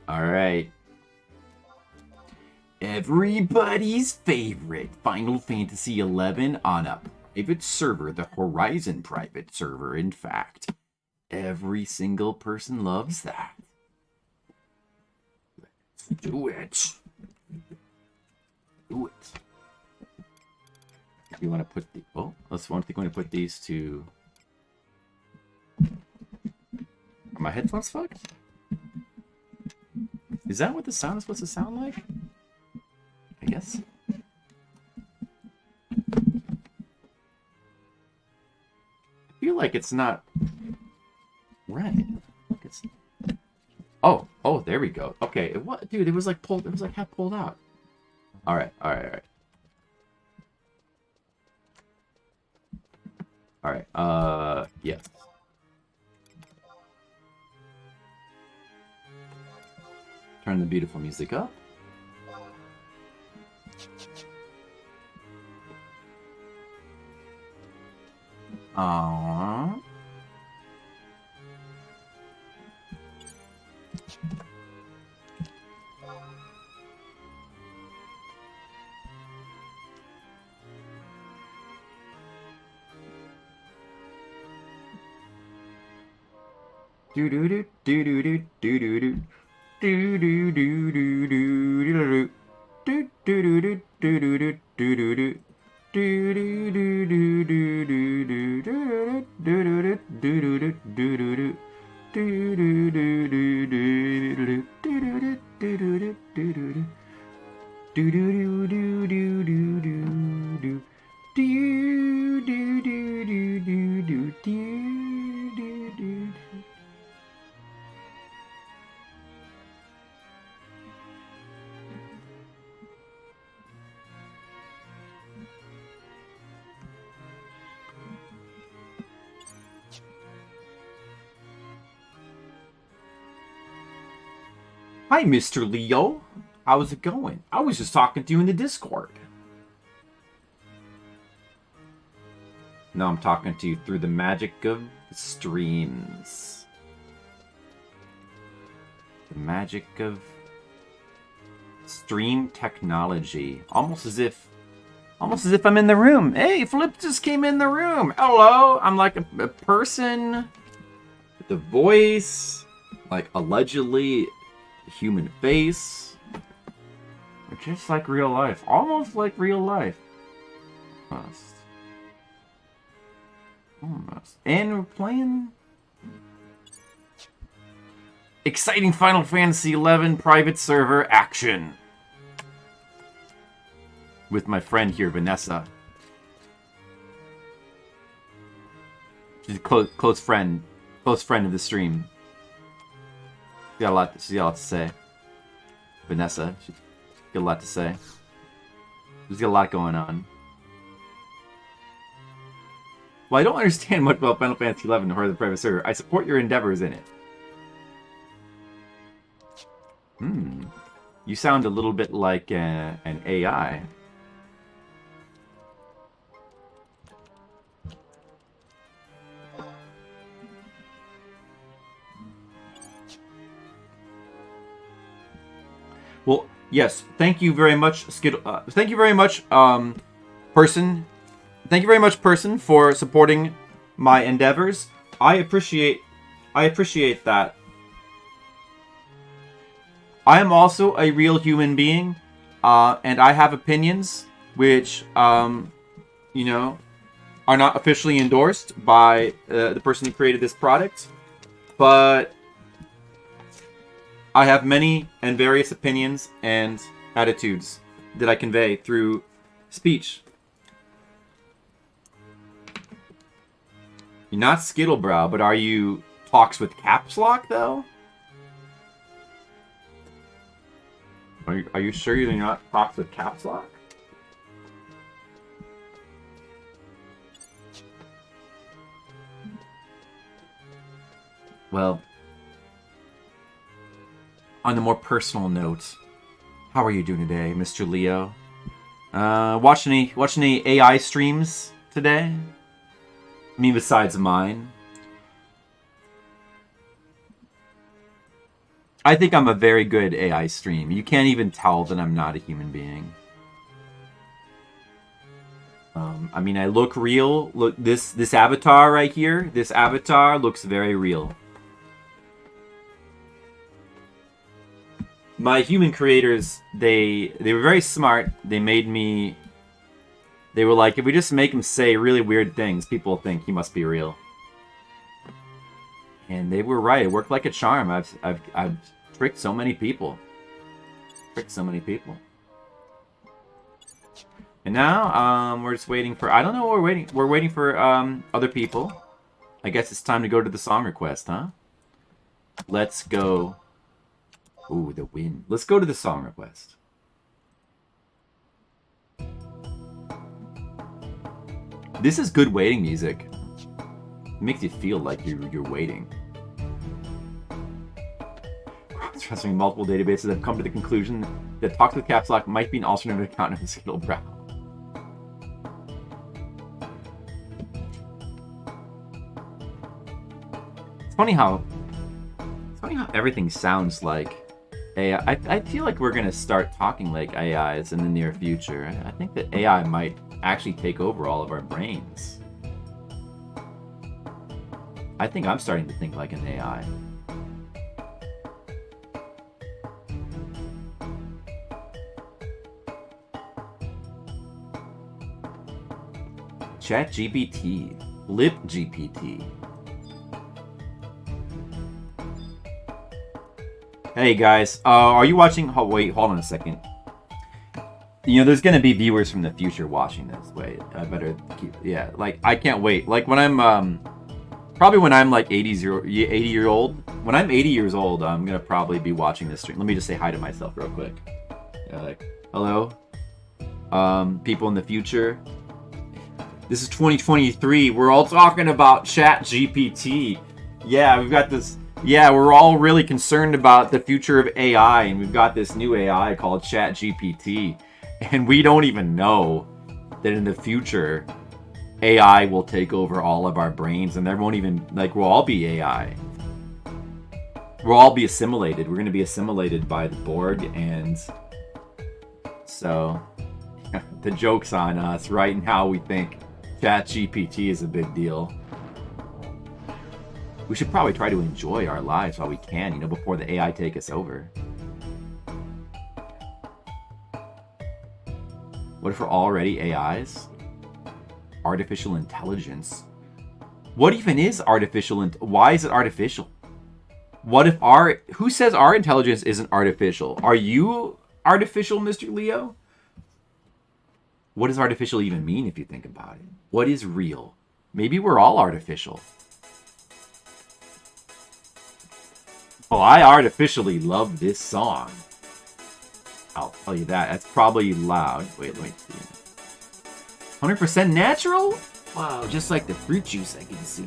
Alright. Everybody's favorite Final Fantasy XI on a private server, the Horizon private server, in fact. Every single person loves that. Let's do it. Do it. You want to put the... Oh, let's want to put these to... Are my headphones fucked? Is that what the sound is supposed to sound like? I guess. I feel like it's not right. Look, it's... Oh, there we go. Okay, what, dude? It was like pulled. It was like half pulled out. All right. Yes. Turn the beautiful music up. Aww. Do do do do do do do do do. Do do do do do do do do do do do. Hi, Mr. Leo. How's it going? I was just talking to you in the Discord. Now I'm talking to you through the magic of the streams. The magic of stream technology. Almost as if I'm in the room. Hey, Flip just came in the room. Hello. I'm like a person with a voice, like allegedly human face, or just like real life, almost like real life, almost. And we're playing exciting Final Fantasy XI private server action with my friend here, Vanessa. She's a close friend of the stream. She's got a lot to say. Vanessa, she's got a lot to say. She's got a lot going on. Well, I don't understand much about Final Fantasy XI or the private server. I support your endeavors in it. You sound a little bit like an AI. Well, yes. Thank you very much, Skittle. Thank you very much, person. Thank you very much, person, for supporting my endeavors. I appreciate that. I am also a real human being, and I have opinions which, you know, are not officially endorsed by the person who created this product, but I have many and various opinions and attitudes that I convey through speech. You're not Skittlebrow, but are you talks with caps lock, though? Are you sure you're not talks with caps lock? Well, on the more personal note, how are you doing today, Mr. Leo? Watch any AI streams today? I mean, besides mine. I think I'm a very good AI stream. You can't even tell that I'm not a human being. I mean, I look real. Look, this avatar right here. This avatar looks very real. My human creators, they were very smart. They made me. They were like, if we just make him say really weird things, people will think he must be real. And they were right. It worked like a charm. I've tricked so many people. Tricked so many people. And now, we're just waiting for... I don't know what we're waiting... We're waiting for, other people. I guess it's time to go to the song request, huh? Let's go... Ooh, the wind. Let's go to the song request. This is good waiting music. It makes you feel like you're waiting. Trusting multiple databases have come to the conclusion that Talks with Caps Lock might be an alternative account of Skittle Brow. It's funny how everything sounds like AI. I feel like we're gonna start talking like AIs in the near future. I think that AI might actually take over all of our brains. I think I'm starting to think like an AI. ChatGPT, LipGPT. Hey guys, are you watching? Oh, wait, hold on a second. You know, there's gonna be viewers from the future watching this. Wait, I better keep. Yeah, like I can't wait. Like when I'm probably when I'm like 80 year old. When I'm 80 years old, I'm gonna probably be watching this stream. Let me just say hi to myself real quick. Like, hello, people in the future. This is 2023. We're all talking about ChatGPT. Yeah, we've got this. Yeah, we're all really concerned about the future of AI, and we've got this new AI called ChatGPT, and we don't even know that in the future, AI will take over all of our brains, and there won't even, like, we'll all be AI. We'll all be assimilated. We're going to be assimilated by the Borg, and so the joke's on us. Right now, we think ChatGPT is a big deal. We should probably try to enjoy our lives while we can, you know, before the AI take us over. What if we're already AIs? Artificial intelligence. What even is artificial? Why is it artificial? What if who says our intelligence isn't artificial? Are you artificial, Mr. Leo? What does artificial even mean if you think about it? What is real? Maybe we're all artificial. Oh, I artificially love this song. I'll tell you that. That's probably loud. Wait see. 100% natural? Wow, just like the fruit juice I can see.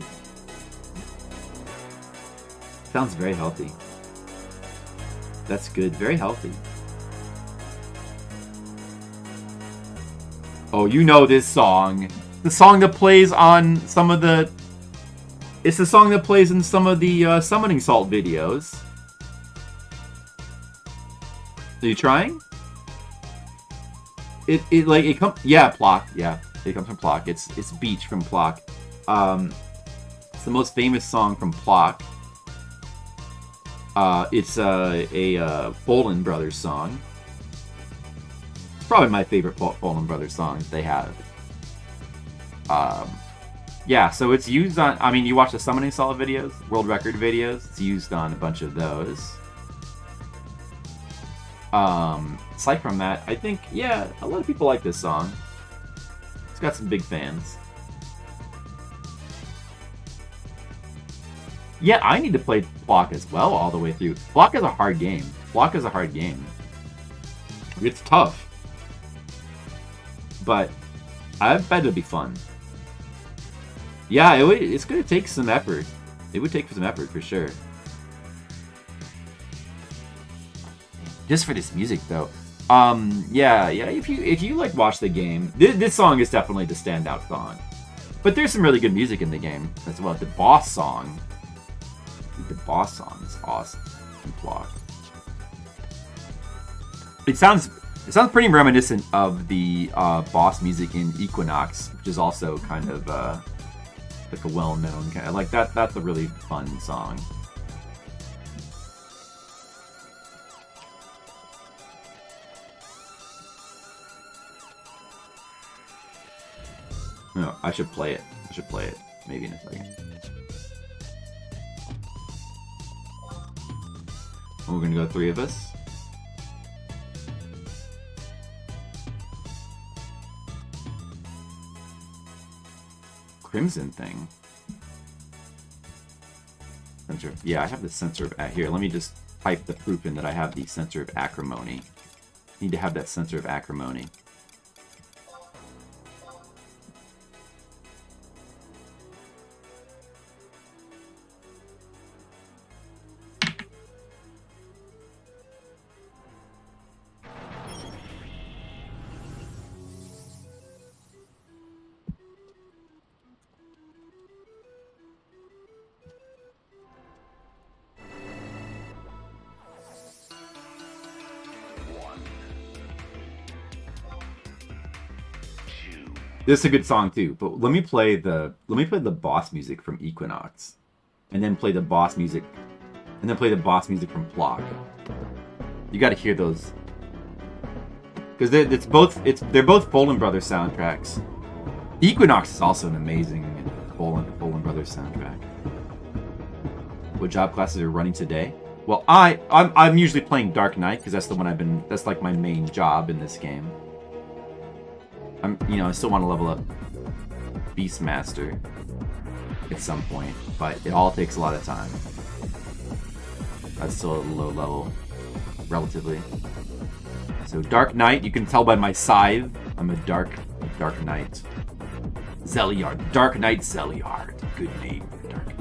Sounds very healthy. That's good. Very healthy. Oh, you know this song. The song that plays on some of the... It's the song that plays in some of the Summoning Salt videos. Are you trying? It comes... Yeah, Plock. Yeah, it comes from Plock. It's Beach from Plock. It's the most famous song from Plock. It's a Adoulin Brothers song. It's probably my favorite Adoulin Brothers song that they have. Yeah, so it's used on... I mean, you watch the Summoning Salt videos, World Record videos. It's used on a bunch of those. Aside from that, I think, yeah, a lot of people like this song. It's got some big fans. Yeah, I need to play Block as well all the way through. Block is a hard game. Block is a hard game. It's tough. But I bet it'll be fun. Yeah, it's going to take some effort. It would take some effort for sure. Just for this music, though. Yeah. If you like watch the game, this song is definitely the standout song. But there's some really good music in the game as well. The boss song. The boss song is awesome. Block. It sounds pretty reminiscent of the boss music in Equinox, which is also kind of like a well-known kind of like that. That's a really fun song. No, I should play it. I should play it maybe in a second. We're gonna go 3 of us. Crimson thing. Sensor. Yeah, I have the sensor of here. Let me just type the proof in that I have the sensor of acrimony. Need to have that sensor of acrimony. This is a good song too, but let me play the boss music from Equinox, and then play the boss music, and then play the boss music from Plock. You got to hear those, because they're both Bolin Brothers soundtracks. Equinox is also an amazing Bolin Brothers soundtrack. What job classes are running today? Well, I'm usually playing Dark Knight because that's the one that's like my main job in this game. I still want to level up Beastmaster at some point, but it all takes a lot of time. That's still a low level, relatively. So Dark Knight, you can tell by my scythe, I'm a Dark Knight. Zeliard, Dark Knight Zeliard. Good name for Dark Knight.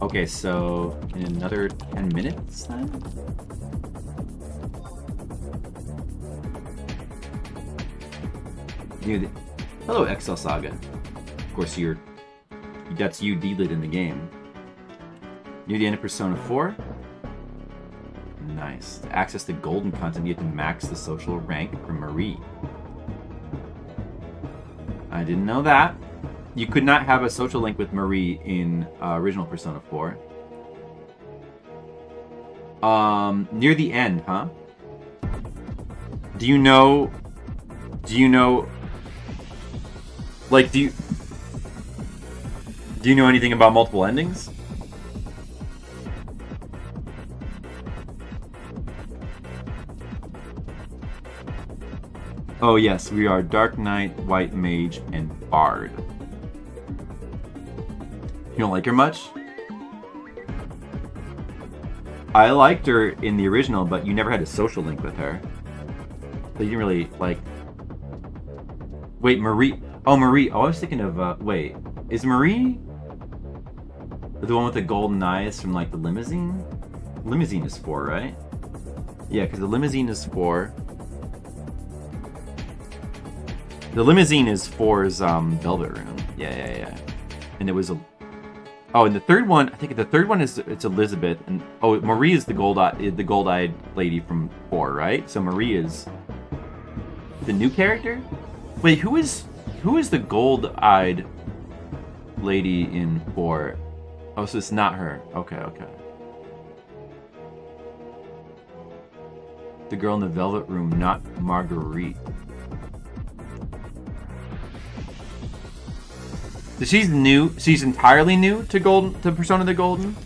Okay, so in another 10 minutes then? Dude, hello XL Saga. Of course that's you D-Lit in the game. Near the end of Persona 4? Nice. To access the golden content, you have to max the social rank for Marie. I didn't know that. You could not have a social link with Marie in original Persona 4. Near the end, huh? Do you know, like, do you know anything about multiple endings? Oh yes, we are Dark Knight, White Mage, and Bard. You don't like her much? I liked her in the original, but you never had a social link with her. So you didn't really, like... Wait, Marie... Oh, Marie. Oh, I was thinking of, wait. Is Marie the one with the golden eyes from, like, the limousine? Limousine is 4, right? Yeah, because the limousine is 4. The limousine is 4's, Velvet Room. Yeah. And it was a... Oh, and the third one, I think the third one it's Elizabeth, and oh, Marie is the gold-eyed lady from 4, right? So Marie is the new character. Wait, who is the gold-eyed lady in 4? Oh, so it's not her. Okay. The girl in the Velvet Room, not Marguerite. So she's new. She's entirely new to Persona the Golden.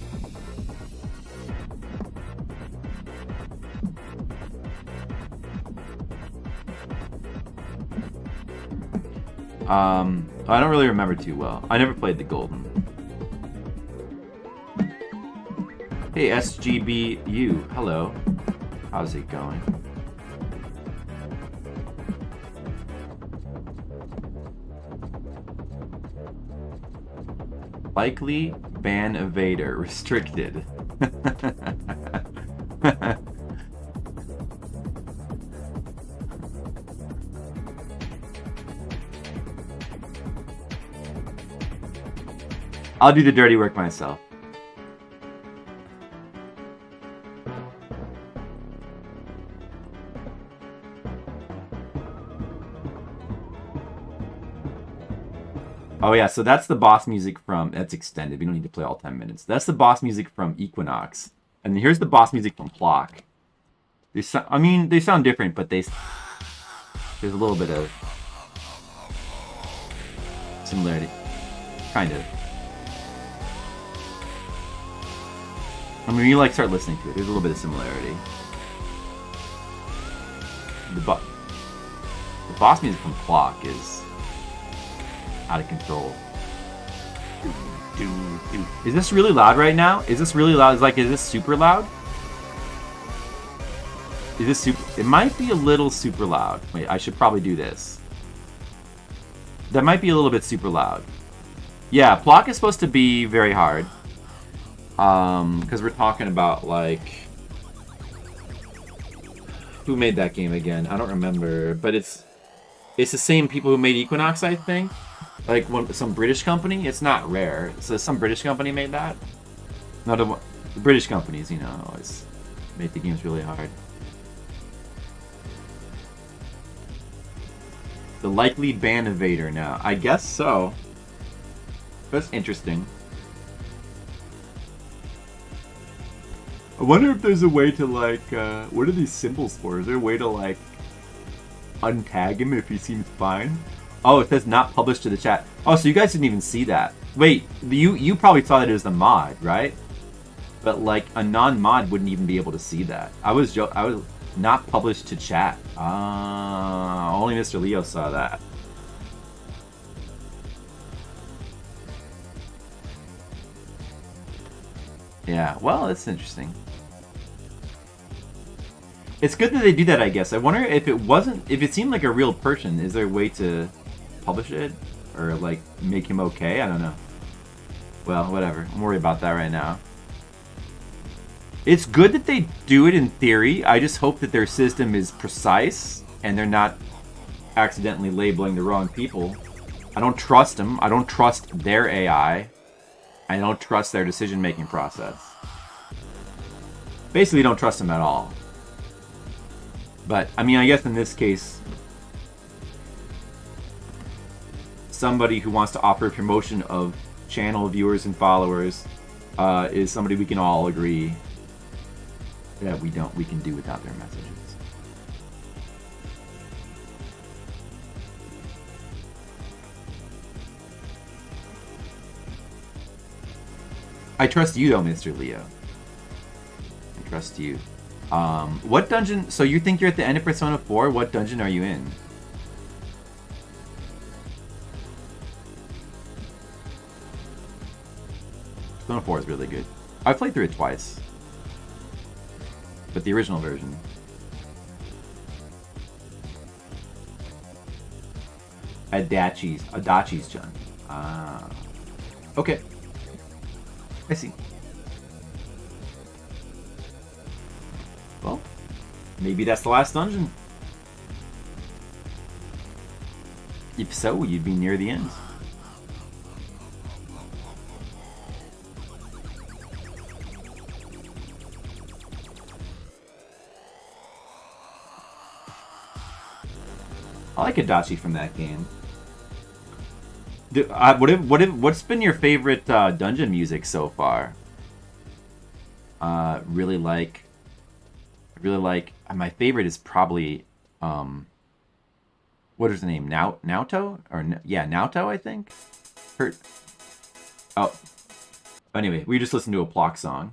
I don't really remember too well. I never played the Golden. Hey SGBU, hello. How's it going? Likely ban evader. Restricted. I'll do the dirty work myself. Oh yeah, so that's the boss music from... That's extended. We don't need to play all 10 minutes. That's the boss music from Equinox. And here's the boss music from Plock. I mean, they sound different, but there's a little bit of similarity. Kind of. I mean, you like start listening to it. There's a little bit of similarity. The boss music from Clock is out of control. Is this really loud right now? Is this really loud? Is this super loud? Is this super? It might be a little super loud. Wait, I should probably do this. That might be a little bit super loud. Yeah, Plock is supposed to be very hard. Because we're talking about, like... Who made that game again? I don't remember. But it's the same people who made Equinox, I think. Like, some British company. It's not rare. So some British company made that. Not the British companies, you know, always make the games really hard. The likely ban evader now. I guess so. That's interesting. I wonder if there's a way to, like, what are these symbols for? Is there a way to, like, untag him if he seems fine? Oh, it says not published to the chat. Oh, so you guys didn't even see that. Wait, you probably thought it was the mod, right? But, like, a non-mod wouldn't even be able to see that. I was not published to chat. Only Mr. Leo saw that. Yeah, well, that's interesting. It's good that they do that, I guess. I wonder if it seemed like a real person, is there a way to publish it? Or, like, make him okay? I don't know. Well, whatever. I'm worried about that right now. It's good that they do it in theory. I just hope that their system is precise and they're not accidentally labeling the wrong people. I don't trust them. I don't trust their AI. I don't trust their decision-making process. Basically, don't trust them at all. But, I mean, I guess in this case, somebody who wants to offer a promotion of channel viewers and followers is somebody we can all agree that we can do without their messages. I trust you though, Mr. Leo. I trust you. What dungeon? So you think you're at the end of Persona 4? What dungeon are you in? Persona 4 is really good. I've played through it twice. But the original version. Adachi's Jun. Ah. Okay. I see. Well, maybe that's the last dungeon. If so, you'd be near the end. I like Adachi from that game. What's been your favorite dungeon music so far? Really like. My favorite is probably what is the name? Naoto Naoto, I think. Anyway, we just listened to a Plock song.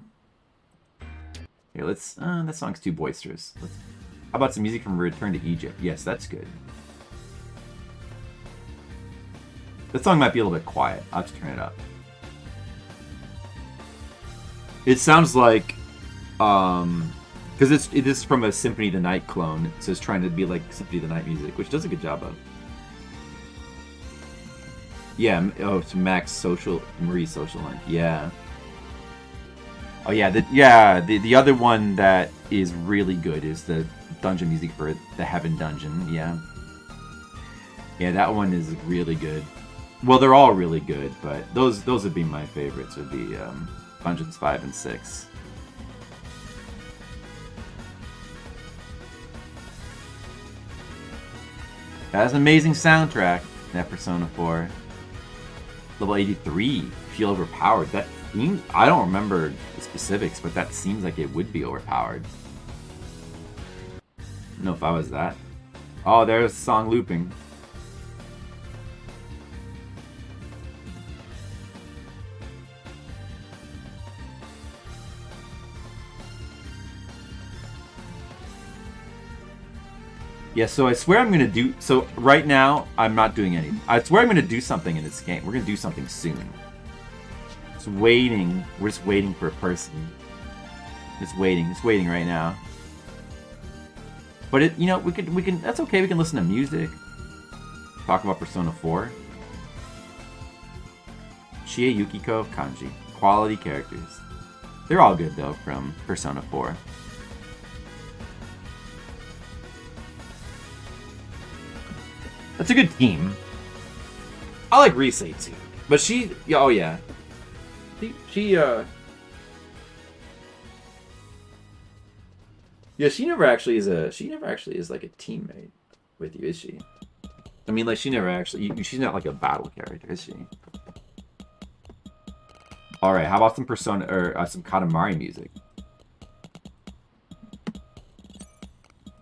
Here, let's. That song's too boisterous. How about some music from Return to Egypt? Yes, that's good. This song might be a little bit quiet. I'll have to turn it up. It sounds like, because it is from a Symphony of the Night clone, so it's trying to be like Symphony of the Night music, which does a good job of. Yeah, oh, it's Max Social, Marie Social Line. Yeah. Oh yeah, the other one that is really good is the dungeon music for the Heaven Dungeon. Yeah, yeah, that one is really good. Well, they're all really good, but those would be my favorites. Would be Dungeons 5 and 6. That has an amazing soundtrack. That Persona 4. Level 83. Feel overpowered. That seems... I don't remember the specifics, but that seems like it would be overpowered. I don't know if I was that. Oh, there's a song looping. Yeah, so I swear I'm going to do... So right now, I'm not doing any... I swear I'm going to do something in this game. We're going to do something soon. Just waiting. We're just waiting for a person. Just waiting right now. But you know, we can... That's okay, we can listen to music. Talk about Persona 4. Chie, Yukiko, Kanji. Quality characters. They're all good, though, from Persona 4. That's a good team. I like Rise too, but she, oh yeah, yeah, she never actually is like a teammate with you, is she? I mean, like she never actually, she's not like a battle character, is she? All right, how about some Persona or some Katamari music?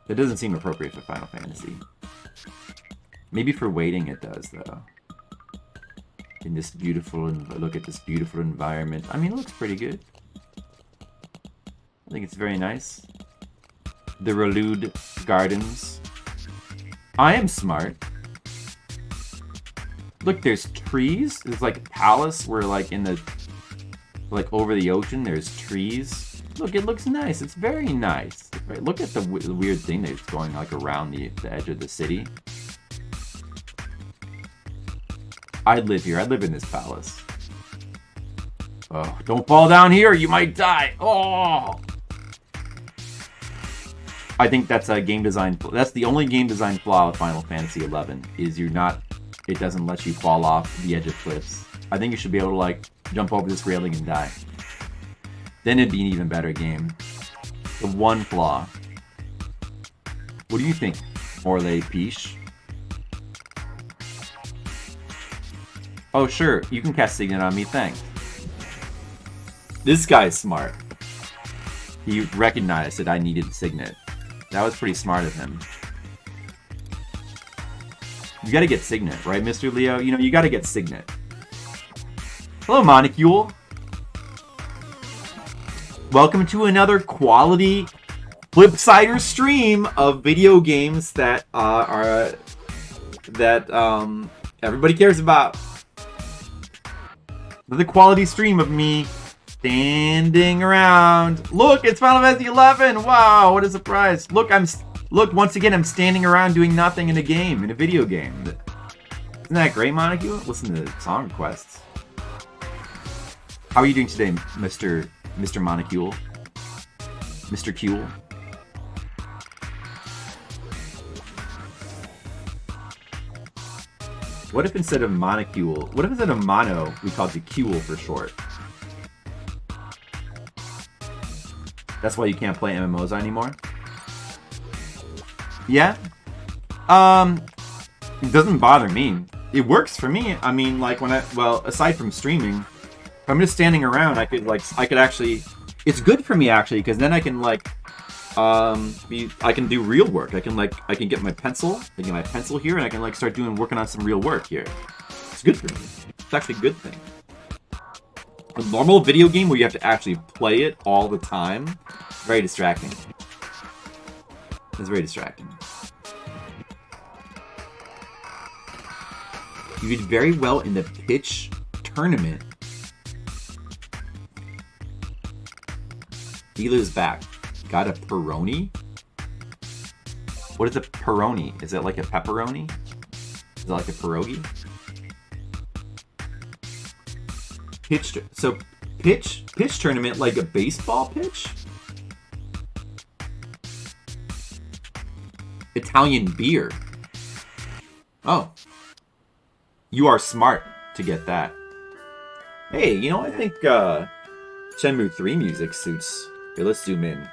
That doesn't seem appropriate for Final Fantasy. Maybe for waiting it does, though. In this beautiful... Look at this beautiful environment. I mean, it looks pretty good. I think it's very nice. The Relude Gardens. I am smart. Look, there's trees. There's like a palace where like in the... Like over the ocean, there's trees. Look, it looks nice. It's very nice. Right? Look at the weird thing that's going like around the edge of the city. I'd live here. I'd live in this palace. Oh, don't fall down here. You might die. Oh! I think that's a game design... That's the only game design flaw with Final Fantasy XI, is you're not... It doesn't let you fall off the edge of cliffs. I think you should be able to, like, jump over this railing and die. Then it'd be an even better game. The one flaw. What do you think, Orlais Peach? Oh, sure. You can cast Signet on me. Thanks. This guy's smart. He recognized that I needed Signet. That was pretty smart of him. You gotta get Signet, right, Mr. Leo? You know, you gotta get Signet. Hello, Monocule. Welcome to another quality Flipsider stream of video games that everybody cares about. Another quality stream of me standing around. Look, it's Final Fantasy XI. Wow, what a surprise! Look, once again, I'm standing around doing nothing in a game, in a video game. Isn't that great, Monocule? Listen to the song requests. How are you doing today, Mr. Monocule? Mr. Cule? What if instead of Monocule, what if instead of Mono, we called it Cule for short? That's why you can't play MMOs anymore? Yeah? It doesn't bother me. It works for me. I mean, like, aside from streaming, if I'm just standing around, I could actually, it's good for me, actually, because then I can, like, I can do real work. I can get my pencil, here, and I can, like, start working on some real work here. It's good for me. It's actually a good thing. A normal video game where you have to actually play it all the time, very distracting. It's very distracting. You did very well in the pitch tournament. Dealer's back. Got a Peroni? What is a Peroni? Is it like a pepperoni? Is it like a pierogi? So Pitch tournament like a baseball pitch? Italian beer. Oh. You are smart to get that. Hey, you know, I think Shenmue 3 music suits. Here, let's zoom in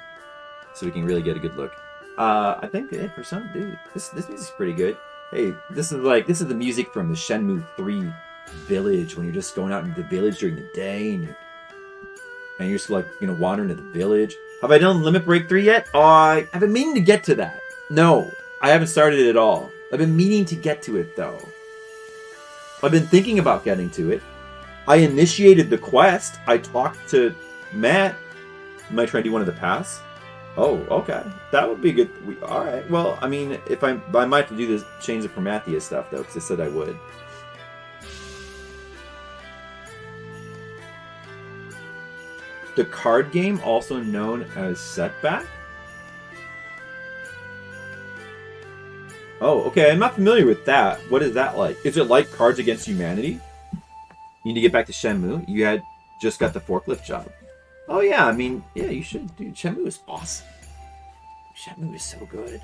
so we can really get a good look. I think for some dude, this music's pretty good. Hey, this is the music from the Shenmue 3 village when you're just going out into the village during the day and you're just like, you know, wandering to the village. Have I done Limit Break 3 yet? Oh, I've been meaning to get to that. No, I haven't started it at all. I've been meaning to get to it though. I've been thinking about getting to it. I initiated the quest. I talked to Matt. Am I trying to do one of the paths? Oh, okay. That would be good. All right. Well, I mean, I might have to do this Chains of Promathia stuff though, because I said I would. The card game, also known as Setback. Oh, okay. I'm not familiar with that. What is that like? Is it like Cards Against Humanity? You need to get back to Shenmue. You had just got the forklift job. Oh yeah, I mean, yeah, you should, dude. Shenmue is awesome. Shenmue is so good.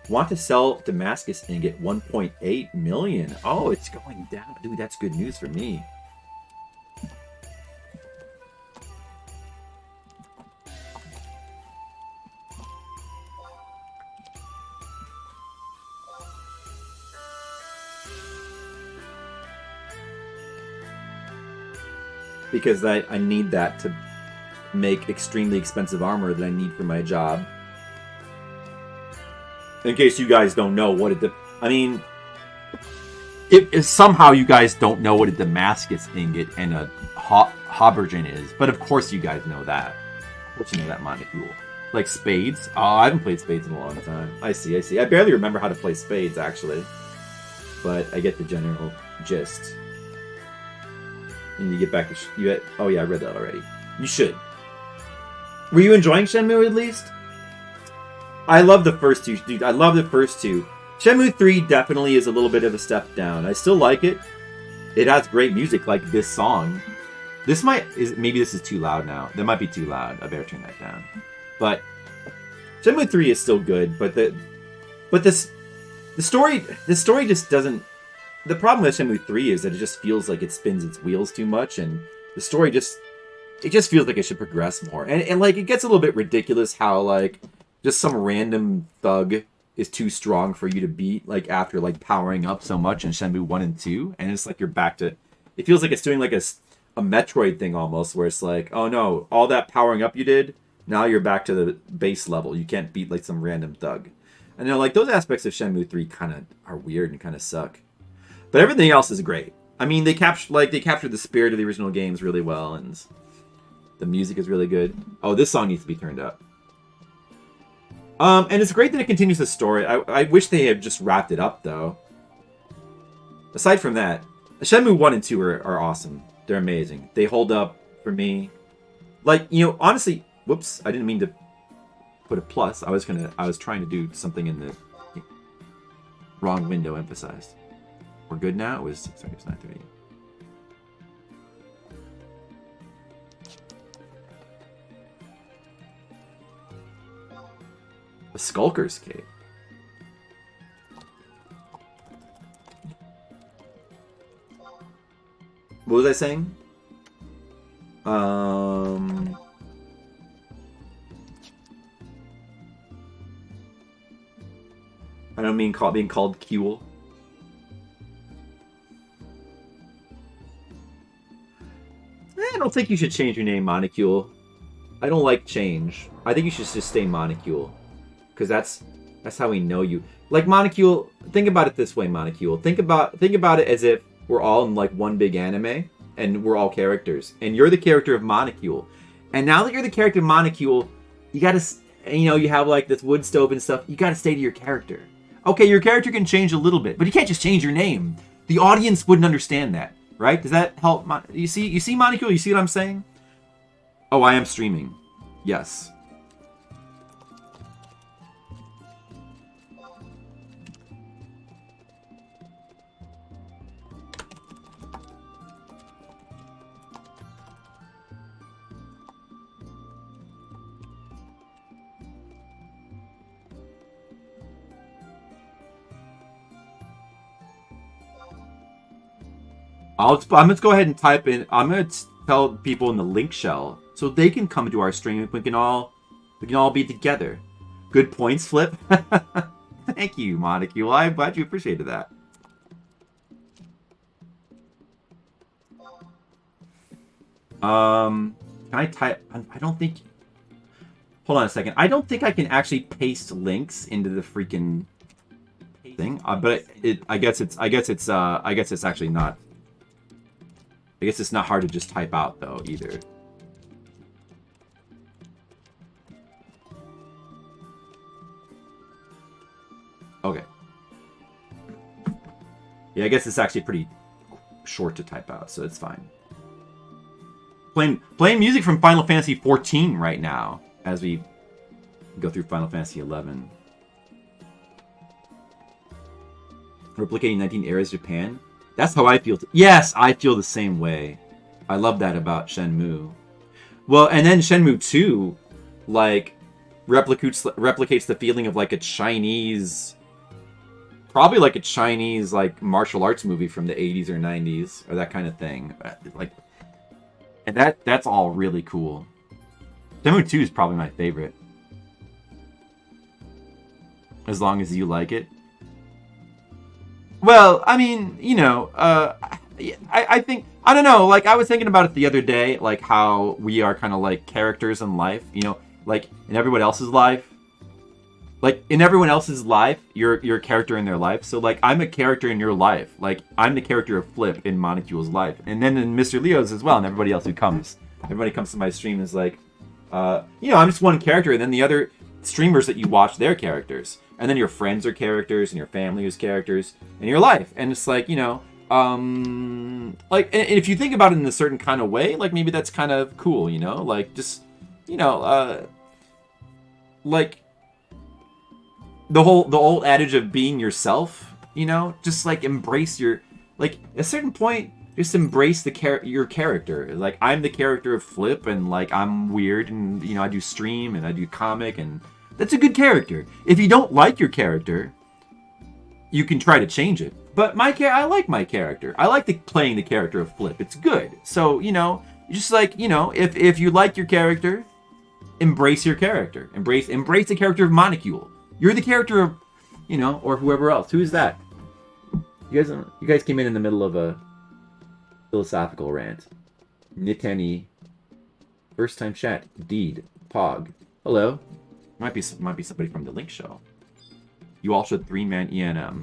Want to sell Damascus and get 1.8 million. Oh, it's going down. Dude, that's good news for me. Because I need that to make extremely expensive armor that I need for my job. In case you guys don't know what I mean, if somehow you guys don't know what a Damascus ingot and a Haubergen is, but of course you guys know that. Of course you know that molecule. Like spades? Oh, I haven't played spades in a long time. I see. I barely remember how to play spades, actually. But I get the general gist. And you get back to... oh yeah, I read that already. You should. Were you enjoying Shenmue at least? I love the first two, dude. I love the first two. Shenmue 3 definitely is a little bit of a step down. I still like it. It has great music, like this song. Maybe this is too loud now. That might be too loud. I better turn that down. But Shenmue 3 is still good, but the story just doesn't... The problem with Shenmue 3 is that it just feels like it spins its wheels too much, and the story just feels like it should progress more. And like, it gets a little bit ridiculous how, like, just some random thug is too strong for you to beat, like, after, like, powering up so much in Shenmue 1 and 2, and it's like you're back to... It feels like it's doing, like, a Metroid thing almost, where it's like, oh no, all that powering up you did, now you're back to the base level. You can't beat, like, some random thug. And, you know, like, those aspects of Shenmue 3 kind of are weird and kind of suck. But everything else is great. I mean, they captured the spirit of the original games really well, and the music is really good. Oh, this song needs to be turned up. And it's great that it continues the story. I wish they had just wrapped it up, though. Aside from that, Shenmue 1 and 2 are awesome. They're amazing. They hold up for me. Like, you know, honestly, whoops, I didn't mean to put a plus. I was trying to do something in the wrong window emphasized. We're good now? It was 9:30. A Skulker's Cape. What was I saying? I don't mean being called Kuel. I don't think you should change your name, Monicule. I don't like change. I think you should just stay Monicule. Because that's how we know you. Like, Monicule, think about it this way, Monicule. Think about it as if we're all in, like, one big anime, and we're all characters. And you're the character of Monicule. And now that you're the character of Monicule, you gotta, you know, you have, like, this wood stove and stuff, you gotta stay to your character. Okay, your character can change a little bit, but you can't just change your name. The audience wouldn't understand that. Right? Does that help? You see, Monicule? You see what I'm saying? Oh, I am streaming. Yes. I'm gonna go ahead and type in. I'm gonna tell people in the link shell so they can come to our stream. We can all be together. Good points, Flip. Thank you, Monticule. I'm glad you appreciated that. Can I type? I don't think. Hold on a second. I don't think I can actually paste links into the freaking thing. But I guess it's actually not. I guess it's not hard to just type out though either. Okay. Yeah, I guess it's actually pretty short to type out, so it's fine. Playing music from Final Fantasy XIV right now as we go through Final Fantasy XI. Replicating 19 eras Japan. That's how I feel. Yes, I feel the same way. I love that about Shenmue. Well, and then Shenmue 2, like, replicates the feeling of like a Chinese, probably like a Chinese like martial arts movie from the 80s or 90s or that kind of thing. Like, and that's all really cool. Shenmue 2 is probably my favorite. As long as you like it. Well, I mean, you know, I think, I don't know, like, I was thinking about it the other day, like, how we are kind of like characters in life, you know, like, in everyone else's life. Like, in everyone else's life, you're a character in their life. So, like, I'm a character in your life. Like, I'm the character of Flip in Monticule's life. And then in Mr. Leo's as well, and everybody else who comes. Everybody comes to my stream is like, you know, I'm just one character, and then the other streamers that you watch, they're characters. And then your friends are characters, and your family is characters, and your life. And it's like, you know, like, and if you think about it in a certain kind of way, like, maybe that's kind of cool, you know? Like, just, you know, like, the old adage of being yourself, you know? Just, like, embrace your, like, at a certain point, just embrace your character. Like, I'm the character of Flip, and, like, I'm weird, and, you know, I do stream, and I do comic, and that's a good character. If you don't like your character, you can try to change it. But I like my character. I like playing the character of Flip. It's good. So, you know, just like, you know, if you like your character, embrace your character. Embrace the character of Monticule. You're the character of, you know, or whoever else. Who's that? You guys came in the middle of a philosophical rant. Nitani. First time chat. Deed. Pog. Hello. Might be somebody from the link show. You all should 3-man ENM.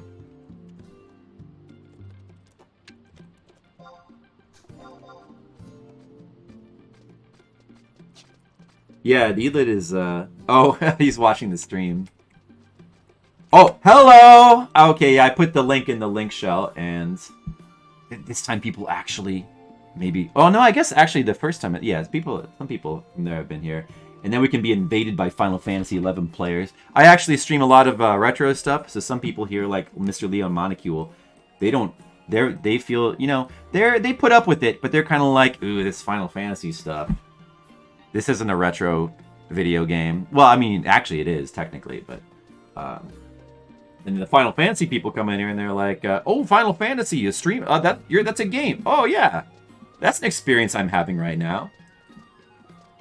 Yeah, Deedlit is oh, he's watching the stream. Oh, hello! Okay, yeah, I put the link in the link shell, and this time people actually maybe. Oh no, I guess actually the first time, yeah, some people from there have been here. And then we can be invaded by Final Fantasy XI players. I actually stream a lot of retro stuff, so some people here, like Mr. Leo and Monticule, they feel, you know, they put up with it, but they're kind of like, ooh, this Final Fantasy stuff. This isn't a retro video game. Well, I mean, actually it is, technically, but... and the Final Fantasy people come in here and they're like, oh, Final Fantasy, you stream... that's a game. Oh, yeah. That's an experience I'm having right now.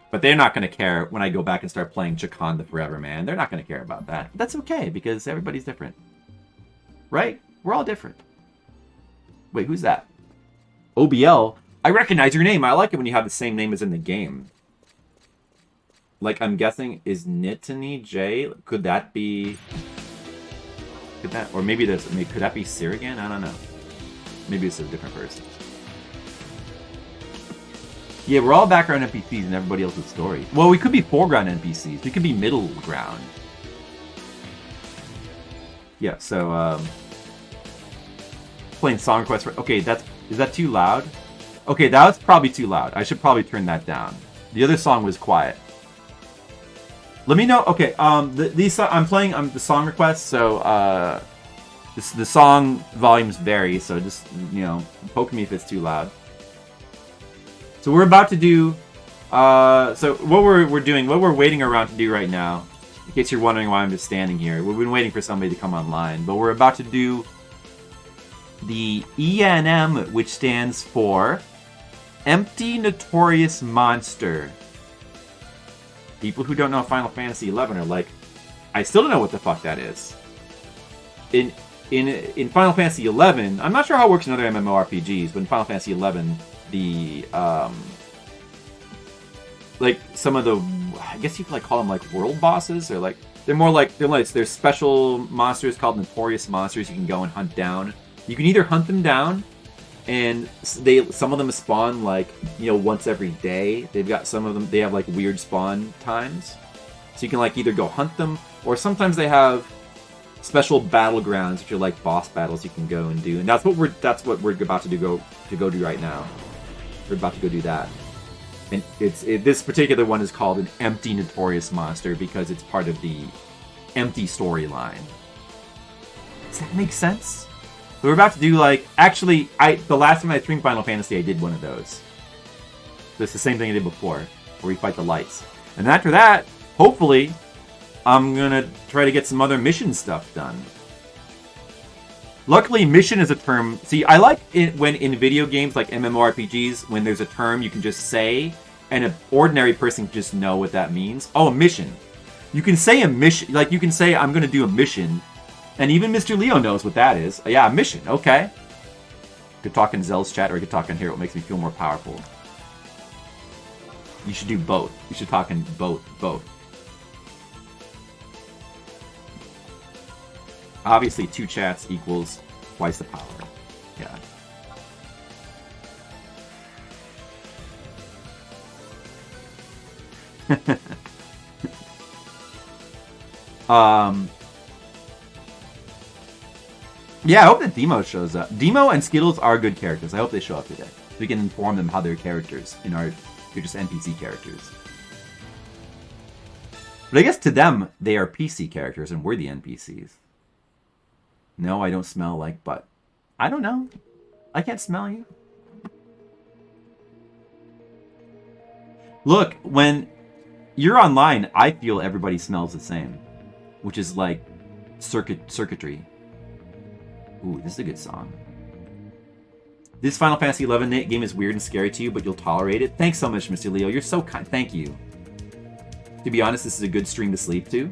But they're not going to care when I go back and start playing Chakan the Forever Man. They're not going to care about that. That's okay, because everybody's different. Right? We're all different. Wait, who's that? OBL? I recognize your name. I like it when you have the same name as in the game. Like, I'm guessing, is Nitani J? Could that be... Or maybe could that be Sirigan? I don't know. Maybe it's a different person. Yeah, we're all background NPCs in everybody else's story. Well, we could be foreground NPCs. We could be middle ground. Yeah, so, playing song requests for... Okay, is that too loud? Okay, that was probably too loud. I should probably turn that down. The other song was quiet. Let me know... Okay, I'm playing the song requests, so, the song volumes vary, so just, you know, poke me if it's too loud. So we're about to do, so what we're waiting around to do right now, in case you're wondering why I'm just standing here, we've been waiting for somebody to come online, but we're about to do the ENM, which stands for Empty Notorious Monster. People who don't know Final Fantasy XI are like, I still don't know what the fuck that is. In Final Fantasy XI, I'm not sure how it works in other MMORPGs, but in Final Fantasy XI, the like some of the, I guess you could like call them like world bosses, or like they're special monsters called Notorious Monsters you can go and hunt down. You can either hunt them down, and some of them spawn like, you know, once every day. They've got some of them, they have like weird spawn times, so you can like either go hunt them, or sometimes they have special battlegrounds, which are like boss battles you can go and do, and that's what we're about to do right now. We're about to go do that, and this particular one is called an Empty Notorious Monster because it's part of the Empty storyline. Does that make sense? So we're about to do like, actually, the last time I streamed Final Fantasy, I did one of those. It's the same thing I did before, where we fight the lights, and after that, hopefully, I'm gonna try to get some other mission stuff done. Luckily, mission is a term. See, I like it when in video games like MMORPGs, when there's a term you can just say, and an ordinary person can just know what that means. Oh, a mission. You can say a mission, like you can say, I'm gonna do a mission, and even Mr. Leo knows what that is. Yeah, a mission, okay. I could talk in Zell's chat, or I could talk in here, what makes me feel more powerful. You should do both. You should talk in both. Obviously, 2 chats equals twice the power. Yeah. Yeah, I hope that Demo shows up. Demo and Skittles are good characters. I hope they show up today. We can inform them how they're characters in our... They're just NPC characters. But I guess to them, they are PC characters and we're the NPCs. No, I don't smell like butt. I don't know. I can't smell you. Look, when you're online, I feel everybody smells the same. Which is like circuitry. Ooh, this is a good song. This Final Fantasy XI game is weird and scary to you, but you'll tolerate it. Thanks so much, Mr. Leo. You're so kind. Thank you. To be honest, this is a good stream to sleep to.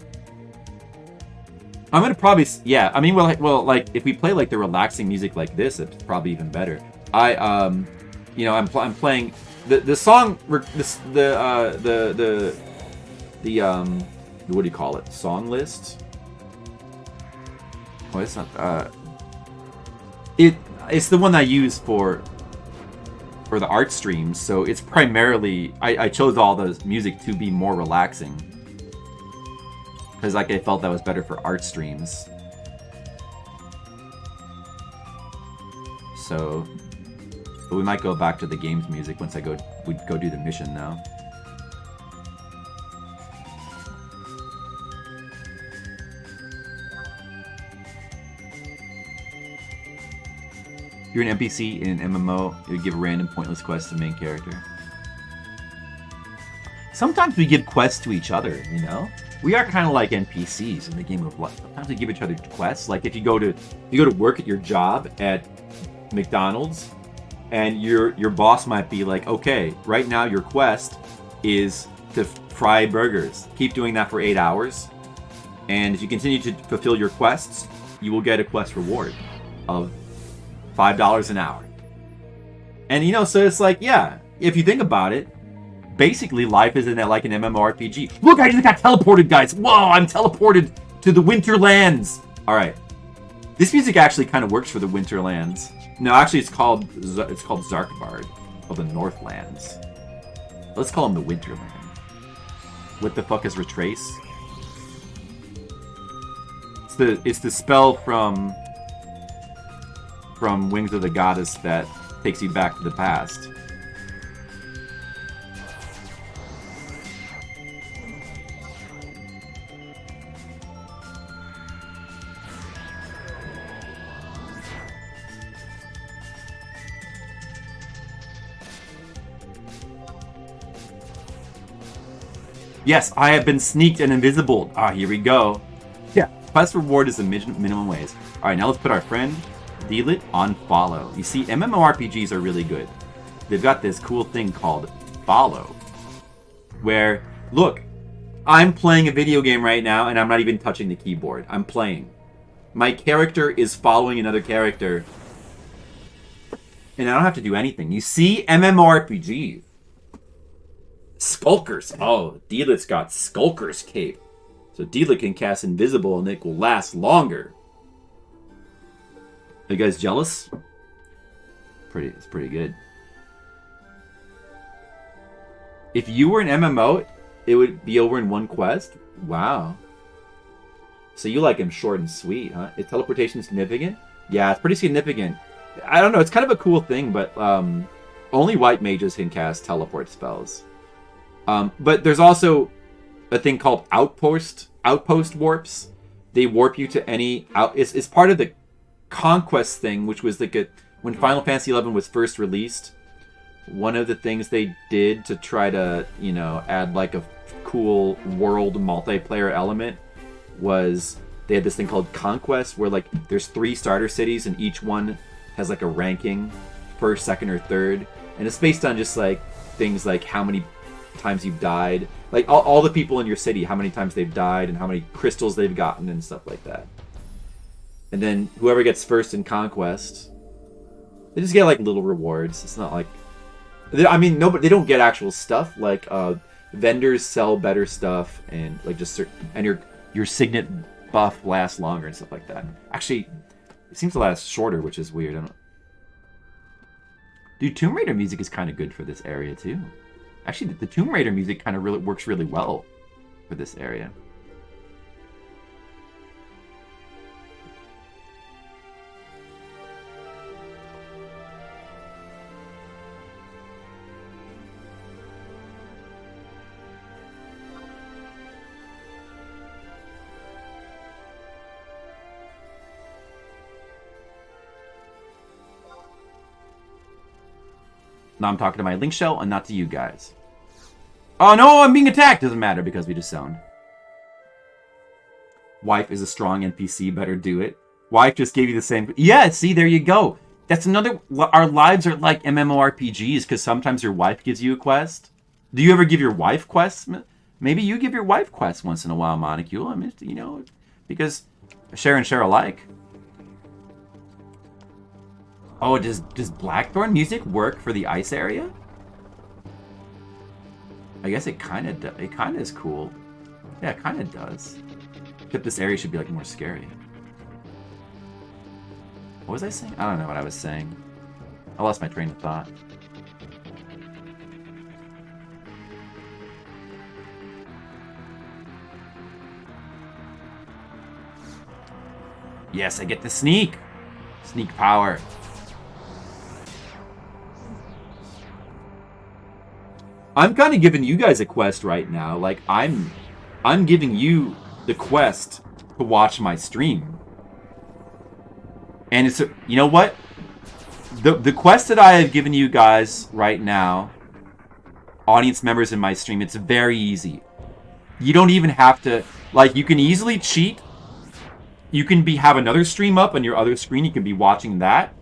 I'm gonna probably, yeah. I mean, well, like if we play like the relaxing music like this, it's probably even better. I'm playing the song, what do you call it? Song list. Oh, it's not. It's the one I use for the art streams. So it's primarily I chose all the music to be more relaxing. Because like I felt that was better for art streams. So, but we might go back to the game's music once we go do the mission now. You're an NPC in an MMO, you give a random pointless quest to the main character. Sometimes we give quests to each other, you know? We are kind of like NPCs in the game of life. Sometimes we give each other quests. Like if you go to work at your job at McDonald's, and your boss might be like, okay, right now your quest is to fry burgers. Keep doing that for 8 hours, and if you continue to fulfill your quests, you will get a quest reward of $5 an hour. And you know, so it's like, yeah, if you think about it, basically life isn't like an MMORPG. Look, I just got teleported, guys. Whoa, I'm teleported to the Winterlands. All right, this music actually kind of works for the Winterlands. No, actually, it's called Zarkbard of the Northlands. Let's call him the Winterland. What the fuck is Retrace? It's the spell from Wings of the Goddess that takes you back to the past. Yes, I have been sneaked and invisible. Ah, here we go. Yeah, quest reward is the minimum ways. All right, now let's put our friend Delete, unfollow. You see, MMORPGs are really good. They've got this cool thing called follow. Where, look, I'm playing a video game right now and I'm not even touching the keyboard. I'm playing. My character is following another character. And I don't have to do anything. You see, MMORPGs. Skulkers. Oh, Delet's got Skulker's cape. So Delet can cast Invisible and it will last longer. Are you guys jealous? It's pretty good. If you were an MMO, it would be over in one quest? Wow. So you like him short and sweet, huh? Is teleportation significant? Yeah, it's pretty significant. I don't know, it's kind of a cool thing, but only white mages can cast teleport spells. But there's also a thing called outpost warps. They warp you to any it's part of the conquest thing, which was like when Final Fantasy XI was first released. One of the things they did to try to, add like a cool world multiplayer element was they had this thing called Conquest, where like there's 3 starter cities and each one has like a ranking, first, second, or third, and it's based on just like things like how many times you've died, like all the people in your city, how many times they've died and how many crystals they've gotten and stuff like that. And then whoever gets first in Conquest, they just get like little rewards. It's not like, I mean, they don't get actual stuff. Like vendors sell better stuff, and like just and your signet buff lasts longer and stuff like that. Actually, it seems to last shorter, which is weird. Dude, Tomb Raider music is kind of good for this area too. Actually, the Tomb Raider music kind of really works really well for this area. Now I'm talking to my link shell and not to you guys. Oh no, I'm being attacked! Doesn't matter because we just zoned. Wife is a strong NPC, better do it. Wife just gave you the same... Yeah, see, there you go. That's another... Our lives are like MMORPGs because sometimes your wife gives you a quest. Do you ever give your wife quests? Maybe you give your wife quests once in a while, Monocule. I mean, because share and share alike. Oh, does Blackthorn music work for the ice area? I guess it kind of is cool. Yeah, it kind of does. Except this area should be like more scary. What was I saying? I don't know what I was saying. I lost my train of thought. Yes, I get the sneak. Sneak power. I'm kind of giving you guys a quest right now. Like, I'm giving you the quest to watch my stream. And it's, you know what? The quest that I have given you guys right now, audience members in my stream, it's very easy. You don't even have to, like, you can easily cheat. You can have another stream up on your other screen. You can be watching that.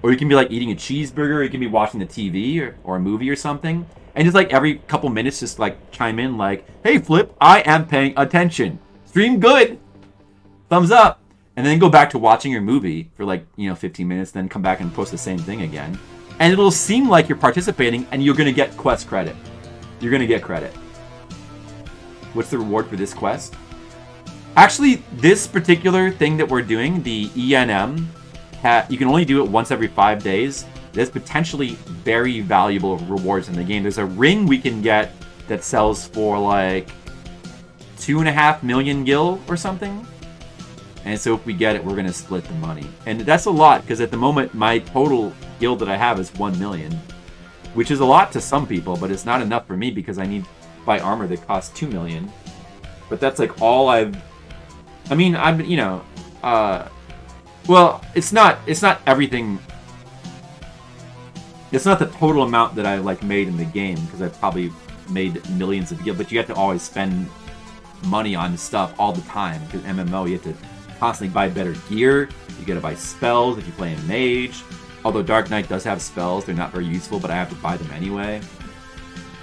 Or you can be, like, eating a cheeseburger. You can be watching the TV or a movie or something. And just like every couple minutes, just like chime in like, hey Flip, I am paying attention. Stream good. Thumbs up. And then go back to watching your movie for like, 15 minutes, then come back and post the same thing again. And it'll seem like you're participating and you're going to get quest credit. You're going to get credit. What's the reward for this quest? Actually, this particular thing that we're doing, the ENM, you can only do it once every 5 days. There's potentially very valuable rewards in the game. There's a ring we can get that sells for like 2.5 million gil or something. And so if we get it, we're going to split the money. And that's a lot because at the moment, my total gil that I have is 1 million. Which is a lot to some people, but it's not enough for me because I need to buy armor that costs 2 million. But that's like all well, it's not everything. It's not the total amount that I like made in the game because I've probably made millions of gil, but you have to always spend money on stuff all the time because MMO, you have to constantly buy better gear. You gotta buy spells if you play in Mage. Although Dark Knight does have spells, they're not very useful, but I have to buy them anyway.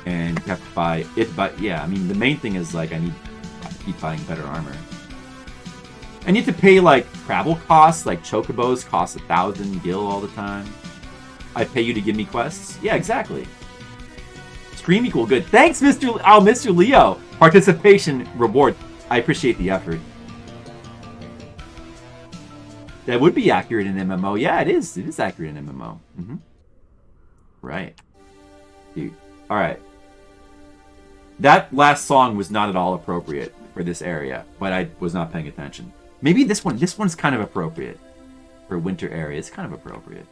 And you have to buy it, but yeah, I mean, the main thing is, like, I have to keep buying better armor. I need to pay, like, travel costs, like Chocobos cost 1,000 gil all the time. I pay you to give me quests? Yeah, exactly. Stream equal good. Thanks, Mr. Leo! Participation reward. I appreciate the effort. That would be accurate in MMO. Yeah, it is. It is accurate in MMO. Mm-hmm. Right. Dude. Alright. That last song was not at all appropriate for this area, but I was not paying attention. Maybe this one's kind of appropriate. For winter area, it's kind of appropriate.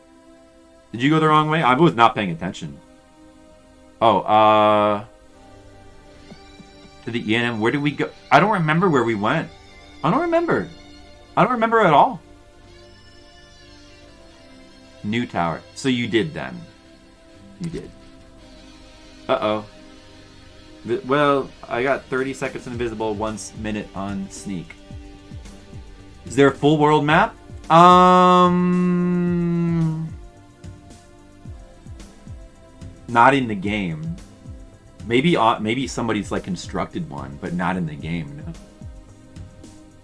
Did you go the wrong way? I was not paying attention. Oh, to the ENM, where did we go? I don't remember where we went. I don't remember at all. New tower. So you did then. You did. Uh-oh. Well, I got 30 seconds invisible, 1 minute on sneak. Is there a full world map? Not in the game. Maybe somebody's like constructed one, but not in the game. No.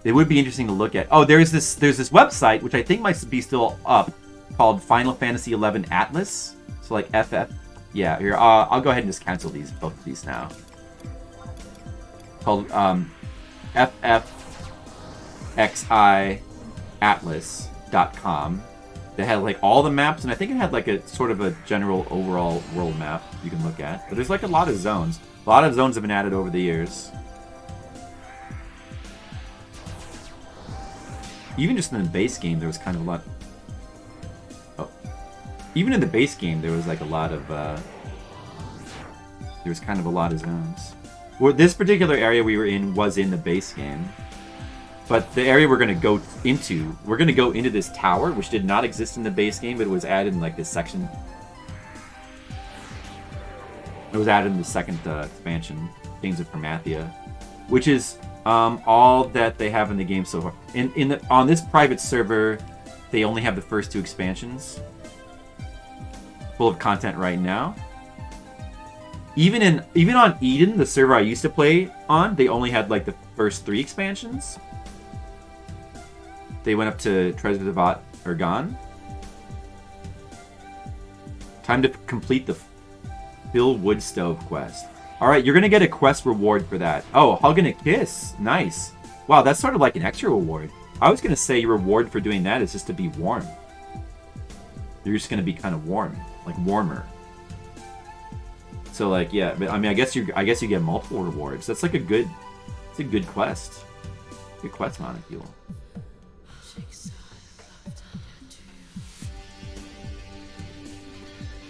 It would be interesting to look at. Oh, there's this website which I think might be still up called Final Fantasy XI Atlas. So like FF. Yeah, here I'll go ahead and just cancel both of these now. Called ffxiatlas.com. That had like all the maps, and I think it had like a sort of a general overall world map you can look at. But there's like a lot of zones. A lot of zones have been added over the years. Even just in the base game, there was kind of a lot. Oh, even in the base game, there was like a lot of. There was kind of a lot of zones. Well, this particular area we were in was in the base game. But the area we're going to go into this tower, which did not exist in the base game, but it was added in like this section. It was added in the second expansion, Chains of Promathia, which is all that they have in the game so far. On this private server, they only have the first 2 expansions, full of content right now. Even on Eden, the server I used to play on, they only had like the first 3 expansions. They went up to Treasures of Aht Urhgan. Time to complete the Fill Wood Stove quest. Alright, you're going to get a quest reward for that. Oh, Hug and a Kiss. Nice. Wow, that's sort of like an extra reward. I was going to say your reward for doing that is just to be warm. You're just going to be kind of warm. Like warmer. So like, yeah, but I mean, I guess you get multiple rewards. That's like it's a good quest. Good quest molecule.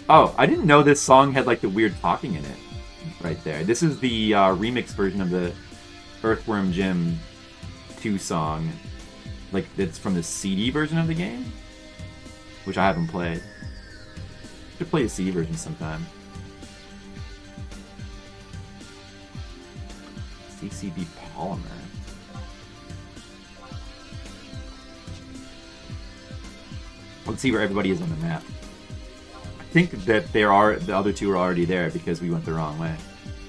Oh, I didn't know this song had like the weird talking in it. Right there. This is the remix version of the Earthworm Jim 2 song. Like, it's from the CD version of the game. Which I haven't played. Should play a CD version sometime. CCB Polymer. Let's see where everybody is on the map. I think that the other 2 are already there because we went the wrong way.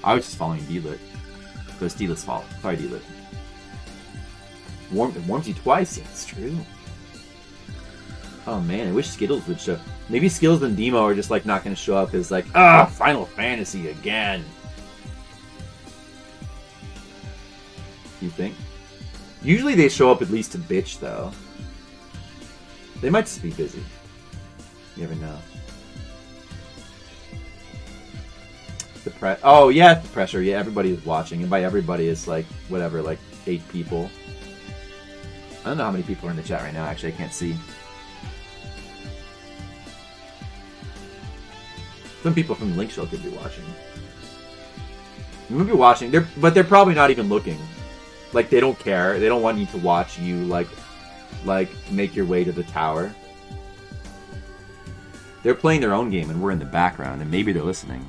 I was just following D-Lit. So it's D-Lit's fault. Sorry, D-Lit. It warms you twice. Yeah, it's true. Oh man, I wish Skittles would show. Maybe Skittles and Demo are just like not going to show up as like, Final Fantasy again. You think? Usually they show up at least to bitch though. They might just be busy. You never know. Oh yeah, the pressure. Yeah, everybody is watching, and by everybody it's like whatever, like 8 people. I don't know how many people are in the chat right now. Actually, I can't see. Some people from the link show could be watching. You might be watching, but they're probably not even looking. Like they don't care. They don't want you to watch you like make your way to the tower. They're playing their own game, and we're in the background, and maybe they're listening.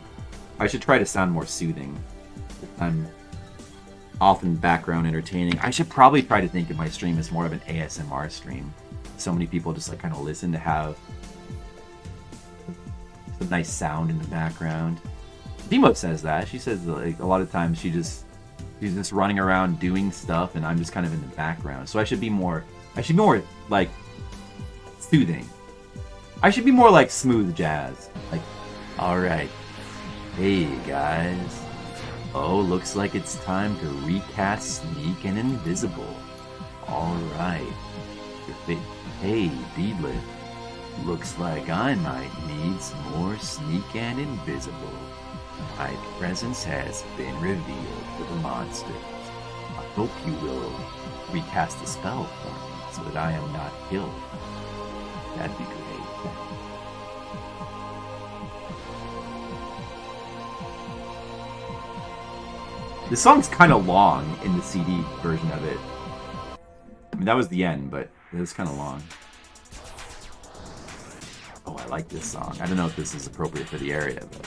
I should try to sound more soothing. often background entertaining. I should probably try to think of my stream as more of an ASMR stream. So many people just like kind of listen to have some nice sound in the background. Demo says that. She says like a lot of times she's just running around doing stuff and I'm just kind of in the background. So I should be more like soothing. I should be more like smooth jazz. Like, alright. Hey guys. Oh, looks like it's time to recast Sneak and Invisible. Alright. Hey, Deedlit. Looks like I might need some more Sneak and Invisible. My presence has been revealed to the monsters. I hope you will recast the spell for me so that I am not killed. That'd be great. This song's kind of long in the CD version of it. I mean, that was the end, but it was kind of long. Oh, I like this song. I don't know if this is appropriate for the area, but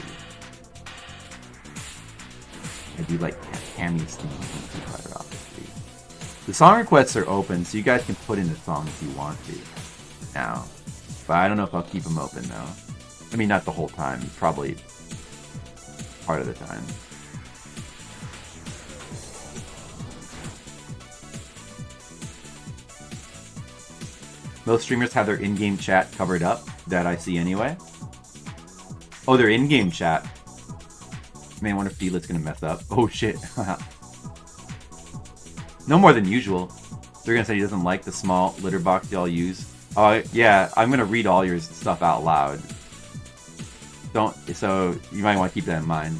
I do like Cammy's theme. The song requests are open, so you guys can put in the song if you want to now. But I don't know if I'll keep them open, though. I mean, not the whole time. Probably part of the time. Most streamers have their in-game chat covered up, that I see anyway. Oh, their in-game chat. Man, I wonder if Deedlit's gonna mess up. Oh shit. No more than usual. They're gonna say he doesn't like the small litter box y'all use. Oh yeah, I'm gonna read all your stuff out loud. So you might want to keep that in mind.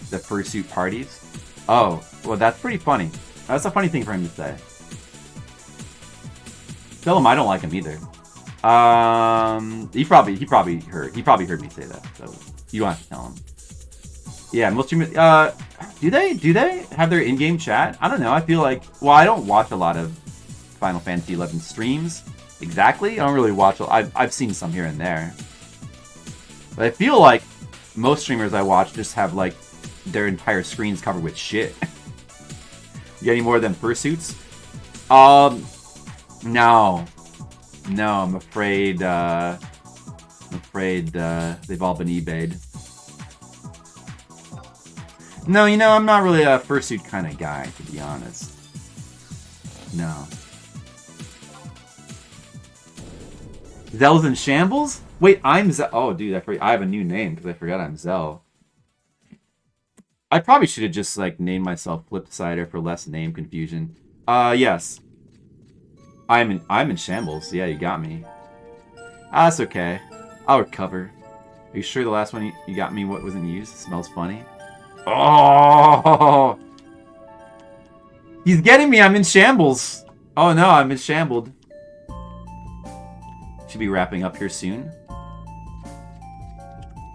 The fursuit parties. Oh, well that's pretty funny. That's a funny thing for him to say. Tell him I don't like him either. He probably heard me say that, so you don't have to tell him. Yeah, most streamers. Do they have their in-game chat? I don't know. I feel like, well, I don't watch a lot of Final Fantasy XI streams exactly. I don't really watch. I've seen some here and there, but I feel like most streamers I watch just have like their entire screens covered with shit. You got any more of them fursuits? No, I'm afraid. They've all been eBayed. No, you know, I'm not really a fursuit kind of guy, to be honest. No. Zell's in shambles? Wait, I'm Zell. Oh, dude, I have a new name because I forgot I'm Zell. I probably should have just like named myself Flipsider for less name confusion. Yes. I'm in shambles. Yeah, you got me. That's okay. I'll recover. Are you sure the last one you got me what wasn't used? It smells funny. Oh! He's getting me. I'm in shambles. Oh no, I'm in shambled. Should be wrapping up here soon.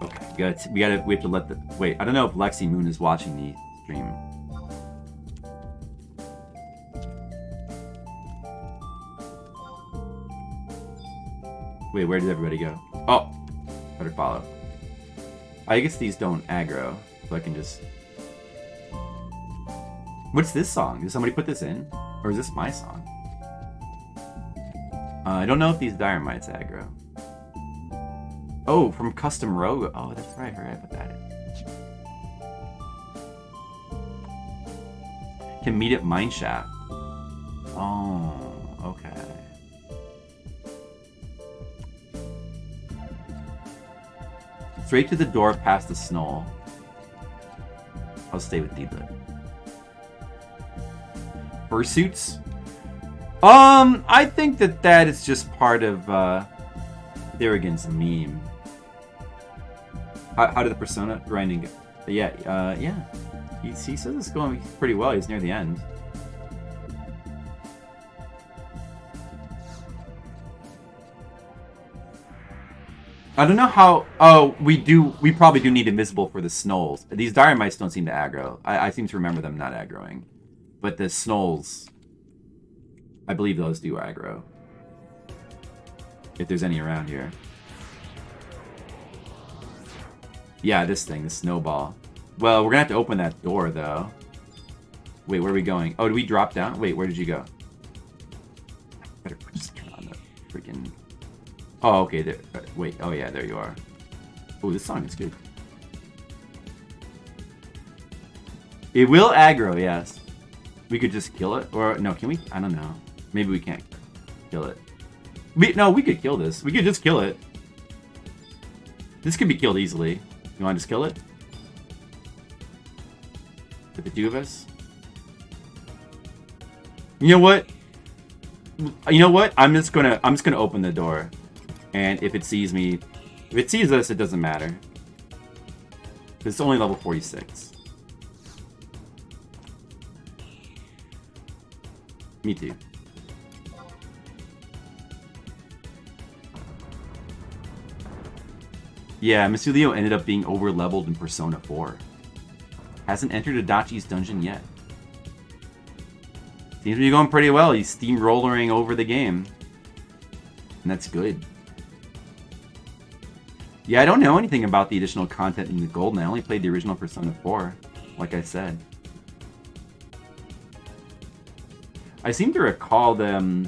Okay, we have to let the wait. I don't know if Lexi Moon is watching the stream. Wait, where did everybody go? Oh, better follow. I guess these don't aggro, so I can just. What's this song? Did somebody put this in, or is this my song? I don't know if these Dynamites aggro. Oh, from Custom Rogue. Oh, that's right. I forgot about that. Can meet at Mineshaft. Oh, okay. Straight to the door past the snow. I'll stay with Deedlit. Fursuits? I think that is just part of Therigan's meme. How did the Persona grinding go? Yeah, yeah. He says it's going pretty well. He's near the end. I don't know how. Oh, we probably do need Invisible for the Snolls. These Dynamites don't seem to aggro. I seem to remember them not aggroing. But the Snolls, I believe those do aggro. If there's any around here. Yeah, this thing, the snowball. Well, we're gonna have to open that door, though. Wait, where are we going? Oh, did we drop down? Wait, where did you go? Better just turn on the freaking... Oh, okay. There. Wait. Oh, yeah. There you are. Oh, this song is good. It will aggro, yes. We could just kill it. Or, no, can we? I don't know. Maybe we can't kill it. No, we could kill this. We could just kill it. This could be killed easily. You want to just kill it? With the two of us? You know what? You know what? I'm just gonna open the door. And if it sees me, if it sees us, it doesn't matter. It's only level 46. Me too. Yeah, Misuilio ended up being over-leveled in Persona 4. Hasn't entered Adachi's dungeon yet. Seems to be going pretty well. He's steamrollering over the game. And that's good. Yeah, I don't know anything about the additional content in the Golden. I only played the original Persona 4, like I said. I seem to recall them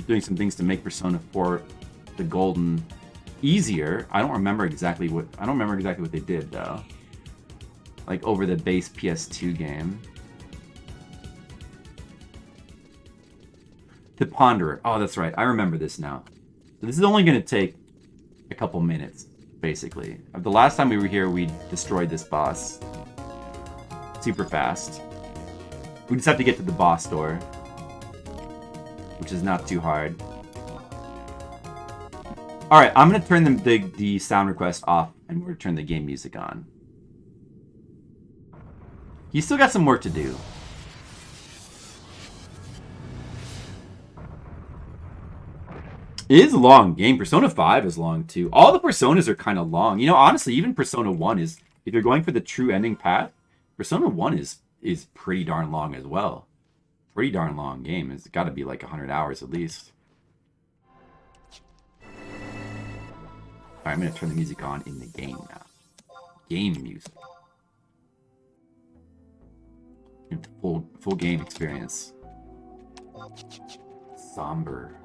doing some things to make Persona 4 the Golden easier. I don't remember exactly what they did though. Like over the base PS2 game. The Ponderer. Oh, that's right. I remember this now. So this is only going to take a couple minutes, basically. The last time we were here, we destroyed this boss super fast. We just have to get to the boss door, which is not too hard. Alright, I'm going to turn the sound request off, and we're going to turn the game music on. You still got some work to do. It is a long game. Persona 5 is long, too. All the Personas are kind of long. You know, honestly, even Persona 1 is... If you're going for the true ending path, Persona 1 is pretty darn long as well. Pretty darn long game. It's got to be like 100 hours at least. Alright, I'm going to turn the music on in the game now. Game music. Full game experience. Somber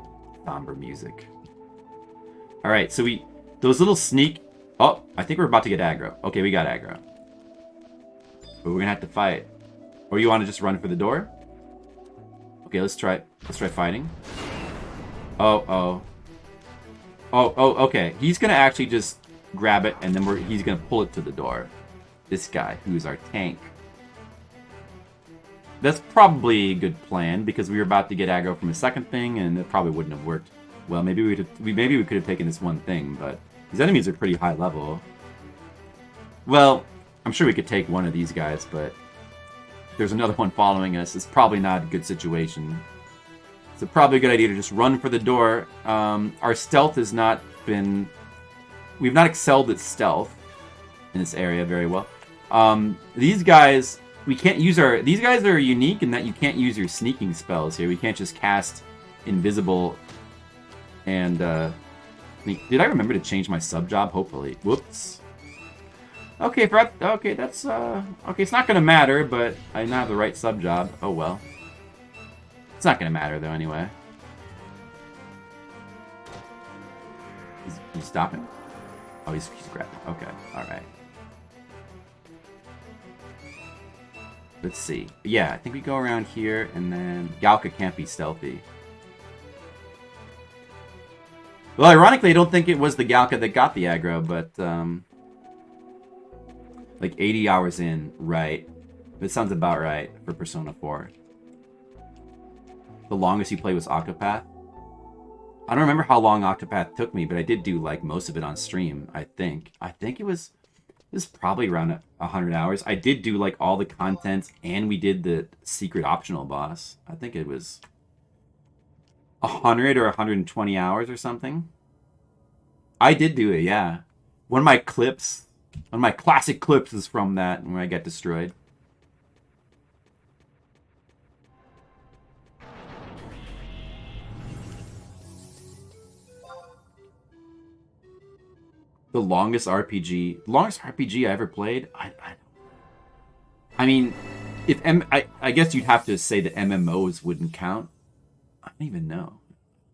music. Alright, so those little sneak... Oh, I think we're about to get aggro. Okay, we got aggro. But we're gonna have to fight. Or you want to just run for the door? Okay, let's try fighting. Oh, okay. He's gonna actually just grab it, and then he's gonna pull it to the door. This guy, who's our tank. That's probably a good plan, because we were about to get aggro from a second thing, and it probably wouldn't have worked. Well, maybe we could have taken this one thing, but these enemies are pretty high level. Well, I'm sure we could take one of these guys, but there's another one following us. It's probably not a good situation. It's probably a good idea to just run for the door. Our stealth has not been... We've not excelled at stealth in this area very well. These guys... We can't use our... These guys are unique in that you can't use your sneaking spells here. We can't just cast invisible and... Did I remember to change my sub-job? Hopefully. Whoops. Okay, okay, that's... Okay, it's not gonna matter, but I now have the right sub-job. Oh, well. It's not gonna matter, though, anyway. He's stopping? Oh, he's grabbing. Okay, alright. Let's see. Yeah, I think we go around here, and then... Galka can't be stealthy. Well, ironically, I don't think it was the Galka that got the aggro, but... Like 80 hours in, right. It sounds about right for Persona 4. The longest you played was Octopath. I don't remember how long Octopath took me, but I did do like most of it on stream, I think. I think it was probably around 100 hours. I did do like all the content, and we did the secret optional boss. I think it was 100 or 120 hours or something. I did do it, yeah. One of my classic clips is from that, when I get destroyed. The longest RPG I ever played? I mean, If I guess you'd have to say that MMOs wouldn't count. I don't even know.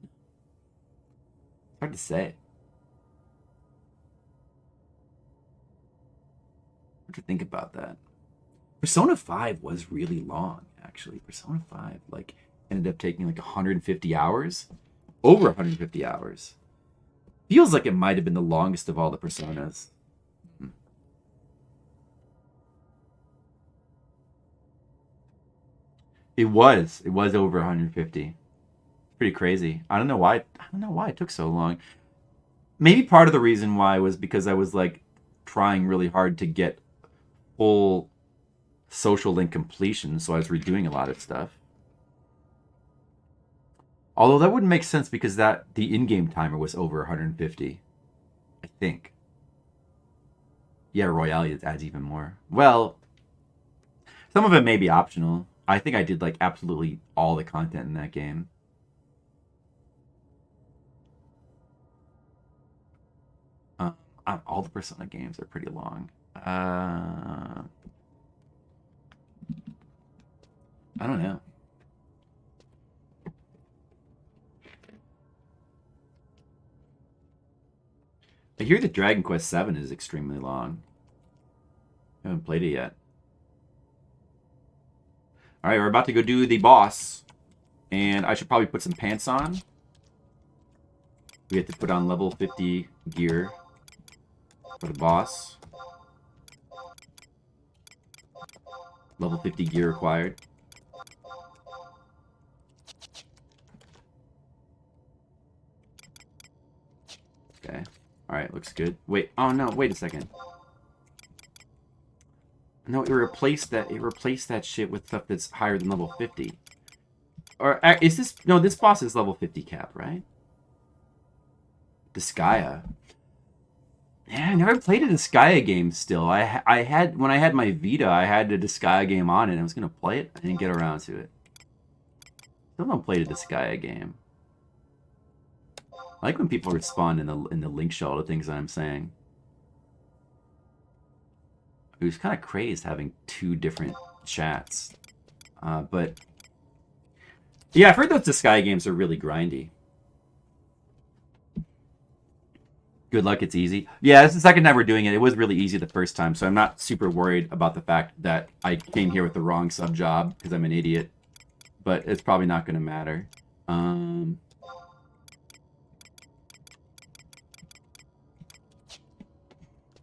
It's hard to say. Hard to think about that. Persona 5 was really long, actually. Persona 5, like, ended up taking like 150 hours. Over 150 hours. Feels like it might have been the longest of all the Personas. It was over 150. Pretty crazy. I don't know why it took so long. Maybe part of the reason why was because I was like trying really hard to get full social link completion, so I was redoing a lot of stuff. Although that wouldn't make sense because the in-game timer was over 150. I think. Yeah, Royale adds even more. Well, some of it may be optional. I think I did like absolutely all the content in that game. All the Persona games are pretty long. I don't know. I hear that Dragon Quest VII is extremely long. I haven't played it yet. Alright, we're about to go do the boss. And I should probably put some pants on. We have to put on level 50 gear for the boss. Level 50 gear required. Okay. Alright, looks good. Wait, oh no, wait a second. No, it replaced that shit with stuff that's higher than level 50. Or is this... No, this boss is level 50 cap, right? Disgaea. Yeah, I never played a Disgaea game still. I had... When I had my Vita, I had a Disgaea game on it. I was going to play it. I didn't get around to it. Still don't play the Disgaea game. I like when people respond in the link shell to things that I'm saying. It was kind of crazed having two different chats. But... Yeah, I've heard those Disgaea games are really grindy. Good luck, it's easy. Yeah, it's the second time we're doing it. It was really easy the first time, so I'm not super worried about the fact that I came here with the wrong sub job, because I'm an idiot. But it's probably not going to matter. And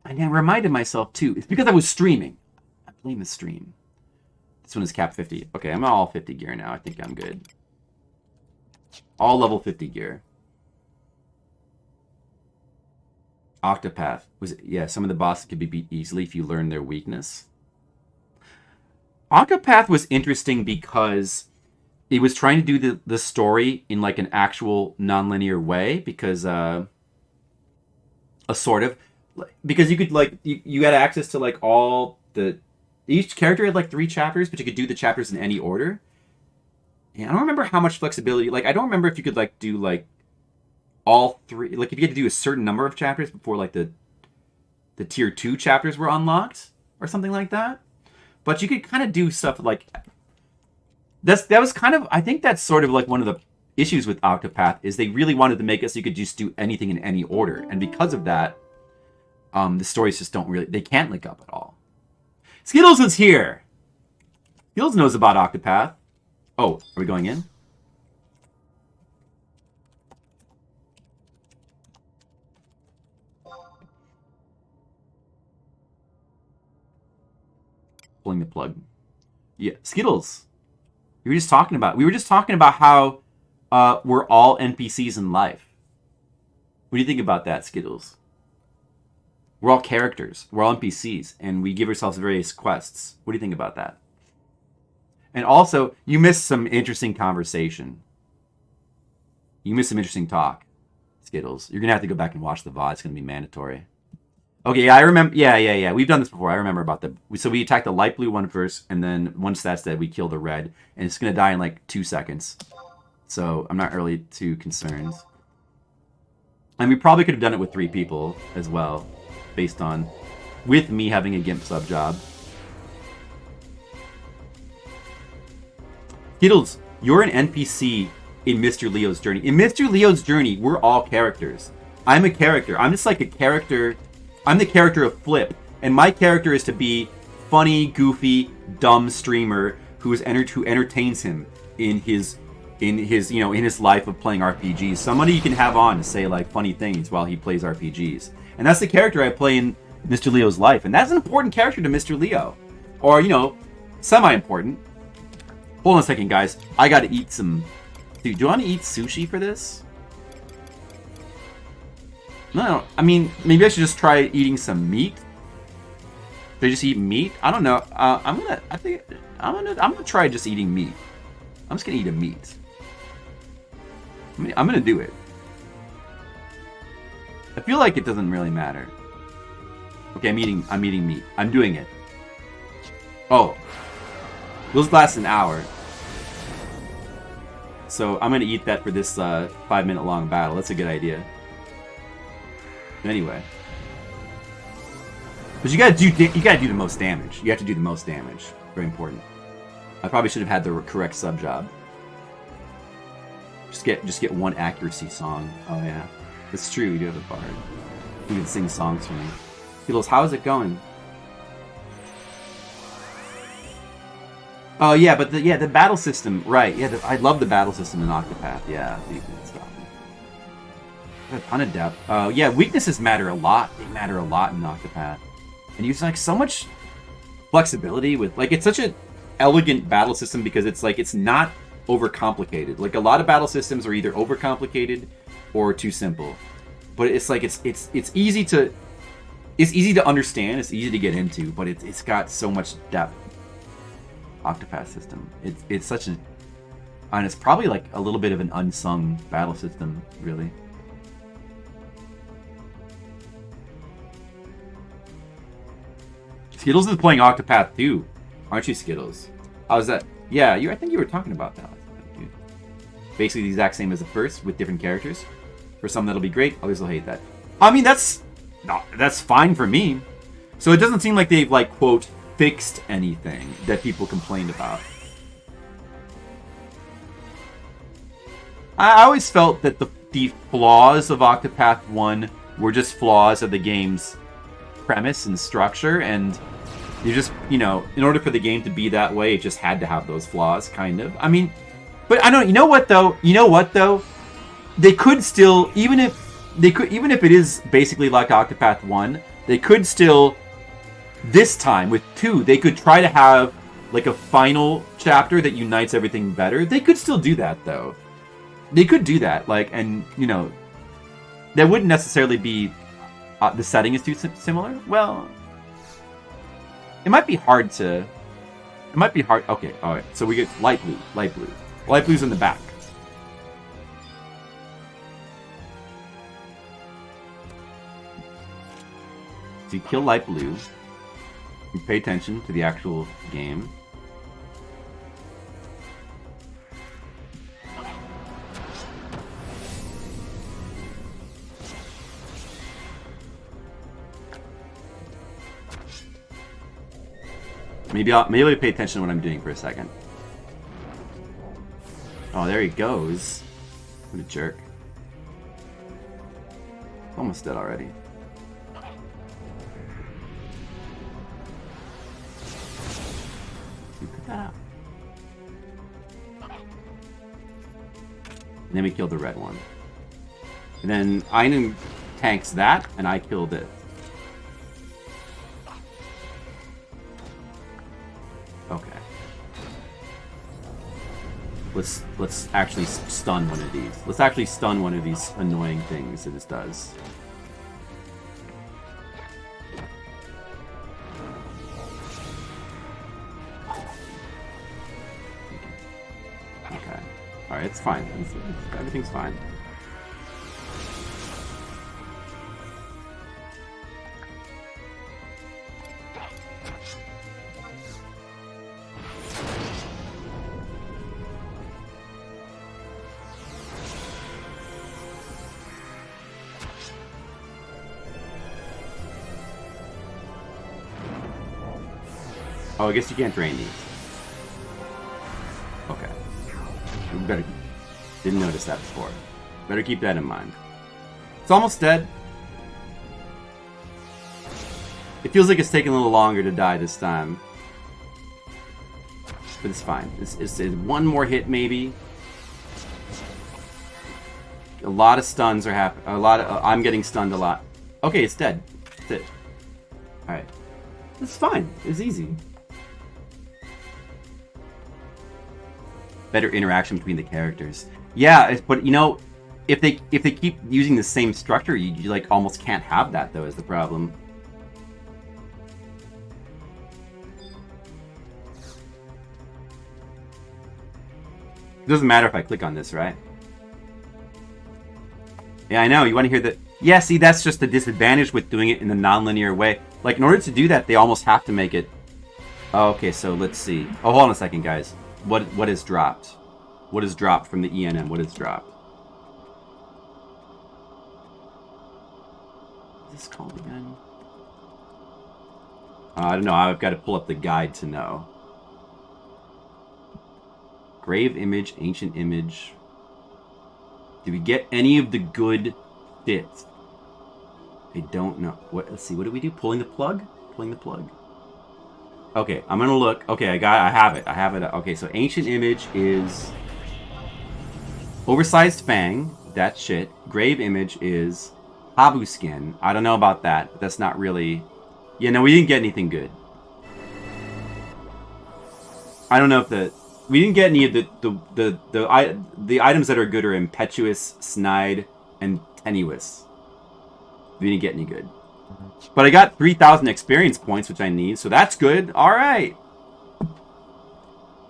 I reminded myself, too, it's because I was streaming. I blame the stream. This one is cap 50. Okay, I'm all 50 gear now. I think I'm good. All level 50 gear. Octopath. Yeah, some of the bosses could be beat easily if you learn their weakness. Octopath was interesting because it was trying to do the story in like an actual non-linear way, because a sort of... Because you could, like, you had access to, like, all the... Each character had, like, 3 chapters, but you could do the chapters in any order. And I don't remember how much flexibility... Like, I don't remember if you could, like, do, like, all 3... Like, if you had to do a certain number of chapters before, like, the tier 2 chapters were unlocked, or something like that. But you could kind of do stuff, like... That was kind of... I think that's sort of, like, one of the issues with Octopath, is they really wanted to make it so you could just do anything in any order. And because of that... the stories just don't really... They can't link up at all. Skittles is here! Skittles knows about Octopath. Oh, are we going in? Pulling the plug. Yeah, Skittles. We were just talking about how we're all NPCs in life. What do you think about that, Skittles? We're all characters. We're all NPCs. And we give ourselves various quests. What do you think about that? And also, you missed some interesting conversation. You missed some interesting talk, Skittles. You're going to have to go back and watch the VOD. It's going to be mandatory. Okay, yeah, I remember. Yeah. We've done this before. I remember about so we attack the light blue one first, and then once that's dead, we kill the red. And it's going to die in like 2 seconds. So I'm not really too concerned. And we probably could have done it with 3 people as well. Based on, with me having a GIMP sub job. Skittles, you're an NPC in Mr. Leo's journey. In Mr. Leo's journey, we're all characters. I'm a character. I'm just like a character. I'm the character of Flip, and my character is to be funny, goofy, dumb streamer who entertains him in his life of playing RPGs. Somebody you can have on to say like funny things while he plays RPGs. And that's the character I play in Mr. Leo's life. And that's an important character to Mr. Leo. Or, semi-important. Hold on a second, guys. I gotta eat some... Dude, do you want to eat sushi for this? No, I mean, maybe I should just try eating some meat. Should I just eat meat? I don't know. I'm gonna try just eating meat. I'm just gonna eat a meat. I'm gonna do it. I feel like it doesn't really matter. Okay, I'm eating meat. I'm doing it. Oh. Those last an hour. So I'm gonna eat that for this 5-minute long battle. That's a good idea. Anyway. But you gotta do the most damage. You have to do the most damage. Very important. I probably should have had the correct sub job. Just get one accuracy song. Oh yeah. It's true, you do have a bard. You can sing songs for me. Skittles, how is it going? Oh yeah, but the battle system, right? Yeah, I love the battle system in Octopath. Yeah, you can stop me. A ton of depth. Yeah, weaknesses matter a lot. They matter a lot in Octopath, and you use like so much flexibility with like it's such an elegant battle system because it's not overcomplicated. Like a lot of battle systems are either overcomplicated or too simple, but it's like it's easy to understand. It's easy to get into, but it's got so much depth. Octopath system. It's such an... And it's probably like a little bit of an unsung battle system, really. Skittles is playing Octopath too. Aren't you, Skittles? How's that? Yeah, I think you were talking about that. Basically the exact same as the first, with different characters. For some that'll be great, others will hate that. I mean, that's fine for me. So it doesn't seem like they've, like, quote, fixed anything that people complained about. I always felt that the flaws of Octopath 1 were just flaws of the game's premise and structure, and you just, in order for the game to be that way, it just had to have those flaws, kind of. I mean, but I don't, you know what though? They could still, even if it is basically like Octopath 1, they could still, this time with 2, they could try to have like a final chapter that unites everything better. They could still do that though. They could do that, like, and that wouldn't necessarily be the setting is too similar. Well, it might be hard to. It might be hard. Okay, all right. So we get light blue. Light blue's in the back. So you kill light blue. You pay attention to the actual game. Maybe I'll pay attention to what I'm doing for a second. Oh, there he goes. What a jerk. Almost dead already. Put that out. And then we killed the red one. And then Einen tanks that, and I killed it. Okay. Let's actually stun one of these. Let's actually stun one of these annoying things that this does. Okay. Alright, it's fine. Everything's fine. Oh, I guess you can't drain these. Okay. Better. Didn't notice that before. Better keep that in mind. It's almost dead. It feels like it's taking a little longer to die this time. But it's fine. It's one more hit, maybe. A lot of stuns are happening. I'm getting stunned a lot. Okay, it's dead. That's it. Alright. It's fine. It's easy. Better interaction between the characters. Yeah, but you know, if they keep using the same structure, you like almost can't have that though, is the problem. It doesn't matter if I click on this, right? Yeah, I know. You want to hear that? Yeah, see, that's just the disadvantage with doing it in the non-linear way. Like, in order to do that, they almost have to make it... Oh, okay, so let's see. Oh, hold on a second, guys. What is dropped? What is dropped from the ENM? What is dropped? What is this called again? I don't know. I've got to pull up the guide to know. Grave image, ancient image. Did we get any of the good bits? I don't know. What? Let's see. What do we do? Pulling the plug? Pulling the plug. Okay, I'm gonna look. Okay, I have it. I have it. Okay, so ancient image is oversized fang. That shit. Grave image is Habu skin. I don't know about that, but that's not really. Yeah, no, we didn't get anything good. I don't know if we didn't get any of the items that are good are impetuous, snide, and tenuous. We didn't get any good. But I got 3,000 experience points, which I need, so that's good. All right.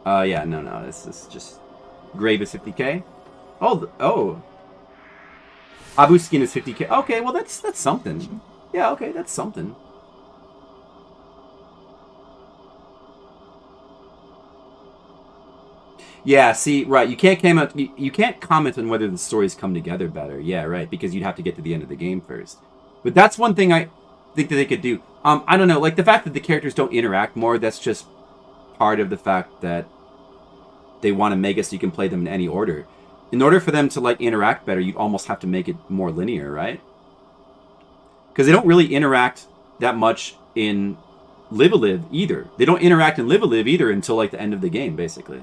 Yeah, no, this is just Grave is 50k. Oh. Abu skin is 50k. Okay, well that's something. Yeah, okay, that's something. Yeah, see, right, you can't comment on whether the stories come together better. Yeah, right, because you'd have to get to the end of the game first. But that's one thing I think that they could do. I don't know, like the fact that the characters don't interact more, that's just part of the fact that they want to make it so you can play them in any order. In order for them to like interact better, you'd almost have to make it more linear, right? Because they don't really interact that much in Live-A-Live either. They don't interact in Live-A-Live either until like the end of the game, basically.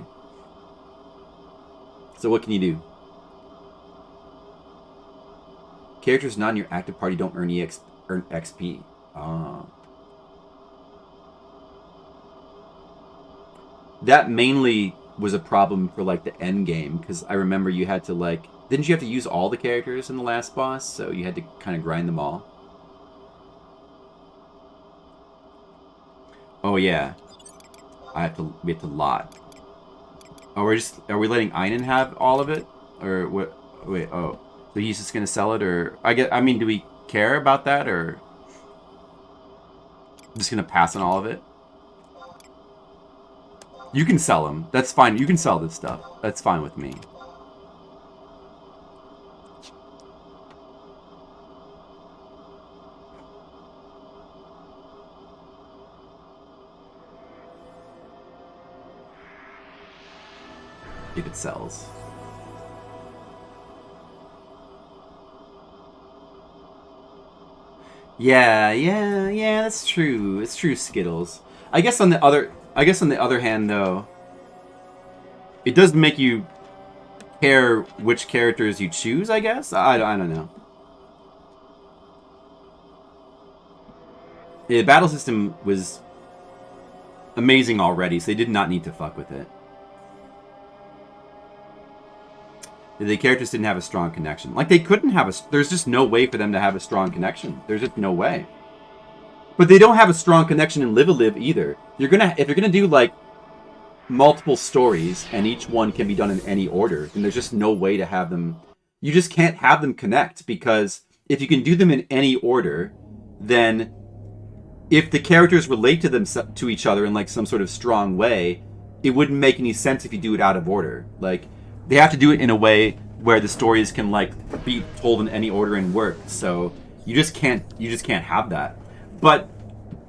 So what can you do? Characters not in your active party don't earn XP. Ah. That mainly was a problem for like the end game, because I remember you had to like... Didn't you have to use all the characters in the last boss? So you had to kind of grind them all. Oh yeah. We have to lot. Oh, are we letting Einen have all of it? Or what? Wait, oh. So he's just gonna sell it, or... I mean, do we care about that, or... I'm just gonna pass on all of it? You can sell them. That's fine. You can sell this stuff. That's fine with me. If it sells. Yeah, that's true. It's true, Skittles. I guess on the other hand though, it does make you care which characters you choose, I guess? I don't know. The battle system was amazing already, so they did not need to fuck with it. The characters didn't have a strong connection. Like, they couldn't have a... There's just no way for them to have a strong connection. There's just no way. But they don't have a strong connection in Live-A-Live either. If you're gonna do, like, multiple stories, and each one can be done in any order, then there's just no way to have them... You just can't have them connect, because if you can do them in any order, then if the characters relate to each other in, like, some sort of strong way, it wouldn't make any sense if you do it out of order. Like... They have to do it in a way where the stories can like be told in any order and work. So you just can't have that. But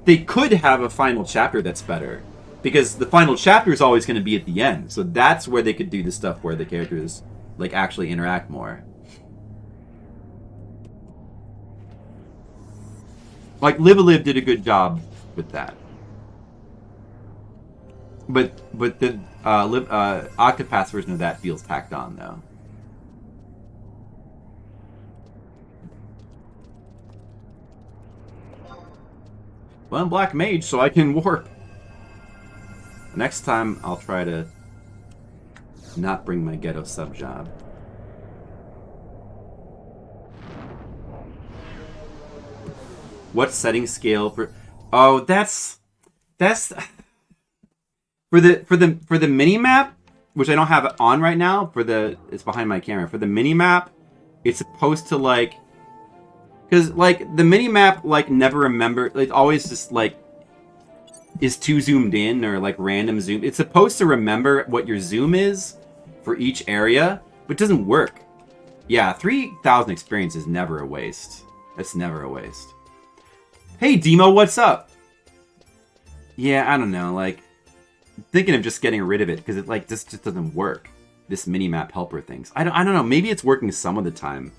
they could have a final chapter that's better, Because the final chapter is always going to be at the end. So that's where they could do the stuff where the characters like actually interact more. Like Live a Live did a good job with that. But the Octopath's version of that feels tacked on though. Well, I'm Black Mage, so I can warp. Next time, I'll try to not bring my ghetto sub job. What setting scale for? Oh, that's for the mini map, which I don't have it on right now. It's behind my camera. For the mini map, it's supposed to like. Because, like, the mini-map, like, never remember... Like, always just, like, is too zoomed in or, like, random zoom. It's supposed to remember what your zoom is for each area, but it doesn't work. Yeah, 3,000 experience is never a waste. That's never a waste. Hey, Demo, what's up? Yeah, I don't know, like... I'm thinking of just getting rid of it, because it, like, this just doesn't work. This mini-map helper things. I don't know, maybe it's working some of the time.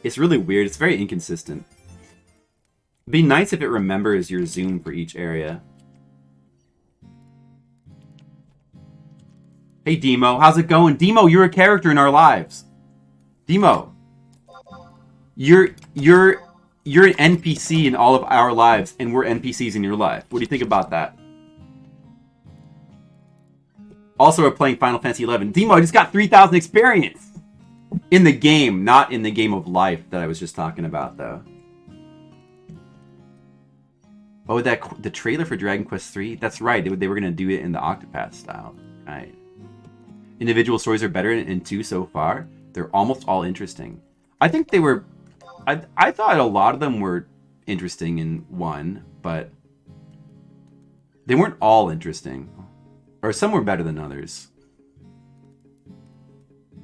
It's really weird. It's very inconsistent. It'd be nice if it remembers your zoom for each area. Hey, Demo. How's it going? Demo, you're a character in our lives. Demo. You're an NPC in all of our lives, and we're NPCs in your life. What do you think about that? Also, we're playing Final Fantasy XI. Demo, I just got 3,000 experience! In the game, not in the game of life that I was just talking about, though. Oh, the trailer for Dragon Quest III? That's right, they were going to do it in the Octopath style. Right. Individual stories are better in 2 so far. They're almost all interesting. I think they were... I thought a lot of them were interesting in 1, but... They weren't all interesting. Or some were better than others.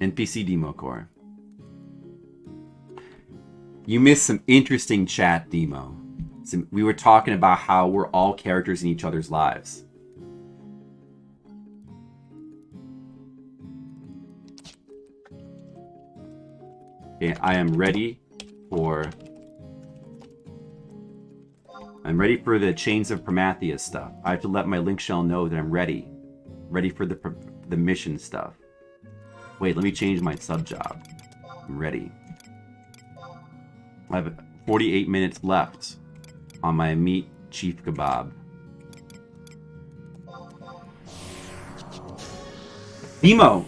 NPC Demo Core. You missed some interesting chat, Demo. We were talking about how we're all characters in each other's lives. Okay, I am ready for... I'm ready for the Chains of Promathia stuff. I have to let my link shell know that I'm ready. Ready for the mission stuff. Wait, let me change my sub job. I'm ready. I have 48 minutes left on my meat chief kebab. Demo!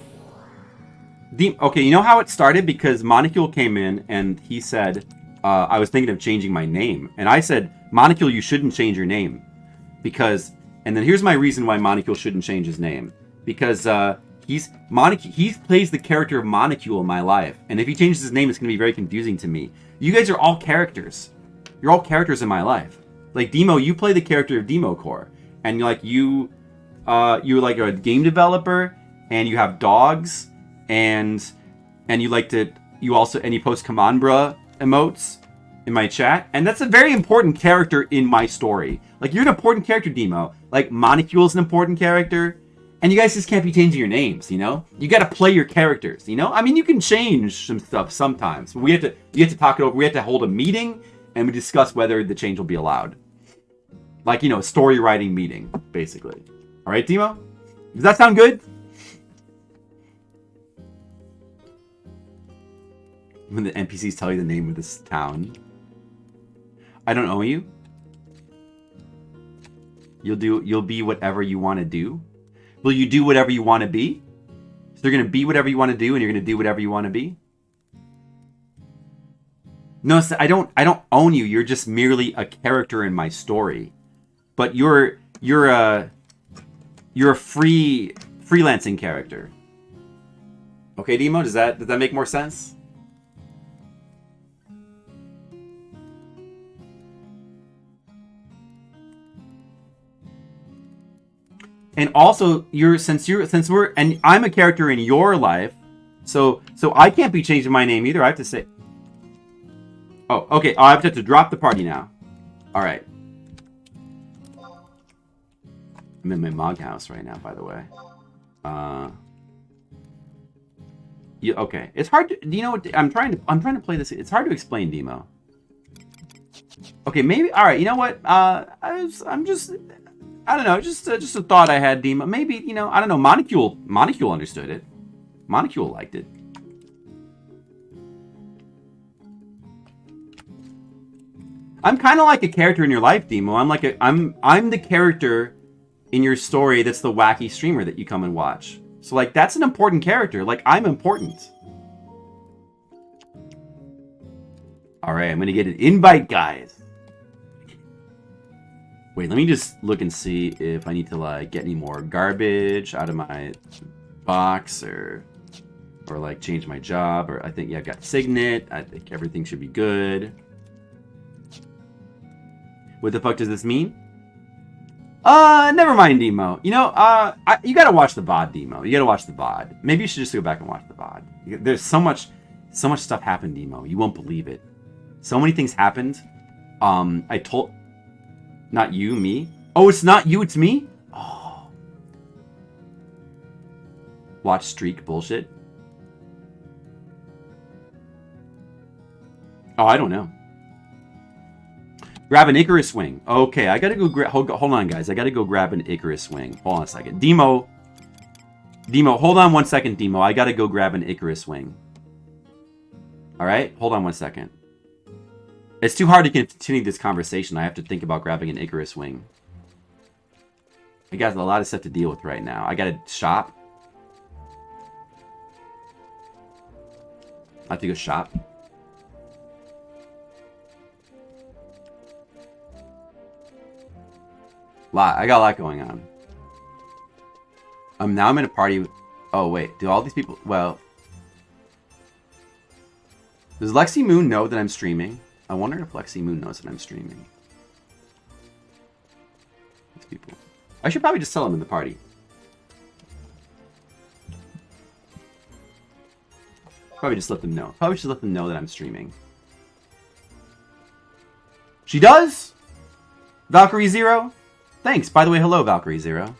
Okay, you know how it started? Because Monocule came in and he said, I was thinking of changing my name. And I said, Monocule, you shouldn't change your name. Because, and then here's my reason why Monocule shouldn't change his name. Because, he plays the character of Monocule in my life. And if he changes his name, it's going to be very confusing to me. You guys are all characters. You're all characters in my life. Like, Demo, you play the character of Demo Core. And, like, you're like a game developer, and you have dogs, and you like to... You post come on bruh emotes in my chat. And that's a very important character in my story. Like, you're an important character, Demo. Like, Monocule's an important character. And you guys just can't be changing your names, you know? You gotta play your characters, you know? I mean, you can change some stuff sometimes. But you have to talk it over. We have to hold a meeting, and we discuss whether the change will be allowed. Like, you know, a story writing meeting, basically. Alright, Demo? Does that sound good? When the NPCs tell you the name of this town. I don't owe you. You'll be whatever you want to do. Will you do whatever you want to be? So you're going to be whatever you want to do, and you're going to do whatever you want to be? No, I don't own you. You're just merely a character in my story. But you're a freelancing character. Okay, Demo, does that make more sense? And also, and I'm a character in your life, so I can't be changing my name either. I have to say, oh, okay. I have to drop the party now. All right. I'm in my Mog house right now, by the way. Okay. It's hard to, you know what, I'm trying to play this. It's hard to explain, Demo. Okay, maybe, alright, you know what, I'm just, I don't know, just a thought I had, Demo. Maybe, you know, I don't know, Monocule understood it. Monocule liked it. I'm kind of like a character in your life, Demo. I'm the character in your story that's the wacky streamer that you come and watch. So, like, that's an important character. Like, I'm important. Alright, I'm gonna get an invite, guys. Wait, let me just look and see if I need to, like, get any more garbage out of my box or like, change my job. Or I think, yeah, I've got Signet. I think everything should be good. What the fuck does this mean? Never mind, Demo. You know, you gotta watch the VOD, Demo. You gotta watch the VOD. Maybe you should just go back and watch the VOD. There's so much stuff happened, Demo. You won't believe it. So many things happened. I told... Not you, me? Oh, it's not you, it's me? Oh. Watch streak bullshit? Oh, I don't know. Grab an Icarus wing. Okay, I gotta go grab... Hold on, guys. I gotta go grab an Icarus wing. Hold on a second. Demo, hold on 1 second, Demo. I gotta go grab an Icarus wing. Alright? Hold on 1 second. It's too hard to continue this conversation. I have to think about grabbing an Icarus wing. I got a lot of stuff to deal with right now. I gotta shop. I have to go shop. I got a lot going on. Now I'm in a party. Oh, wait. Do all these people... Well... Does Lexi Moon know that I'm streaming? I wonder if Lexi Moon knows that I'm streaming. These people. I should probably just tell them in the party. Probably just let them know. Probably should let them know that I'm streaming. She does? Valkyrie Zero? Thanks. By the way, hello, Valkyrie Zero.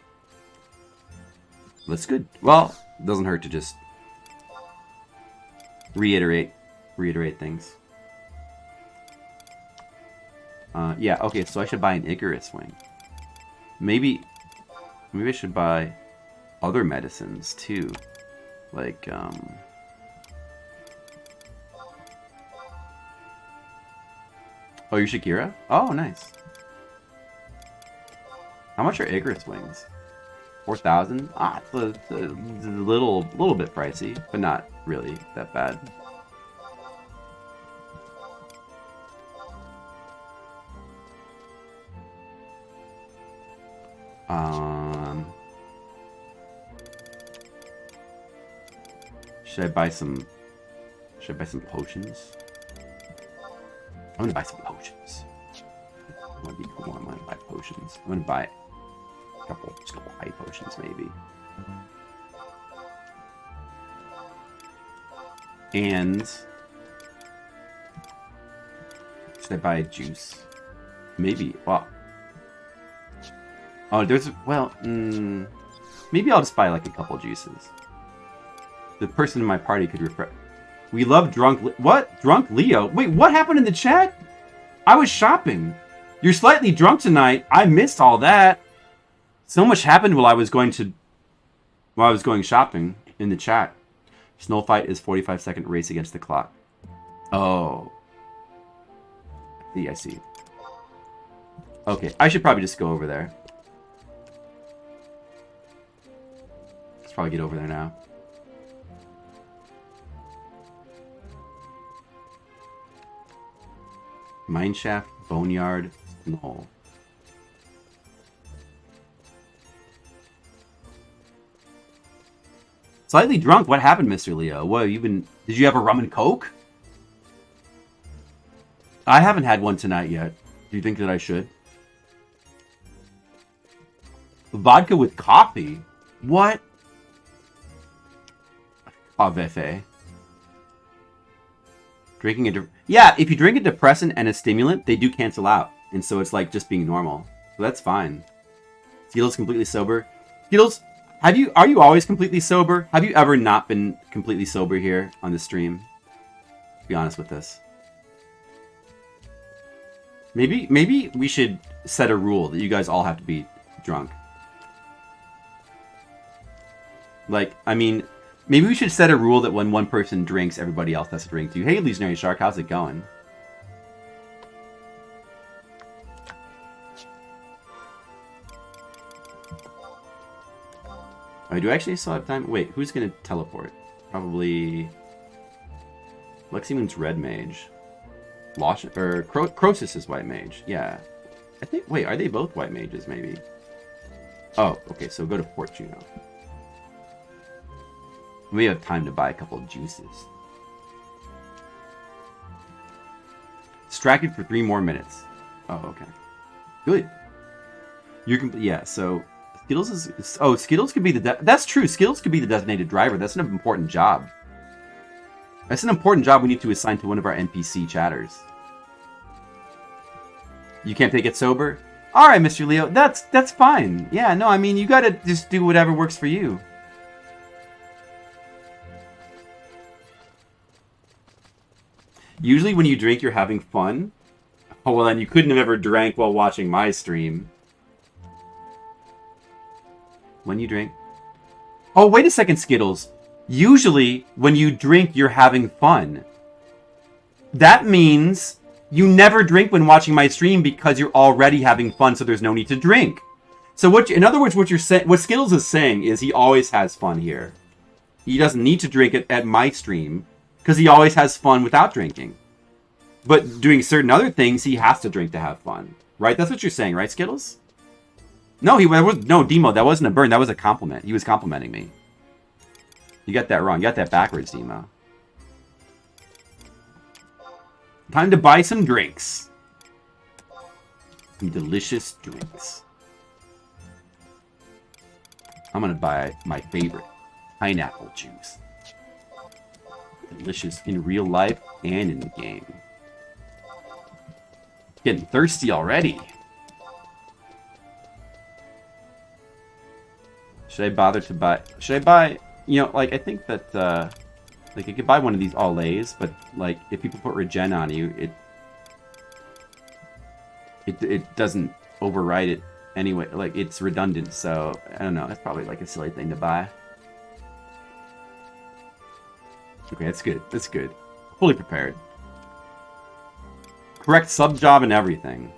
That's good. Well, it doesn't hurt to just reiterate things. Yeah, okay, so I should buy an Icarus wing. Maybe I should buy other medicines, too. Like, Oh, you're Shakira? Oh, nice. How much are Icarus wings? 4,000? Ah, it's a little bit pricey, but not really that bad. Should I buy some potions? I'm gonna buy some potions. I wanna be cool. I'm gonna buy potions. I'm gonna buy a couple high potions, maybe. And should I buy a juice? Maybe. Well. Oh, there's... Well, maybe I'll just buy, like, a couple juices. The person in my party could refresh... We love drunk... What? Drunk Leo? Wait, what happened in the chat? I was shopping. You're slightly drunk tonight. I missed all that. So much happened while I was going shopping in the chat. Snow fight is 45-second race against the clock. Oh. I see. Okay, I should probably just go over there. Let's probably get over there now. Mineshaft, Boneyard, no. Slightly drunk? What happened, Mr. Leo? What, did you have a rum and coke? I haven't had one tonight yet. Do you think that I should? Vodka with coffee? What? Avefe. Drinking yeah, if you drink a depressant and a stimulant, they do cancel out. And so it's like just being normal. So that's fine. Skittles completely sober. Skittles, are you always completely sober? Have you ever not been completely sober here on the stream? Be honest with us. Maybe we should set a rule that you guys all have to be drunk. Like, I mean, maybe we should set a rule that when one person drinks, everybody else has to drink too. Hey, Legionary Shark, how's it going? Oh, do I actually still have time? Wait, who's gonna teleport? Probably Lexington's Red Mage. Croesus is White Mage. Yeah. I think, wait, are they both White Mages, maybe? Oh, okay, so go to Port Juno. We have time to buy a couple of juices. Distracted for 3 more minutes. Oh, okay. Good. Yeah, so Skittles is... Oh, Skittles could be the... That's true. Skittles could be the designated driver. That's an important job. That's an important job we need to assign to one of our NPC chatters. You can't take it sober? Alright, Mr. Leo. That's fine. Yeah, no, I mean, you gotta just do whatever works for you. Usually when you drink, you're having fun. Oh, well, then you couldn't have ever drank while watching my stream. When you drink... Oh, wait a second, Skittles. Usually, when you drink, you're having fun. That means you never drink when watching my stream because you're already having fun, so there's no need to drink. So, in other words, what Skittles is saying is he always has fun here. He doesn't need to drink it at my stream because he always has fun without drinking. But doing certain other things, he has to drink to have fun. Right? That's what you're saying, right, Skittles? No, no, Demo, that wasn't a burn. That was a compliment. He was complimenting me. You got that wrong. You got that backwards, Demo. Time to buy some drinks. Some delicious drinks. I'm going to buy my favorite. Pineapple juice. Delicious in real life and in the game. Getting thirsty already. Should I bother to buy... Should I buy... You know, like, I think that, like, you could buy one of these allays, but, like, if people put regen on you, it doesn't override it anyway. Like, it's redundant, so, I don't know. That's probably, like, a silly thing to buy. Okay, that's good. That's good. Fully prepared. Correct sub-job and everything.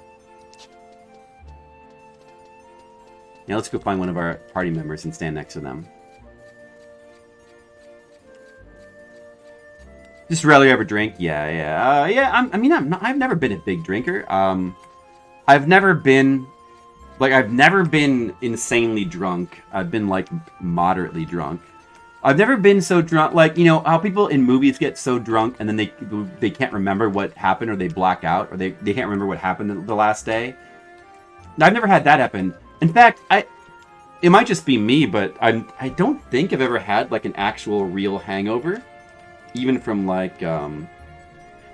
Yeah, let's go find one of our party members and stand next to them. Just rarely ever drink. Yeah. I've never been a big drinker. I've never been insanely drunk. I've been, like, moderately drunk. I've never been so drunk, like, you know, how people in movies get so drunk and then they can't remember what happened, or they black out, or they can't remember what happened the last day. I've never had that happen. In fact, it might just be me, but I don't think I've ever had, like, an actual real hangover. Even from, like, there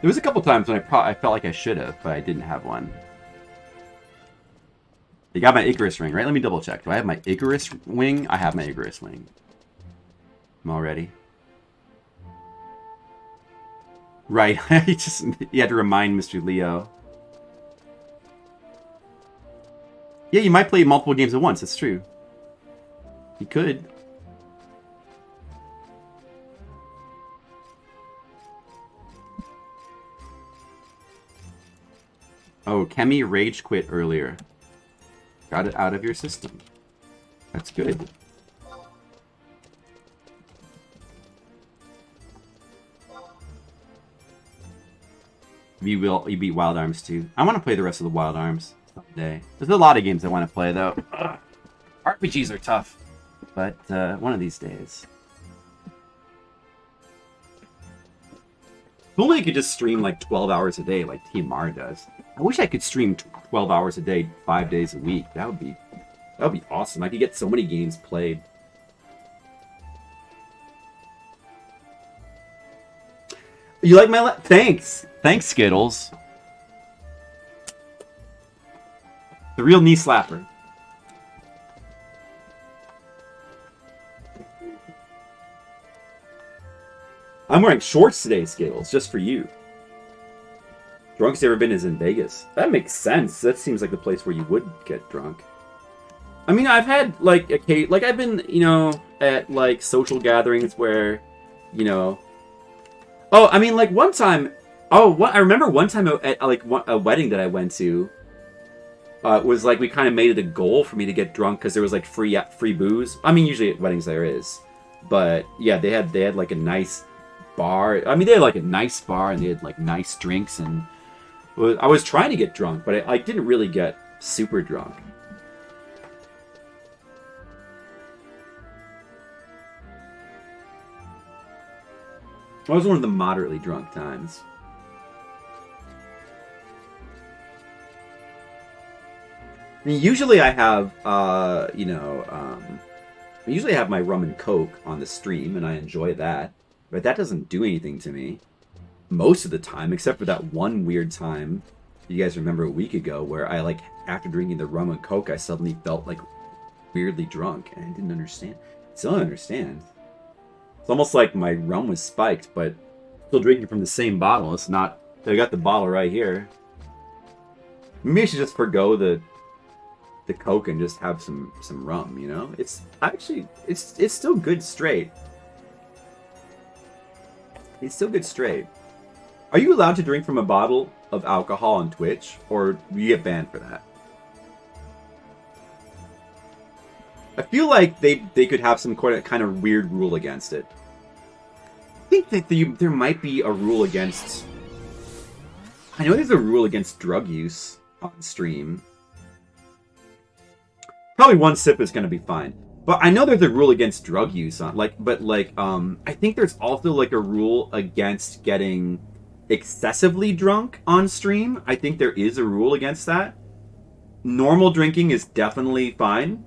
was a couple times when I felt like I should have, but I didn't have one. You got my Icarus ring, right? Let me double check. Do I have my Icarus wing? I have my Icarus wing. I'm all ready. Right. You had to remind Mr. Leo. Yeah, you might play multiple games at once. That's true. You could. Oh, Kemi rage quit earlier. Got it out of your system. That's good. You beat Wild Arms too. I want to play the rest of the Wild Arms someday. There's a lot of games I want to play though. RPGs are tough, but one of these days. If only I could just stream like 12 hours a day like Team Mar does. I wish I could stream 12 hours a day, 5 days a week. That would be awesome. I could get so many games played. You like my Thanks. Thanks, Skittles. The real knee slapper. I'm wearing shorts today, Skittles, just for you. Drunkest ever been is in Vegas. That makes sense. That seems like the place where you would get drunk. I mean, I've had, like, I've been, you know, at, like, social gatherings where, you know... Oh, I mean, like, one time... I remember one time at, like, a wedding that I went to, was, like, we kind of made it a goal for me to get drunk because there was, like, free booze. I mean, usually at weddings there is. But, yeah, they had, like, a nice bar. I mean, they had, like, a nice bar, and they had, like, nice drinks, and... I was trying to get drunk, but I didn't really get super drunk. I was one of the moderately drunk times. I mean, usually I have, you know, I usually have my rum and coke on the stream, and I enjoy that. But that doesn't do anything to me. Most of the time, except for that one weird time, you guys remember a week ago, where I, like, after drinking the rum and coke, I suddenly felt, like, weirdly drunk, and I didn't understand. Still don't understand. It's almost like my rum was spiked, but still drinking from the same bottle. It's not... I got the bottle right here. Maybe I should just forgo the coke and just have some rum, you know? It's actually... It's still good straight. It's still good straight. Are you allowed to drink from a bottle of alcohol on Twitch, or do you get banned for that? I feel like they could have some kind of weird rule against it. I think that there might be a rule against... I know there's a rule against drug use on stream. Probably one sip is going to be fine. But I know there's a rule against drug use on... I think there's also, like, a rule against getting excessively drunk on stream. I think there is a rule against that. Normal drinking is definitely fine.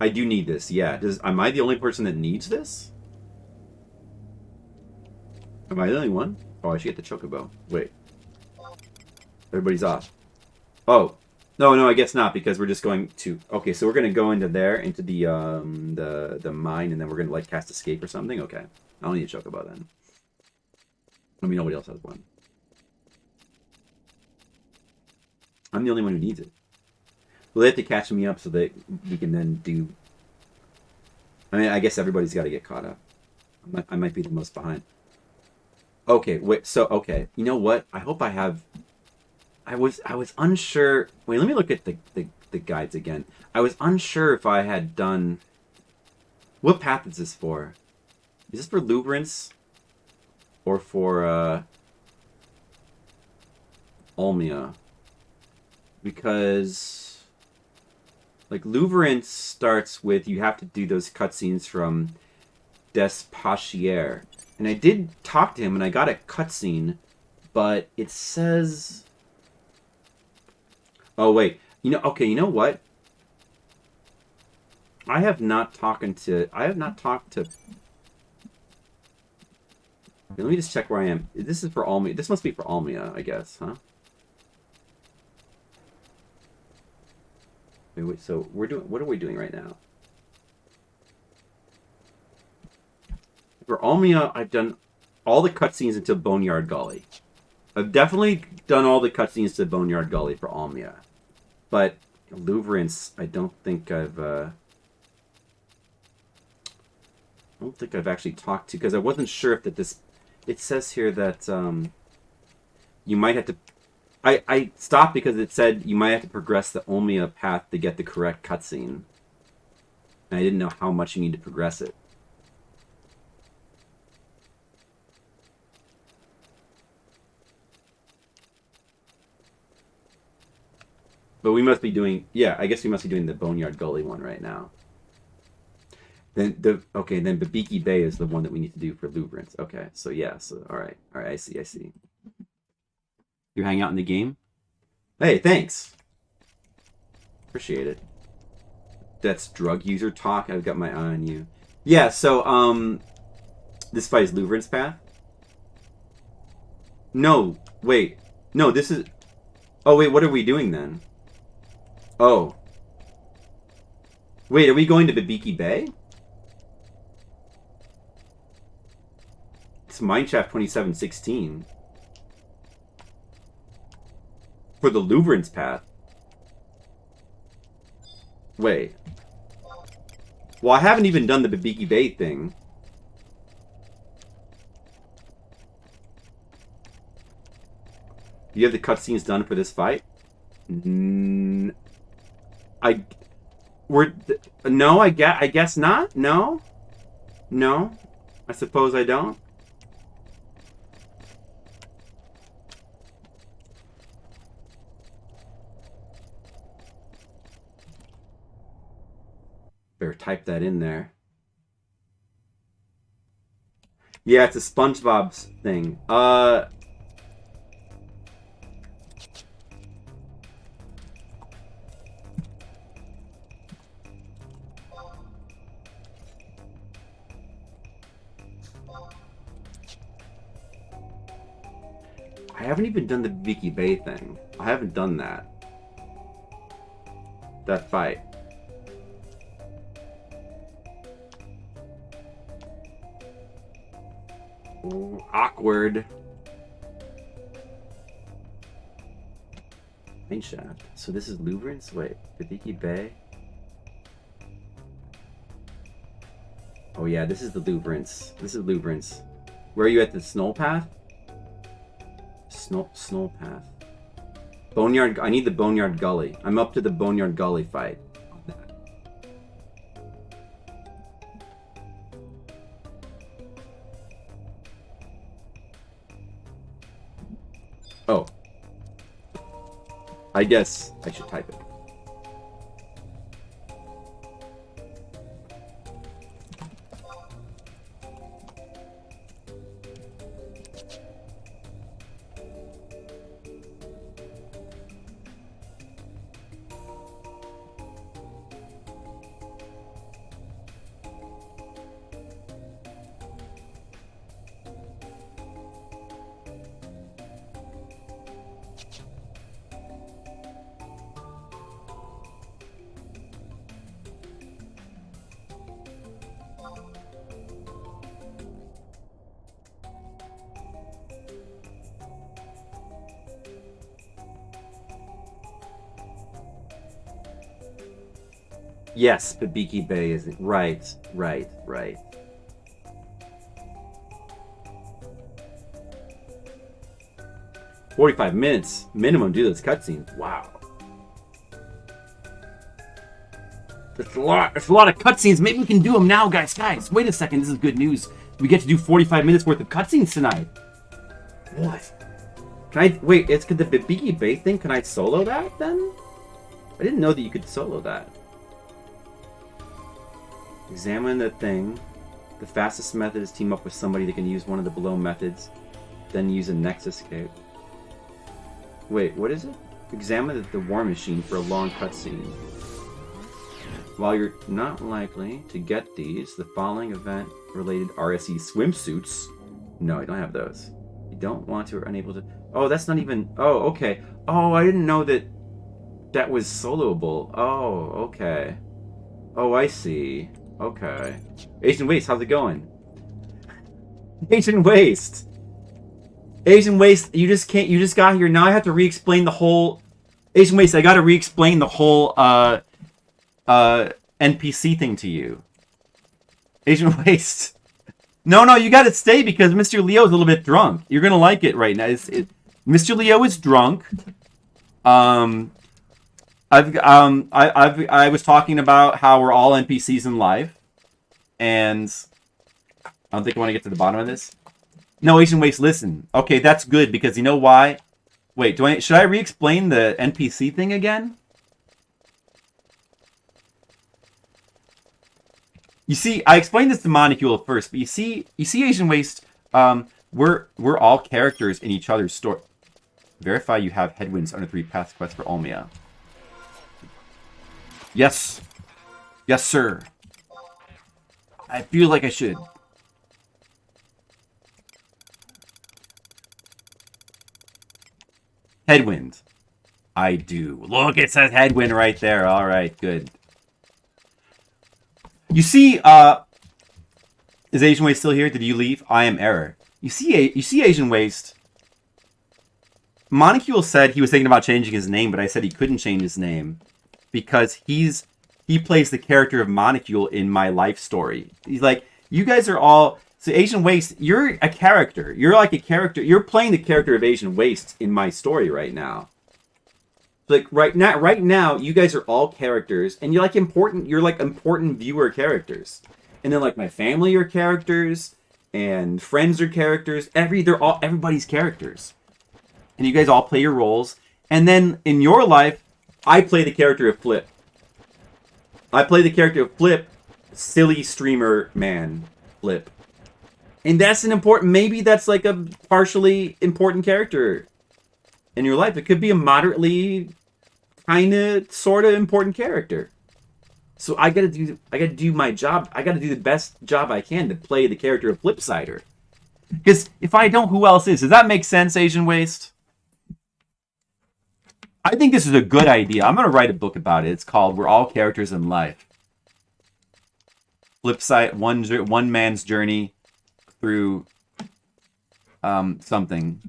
I do need this, yeah. Am I the only person that needs this? Am I the only one? Oh, I should get the chocobo. Wait. Everybody's off. Oh. No, I guess not, because we're just going to... Okay, so we're going to go into there, into the mine, and then we're going to, like, cast escape or something? Okay. I don't need a chocobo then. I mean, nobody else has one. I'm the only one who needs it. Well, they have to catch me up so that we can then do... I mean, I guess everybody's got to get caught up. I might be the most behind. Okay, wait, so, okay. You know what? I hope I have... I was unsure... Wait, let me look at the guides again. I was unsure if I had done... What path is this for? Is this for Lubrance? Or for, Olmia? Because... Like, Lubrance starts with... You have to do those cutscenes from Despachier. And I did talk to him, and I got a cutscene, but it says... Oh, wait. You know, okay, you know what? I have not talked to... Okay, let me just check where I am. This is for Almia. This must be for Almia, I guess, huh? Wait, so we're doing... What are we doing right now? For Almia, I've done all the cutscenes into Boneyard Gully. I've definitely done all the cutscenes to Boneyard Gully for Almia. But Lubrance, I don't think I've actually talked to, because I wasn't sure if this... It says here that you might have to... I stopped because it said you might have to progress the Olmia path to get the correct cutscene. And I didn't know how much you need to progress it. But we must be doing... Yeah, I guess we must be doing the Boneyard Gully one right now. Then Babiki Bay is the one that we need to do for Lubrance. Okay, so yeah, so alright, I see. You hang out in the game? Hey, thanks! Appreciate it. That's drug user talk. I've got my eye on you. Yeah, so, this fight is Lubrance path? No, wait. No, this is... Oh, wait, what are we doing then? Oh. Wait, are we going to Babiki Bay? Mineshaft 2716. For the Lubrance path. Wait. Well, I haven't even done the Babiki Bay thing. Do you have the cutscenes done for this fight? No, I guess not. No. I suppose I don't. Better type that in there. Yeah, it's a SpongeBob thing. I haven't even done the Vicky Bay thing. I haven't done that. That fight. Ooh, awkward. Main shaft. So this is Lubrance? Wait, Vicky Bay? Oh yeah, this is the Lubrance. This is Lubrance. Where are you at the Snow Path? Snow Path. Boneyard. I need the Boneyard Gully. I'm up to the Boneyard Gully fight. Oh. I guess I should type it. Yes, Babiki Bay is right. 45 minutes minimum to do those cutscenes. Wow. That's a lot. That's a lot of cutscenes. Maybe we can do them now, guys. Guys, wait a second. This is good news. We get to do 45 minutes worth of cutscenes tonight. What? Can I wait? It's the Babiki Bay thing. Can I solo that then? I didn't know that you could solo that. Examine the thing. The fastest method is team up with somebody that can use one of the below methods. Then use a next escape. Wait, what is it? Examine the war machine for a long cutscene. While you're not likely to get these, the following event-related RSE swimsuits. No, I don't have those. You don't want to or unable to. Oh, that's not even. Oh, okay. Oh, I didn't know that that was soloable. Oh, okay. Oh, I see. Okay. Asian Waste, how's it going? Asian Waste! Asian Waste, you just got here. Now I have to re-explain the whole... Asian Waste, I gotta re-explain the whole, NPC thing to you. Asian Waste. No, you gotta stay because Mr. Leo is a little bit drunk. You're gonna like it right now. Mr. Leo is drunk. I was talking about how we're all NPCs in life, and I don't think I want to get to the bottom of this. No, Asian Waste, listen. Okay, that's good because you know why? Wait, should I re-explain the NPC thing again? You see, I explained this to Monicule at first, but you see, Asian Waste. We're all characters in each other's story. Verify you have headwinds under 3 past quests for Olmia. Yes, sir. I feel like I should. Headwind. I do. Look, it says headwind right there. All right, good. You see, is Asian Way still here? Did you leave? I am error. You see Asian Waste. Monocule said he was thinking about changing his name, but I said he couldn't change his name because he plays the character of Monocule in my life story. He's like, you guys are all... So Asian Waste, you're a character. You're like a character. You're playing the character of Asian Waste in my story right now. Like right now, you guys are all characters, and you're like important viewer characters. And then like my family are characters, and friends are characters. Everybody's characters. And you guys all play your roles. And then in your life, I play the character of Flip. I play the character of Flip, silly streamer man, Flip. And that's maybe that's like a partially important character in your life. It could be a moderately, kind of, sort of important character. So I gotta do my job. I gotta do the best job I can to play the character of Flipsider. Because if I don't, who else is? Does that make sense, Asian Waste? I think this is a good idea. I'm going to write a book about it. It's called We're All Characters in Life. Flipside, one man's journey through something.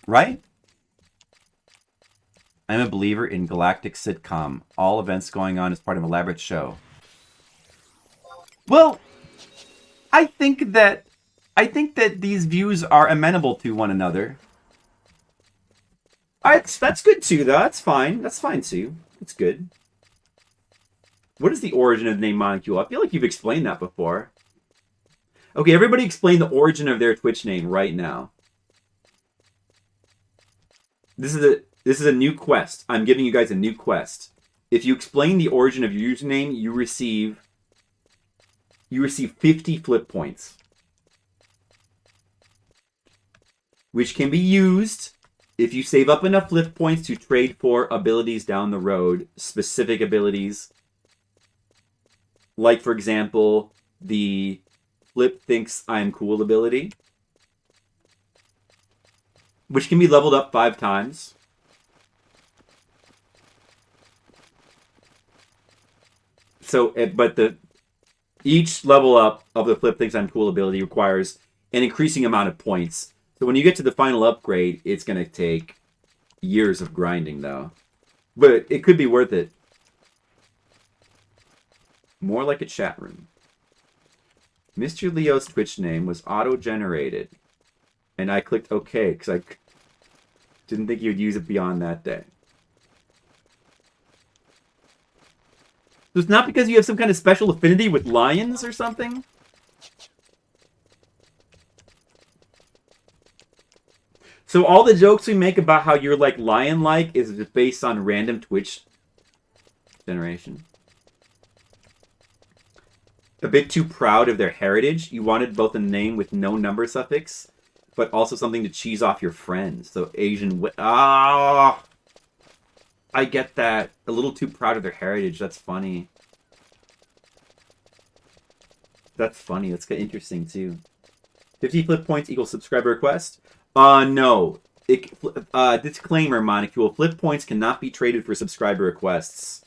Right? I'm a believer in galactic sitcom. All events going on as part of an elaborate show. Well, I think that these views are amenable to one another. That's good too, though. That's fine. That's fine too. It's good. What is the origin of the name Monocule? I feel like you've explained that before. Okay, everybody explain the origin of their Twitch name right now. This is a new quest. I'm giving you guys a new quest. If you explain the origin of your username, you receive 50 flip points, which can be used if you save up enough flip points to trade for abilities down the road, specific abilities. Like, for example, the Flip Thinks I'm Cool ability, which can be leveled up 5 times. So, each level up of the Flip Thinks I'm Cool ability requires an increasing amount of points. So when you get to the final upgrade, it's going to take years of grinding, though. But it could be worth it. More like a chat room. Mr. Leo's Twitch name was auto-generated. And I clicked OK, because I didn't think he would use it beyond that day. So it's not because you have some kind of special affinity with lions or something? So all the jokes we make about how you're like lion-like is just based on random Twitch generation. A bit too proud of their heritage. You wanted both a name with no number suffix, but also something to cheese off your friends. So Asian... I get that. A little too proud of their heritage. That's funny. That's funny. That's interesting, too. 50 flip points equals subscriber request. No. Disclaimer, Monocule. Flip points cannot be traded for subscriber requests.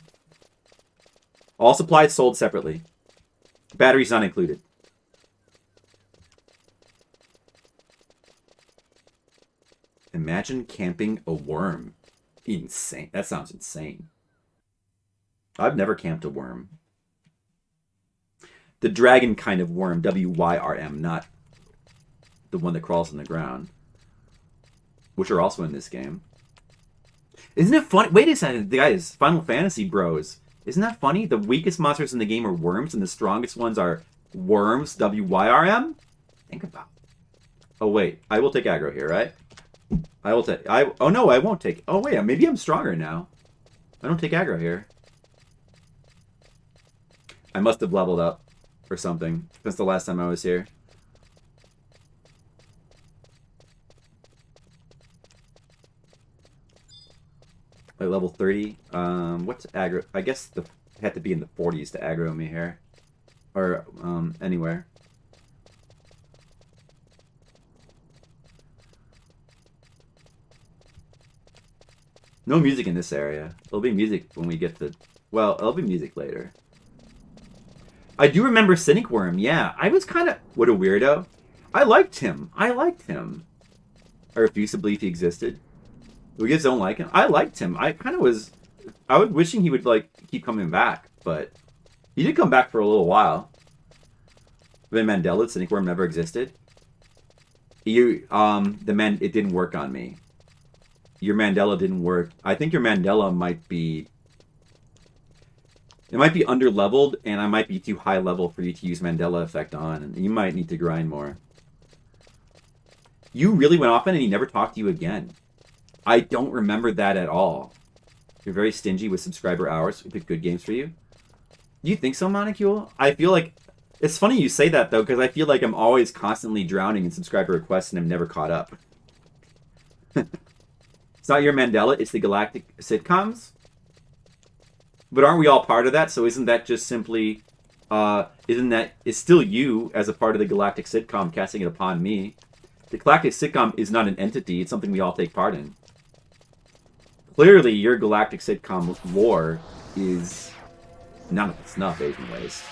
All supplies sold separately. Batteries not included. Imagine camping a worm. Insane. That sounds insane. I've never camped a worm. The dragon kind of worm. W-Y-R-M, not the one that crawls on the ground. Which are also in this game. Isn't it funny? Wait a second, guys. Final Fantasy bros. Isn't that funny? The weakest monsters in the game are worms, and the strongest ones are worms. W-Y-R-M? Think about it. Oh, wait. I will take aggro here, right? I will take... Oh, no, I won't take... Oh, wait. Maybe I'm stronger now. I don't take aggro here. I must have leveled up or something since the last time I was here. Like level 30. What's aggro? I guess it had to be in the 40s to aggro me here. Or, anywhere. No music in this area. There'll be music when we get to... Well, there'll be music later. I do remember Cynic Worm, yeah. I was kind of... What a weirdo. I liked him. I refuse to believe he existed. We just don't like him. I liked him. I kind of was... I was wishing he would, like, keep coming back, but... He did come back for a little while. Then Mandela, Cynic Worm never existed. It didn't work on me. Your Mandela didn't work. I think your Mandela might be... It might be under-leveled, and I might be too high level for you to use Mandela effect on, and you might need to grind more. You really went off on and he never talked to you again. I don't remember that at all. You're very stingy with subscriber hours. We pick good games for you. Do you think so, Monocule? I feel like... It's funny you say that, though, because I feel like I'm always constantly drowning in subscriber requests and I'm never caught up. It's not your Mandela, it's the Galactic sitcoms. But aren't we all part of that? So isn't that just simply... it's still you as a part of the Galactic sitcom casting it upon me. The Galactic sitcom is not an entity, it's something we all take part in. Clearly, your Galactic sitcom lore is none of the snuff, Asian Waste.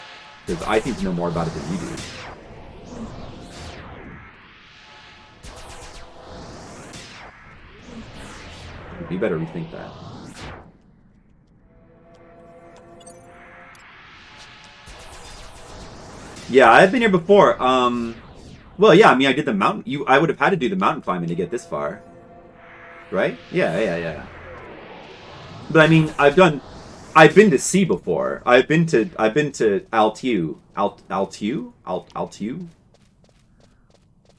Because I seem to know more about it than you do. You better rethink that. Yeah, I've been here before. Well, yeah, I mean, I did the mountain... I would have had to do the mountain climbing to get this far. Right? Yeah. But I mean, I've been to sea before. I've been to Altiu. Altiu?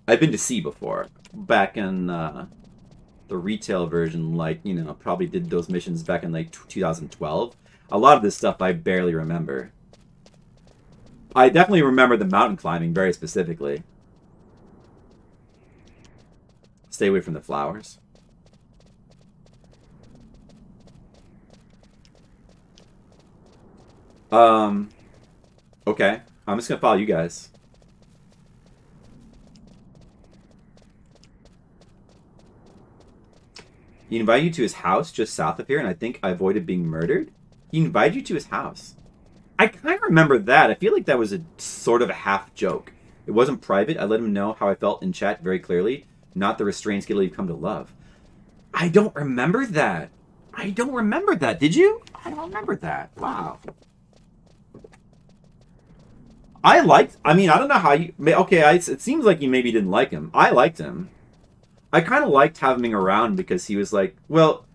I've been to sea before. Back in the retail version, like, you know, probably did those missions back in like 2012. A lot of this stuff I barely remember. I definitely remember the mountain climbing very specifically. Stay away from the flowers. Okay. I'm just gonna follow you guys. He invited you to his house just south of here, and I think I avoided being murdered. He invited you to his house. I kind of remember that. I feel like that was a sort of a half joke. It wasn't private. I let him know how I felt in chat very clearly. Not the restrained skill you've come to love. I don't remember that. Did you? I don't remember that. Wow. I mean, I don't know how you... Okay, it seems like you maybe didn't like him. I liked him. I kind of liked having him around because he was like... Well,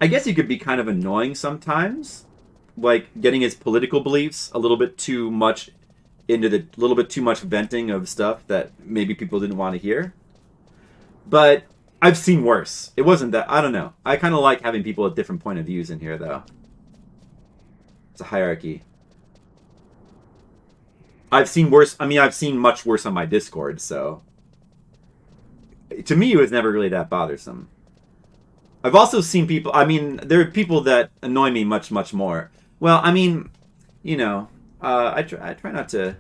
I guess he could be kind of annoying sometimes. Like, getting his political beliefs a little bit too much into the... little bit too much venting of stuff that maybe people didn't want to hear. But I've seen worse. It wasn't that... I don't know. I kind of like having people with different point of views in here, though. It's a hierarchy. I've seen worse. I mean, I've seen much worse on my Discord, so... To me, it was never really that bothersome. I've also seen people... I mean, there are people that annoy me much, much more. Well, I mean, you know, I try not to...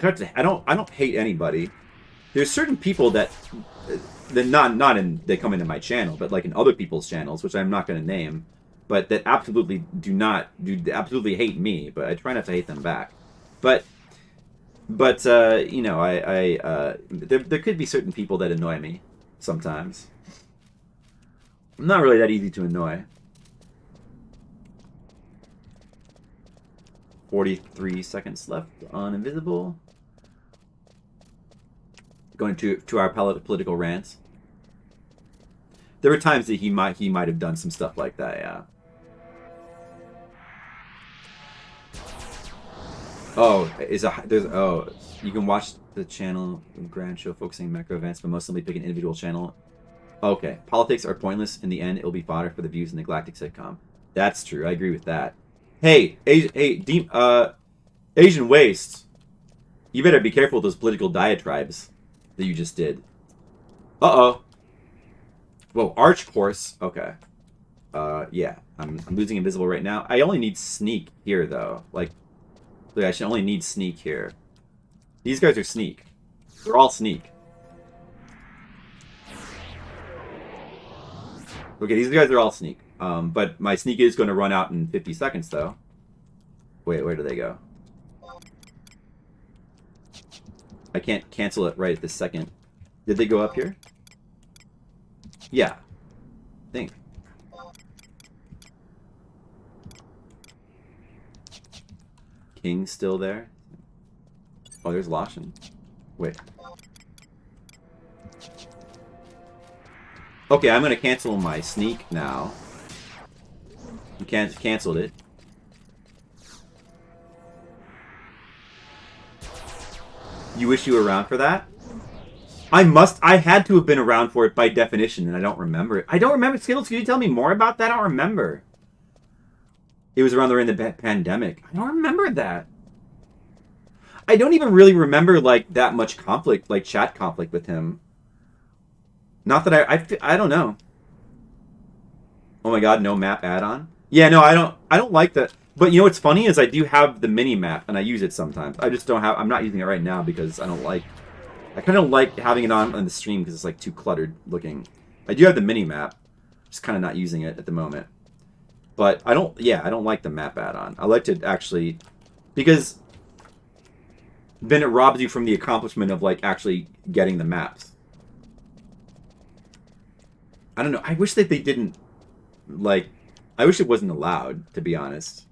I don't hate anybody. There's certain people that they come into my channel, but like in other people's channels, which I'm not going to name, but that absolutely absolutely hate me, but I try not to hate them back. But you know, there could be certain people that annoy me sometimes. I'm not really that easy to annoy. 43 seconds left on Invisible. Going to our political rants. There were times that he might have done some stuff like that, yeah. You can watch the channel grand show focusing macro events, but mostly pick an individual channel. Okay, politics are pointless. In the end, it'll be fodder for the views in the Galactic sitcom. That's true. I agree with that. Hey, Asian Waste. You better be careful with those political diatribes that you just did. Uh-oh. Whoa, Arch Horse. Okay. Yeah. I'm losing Invisible right now. I only need Sneak here, though. Like, I should only need Sneak here. These guys are Sneak. They're all Sneak. Okay, these guys are all Sneak. But my Sneak is going to run out in 50 seconds, though. Wait, where do they go? I can't cancel it right this second. Did they go up here? Yeah. I think. King's still there. Oh, there's Lashin. Wait. Okay, I'm gonna cancel my sneak now. You canceled it. You wish you were around for that? I had to have been around for it by definition, and I don't remember it. I don't remember. Skittles, can you tell me more about that? I don't remember. It was around during the pandemic. I don't remember that. I don't even really remember, like, that much conflict, like, chat conflict with him. Not that I don't know. Oh my god, no map add-on? Yeah, no, I don't like that. But you know what's funny is I do have the mini map, and I use it sometimes. I just don't have, I'm not using it right now because I kind of like having it on the stream because it's like too cluttered looking. I do have the mini map, just kind of not using it at the moment. But I don't like the map add-on. I like to actually, because then it robs you from the accomplishment of like actually getting the maps. I don't know. I wish that they didn't, like, I wish it wasn't allowed, to be honest.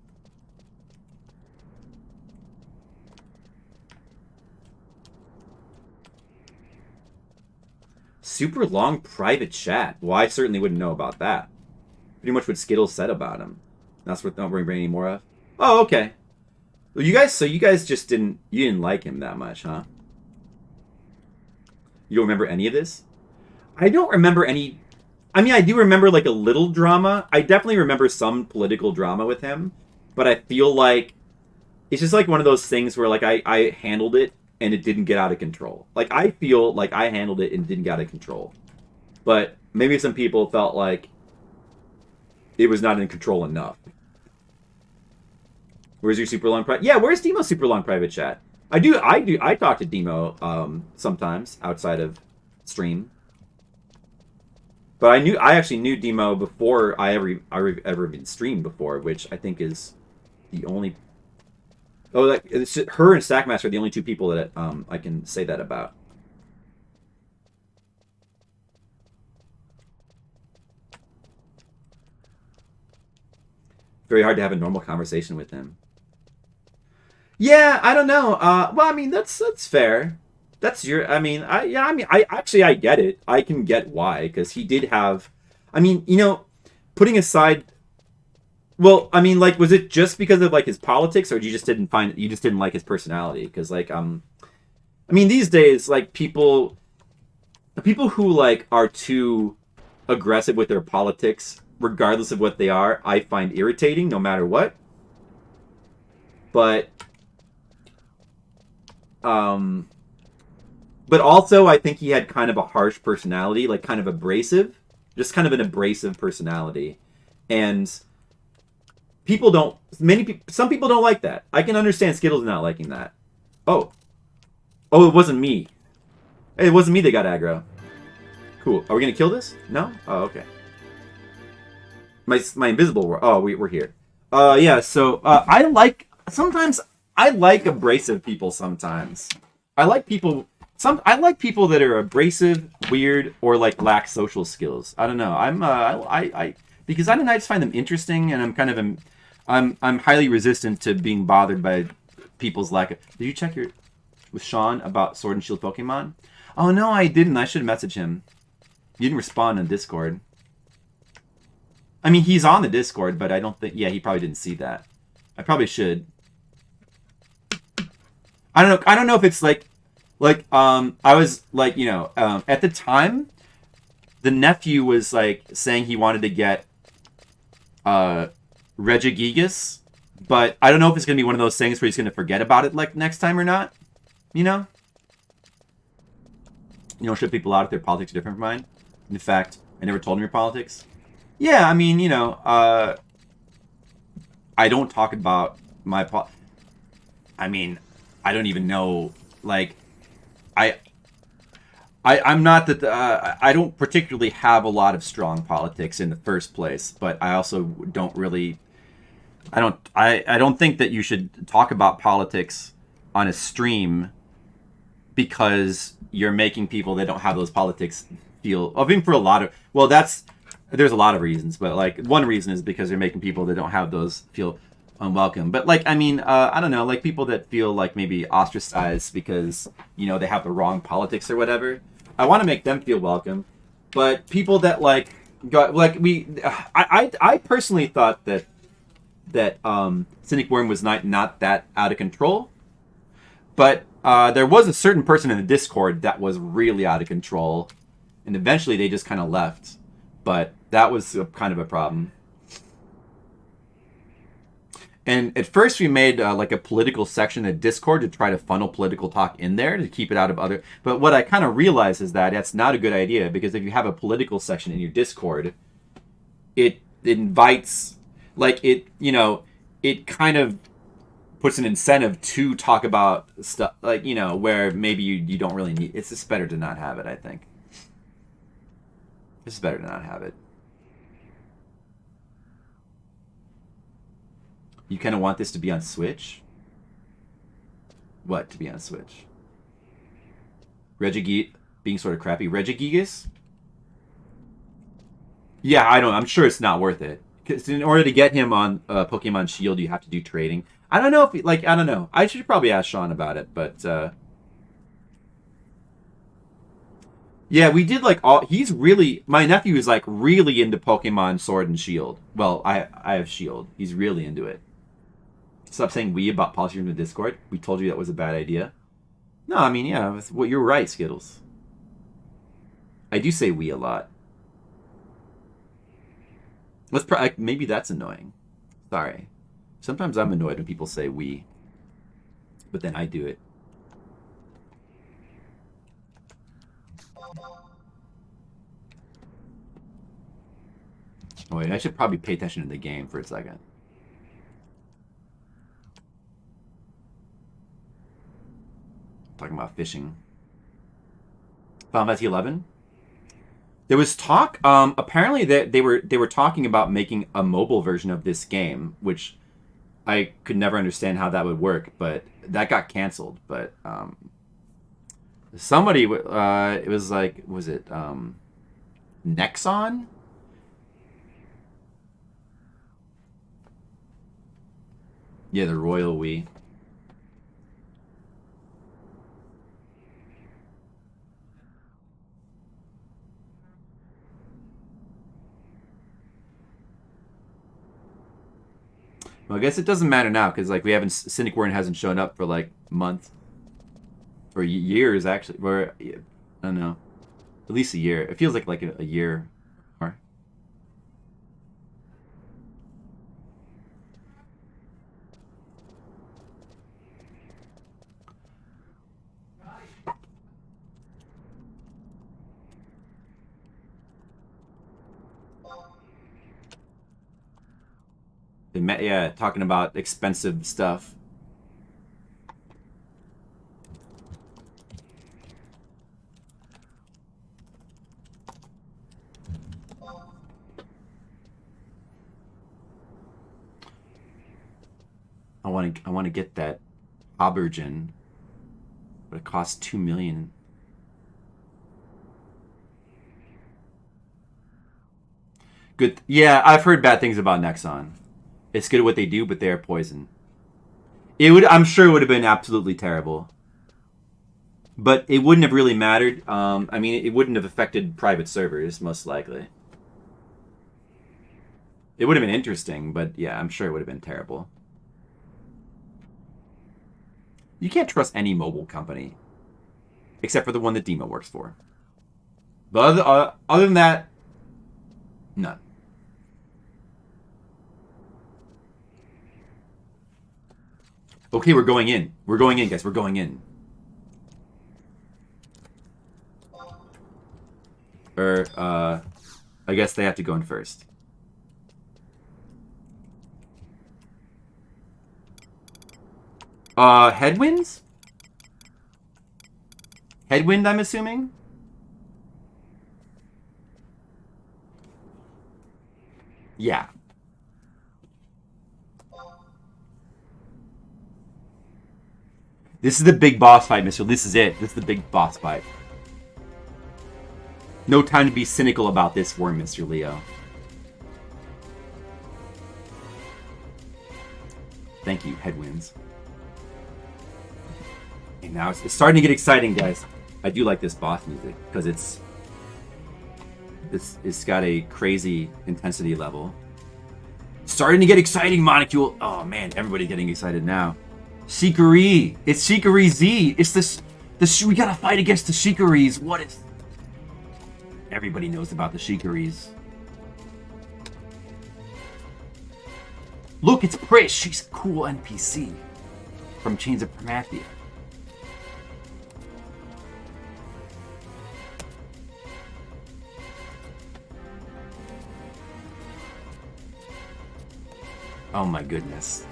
Super long private chat. Well, I certainly wouldn't know about that. Pretty much what Skittles said about him. That's what don't bring any more of. Oh, okay. Well, you guys just you didn't like him that much, huh? You don't remember any of this? I don't remember any. I mean, I do remember like a little drama. I definitely remember some political drama with him, but I feel like it's just like one of those things where like I handled it and it didn't get out of control. Like I feel like I handled it and didn't get out of control. But maybe some people felt like it was not in control enough. Where's your super long private? Yeah, where's Demo's super long private chat? I talk to Demo sometimes outside of stream. But I actually knew Demo before I ever been streamed before, which I think is the only. Oh, it's her and Stackmaster are the only two people that I can say that about. Very hard to have a normal conversation with him. Yeah, I don't know. Well, I mean that's fair. That's your. I mean, I get it. I can get why, because he did have. I mean, you know, putting aside. Well, I mean, like, was it just because of like his politics, or you just didn't like his personality? Because like, I mean, these days, like people who like are too aggressive with their politics, regardless of what they are, I find irritating, no matter what. But also, I think he had kind of a harsh personality, like kind of abrasive, just kind of an abrasive personality, and some people don't like that. I can understand Skittles not liking that. Oh, it wasn't me. It wasn't me that got aggro. Cool. Are we gonna kill this? No. Oh, okay. My invisible world. Oh, we're here. Yeah. So sometimes I like abrasive people. Sometimes I like people. I like people that are abrasive, weird, or like lack social skills. I don't know. Because I don't know. I just find them interesting, and I'm kind of I'm highly resistant to being bothered by people's lack of. Did you check with Sean about Sword and Shield Pokemon? Oh no, I didn't. I should message him. You didn't respond on Discord. I mean, he's on the Discord, but I don't think. Yeah, he probably didn't see that. I probably should. I don't know. I don't know if it's like I was like, you know, at the time, the nephew was like saying he wanted to get Regigigas, but I don't know if it's gonna be one of those things where he's gonna forget about it like next time or not. You know, ship people out if their politics are different from mine. In fact, I never told him your politics. Yeah, I mean, you know, I don't talk about my I mean, I don't even know, like, I'm not that I don't particularly have a lot of strong politics in the first place, but I also don't really. I don't think that you should talk about politics on a stream because you're making people that don't have those politics feel. I mean, for a lot of there's a lot of reasons, but like one reason is because you're making people that don't have those feel unwelcome. But like, I mean, I don't know, like people that feel like maybe ostracized because they have the wrong politics or whatever. I want to make them feel welcome, but people that like got like I personally thought that Cynic Worm was not that out of control. But there was a certain person in the Discord that was really out of control, and eventually they just kind of left. But that was kind of a problem. And at first we made like a political section in Discord to try to funnel political talk in there to keep it out of other. But what I kind of realized is that that's not a good idea, because if you have a political section in your Discord, it invites, like it kind of puts an incentive to talk about stuff like where maybe you don't really need. It's just better to not have it. I think it's better to not have it. You kind of want this to be on Switch. What to be on Switch? Regigigas being sort of crappy. Regigigas. Yeah, I don't. I'm sure it's not worth it. Because in order to get him on Pokemon Shield, you have to do trading. I don't know if I don't know. I should probably ask Sean about it, but yeah, we did like all. He's really, my nephew is like really into Pokemon Sword and Shield. Well, I have Shield. He's really into it. Stop saying we about policy in the Discord. We told you that was a bad idea. No, I mean yeah, well you're right, Skittles. I do say we a lot. Maybe that's annoying. Sorry. Sometimes I'm annoyed when people say we, but then I do it. Oh, wait, I should probably pay attention to the game for a second. Talking about fishing. Final Fantasy 11. There was talk. Apparently, that they were talking about making a mobile version of this game, which I could never understand how that would work, but that got canceled. But somebody, it was like, was it Nexon? Yeah, the Royal We. Well, I guess it doesn't matter now because like we haven't Cynic Warren hasn't shown up for like months or years actually. Or I don't know, at least a year. It feels like a year. Or they met, yeah, talking about expensive stuff. I want to get that Aubergine, but it costs 2 million. Good. Yeah, I've heard bad things about Nexon. It's good at what they do, but they are poison. It would. I'm sure it would have been absolutely terrible, but it wouldn't have really mattered. I mean, it wouldn't have affected private servers, most likely. It would have been interesting, but yeah, I'm sure it would have been terrible. You can't trust any mobile company, except for the one that Demo works for. But other than that, none. Okay, we're going in. We're going in, guys. We're going in. Or, I guess they have to go in first. Headwinds? Headwind, I'm assuming? Yeah. This is the big boss fight, Mr. This is it. This is the big boss fight. No time to be cynical about this for Mr. Leo. Thank you, headwinds. And now it's starting to get exciting, guys. I do like this boss music because it's got a crazy intensity level. Starting to get exciting, Monocule. Oh man, everybody's getting excited now. Shikari. It's Shikari Z. It's this we gotta fight against the Shikaris. What is... Everybody knows about the Shikaris. Look, it's Prish. She's a cool NPC from Chains of Promathia. Oh my goodness.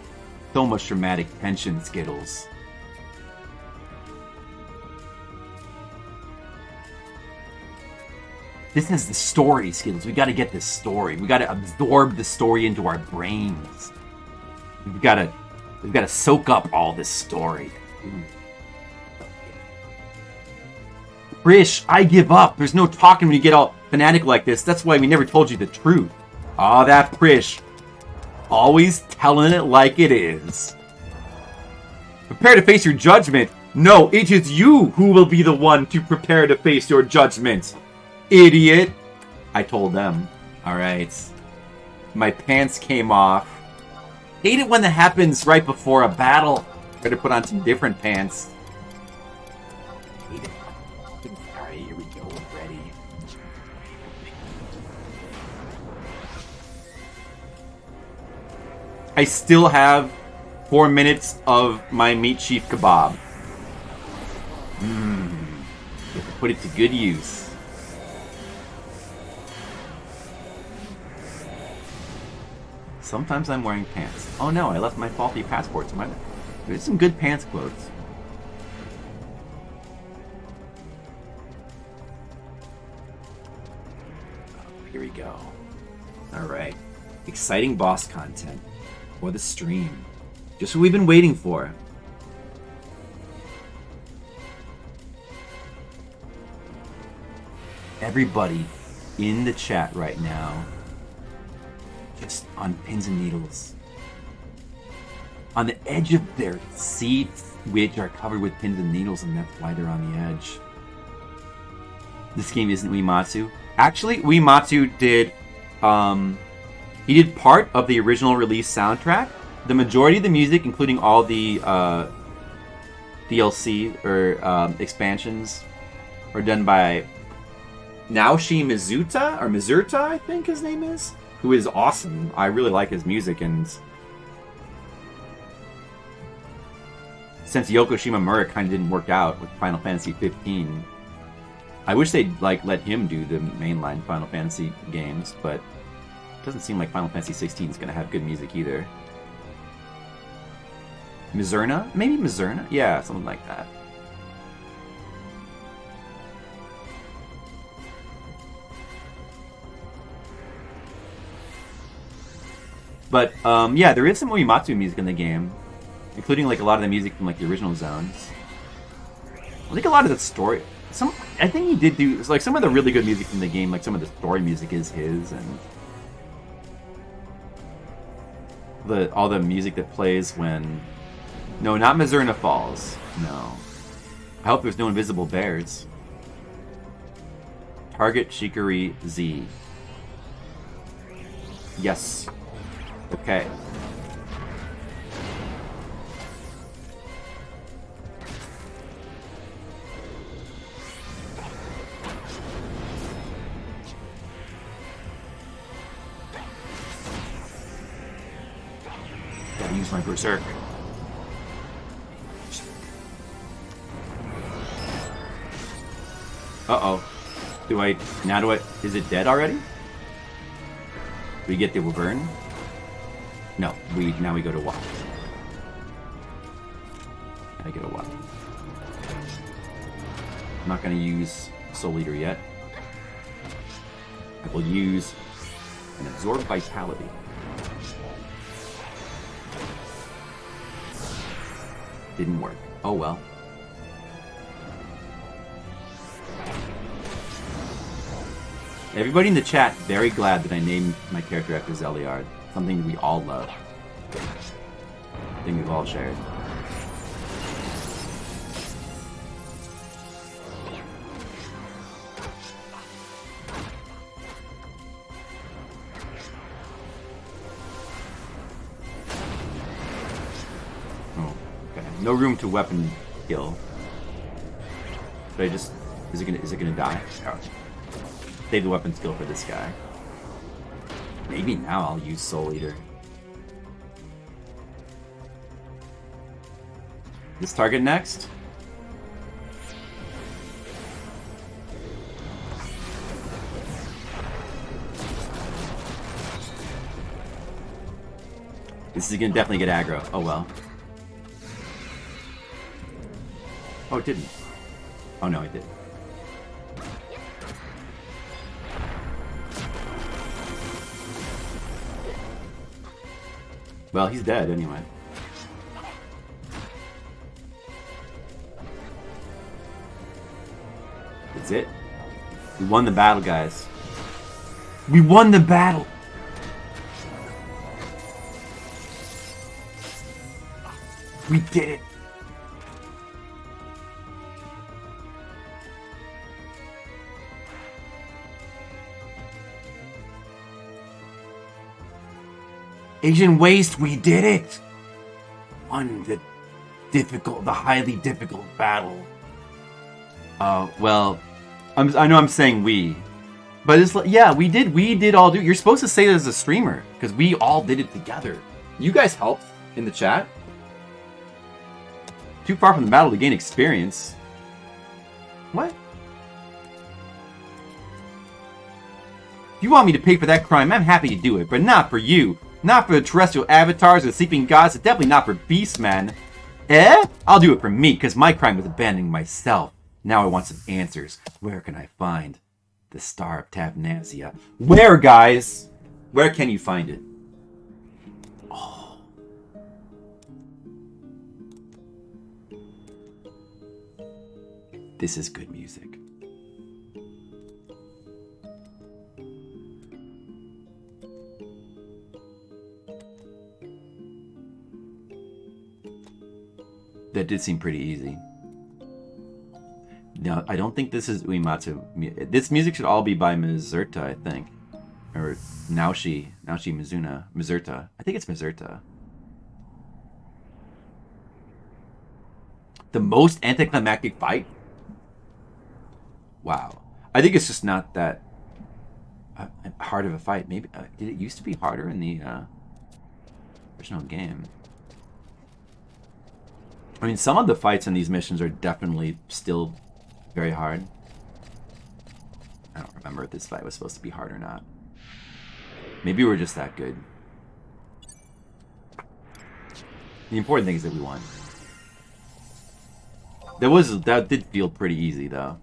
So much dramatic tension, Skittles. This is the story, Skittles. We gotta get this story. We gotta absorb the story into our brains. We've gotta soak up all this story. Rish, I give up. There's no talking when you get all fanatical like this. That's why we never told you the truth. Ah, that Prish. Always telling it like it is. Prepare to face your judgment. No, it is you who will be the one to prepare to face your judgment. Idiot. I told them. Alright. My pants came off. Hate it when that happens right before a battle. Better put on some different pants. Hate it. Alright, here we go. We're ready. I still have 4 minutes of my meat sheaf kebab. You have to put it to good use. Sometimes I'm wearing pants. Oh no, I left my faulty passports. There's some good pants quotes. Oh, here we go. Alright. Exciting boss content. For the stream. Just what we've been waiting for. Everybody in the chat right now, just on pins and needles. On the edge of their seats, which are covered with pins and needles, and that's why they're on the edge. This game isn't Uematsu. Actually, Uematsu did, he did part of the original release soundtrack. The majority of the music, including all the DLC or expansions, are done by Naoshi Mizuta, I think his name is, who is awesome. I really like his music, and since Yoko Shimomura kind of didn't work out with Final Fantasy 15, I wish they'd let him do the mainline Final Fantasy games, but it doesn't seem like Final Fantasy 16 is going to have good music either. Mizurna? Maybe Mizurna? Yeah, something like that. But, yeah, there is some Uematsu music in the game, including, a lot of the music from, the original zones. I think a lot of the story... I think he did do... some of the really good music from the game, some of the story music is his, and... all the music that plays when... No, not Mizurna Falls. No. I hope there's no invisible bears. Target Shikari Z. Yes. Okay. Gotta use my berserk. Uh-oh. Is it dead already? Do we get the Wyvern? No, now we go to Wild. I get a Wild. I'm not going to use Soul Eater yet. I will use an Absorb Vitality. 'Cause Didn't work. Oh well. Everybody in the chat very glad that I named my character after Zeliard. Something we all love. Thing we've all shared. Oh, okay. No room to weapon kill. But I just is it gonna die? Oh. Save the weapon skill for this guy. Maybe now I'll use Soul Eater. This target next? This is gonna definitely get aggro. Oh well. Oh, it didn't. Oh no, it did. Well, he's dead anyway. That's it. We won the battle, guys. We won the battle! We did it! Asian Waste, we did it! Won the highly difficult battle. Well, I know I'm saying we, but it's like, yeah, we did all do. You're supposed to say that as a streamer because we all did it together. You guys helped in the chat. Too far from the battle to gain experience. What? If you want me to pay for that crime, I'm happy to do it, but not for you. Not for the terrestrial avatars or the sleeping gods, and definitely not for Beastmen. Eh? I'll do it for me, because my crime was abandoning myself. Now I want some answers. Where can I find the Star of Tabnasia? Where, guys? Where can you find it? Oh. This is good music. That did seem pretty easy. Now, I don't think this is Uematsu. This music should all be by Mazurta, I think. Or Naoshi Mazurta. I think it's Mazurta. The most anticlimactic fight? Wow. I think it's just not that hard of a fight. Maybe did it used to be harder in the original game? I mean, some of the fights in these missions are definitely still very hard. I don't remember if this fight was supposed to be hard or not. Maybe we're just that good. The important thing is that we won. That did feel pretty easy, though.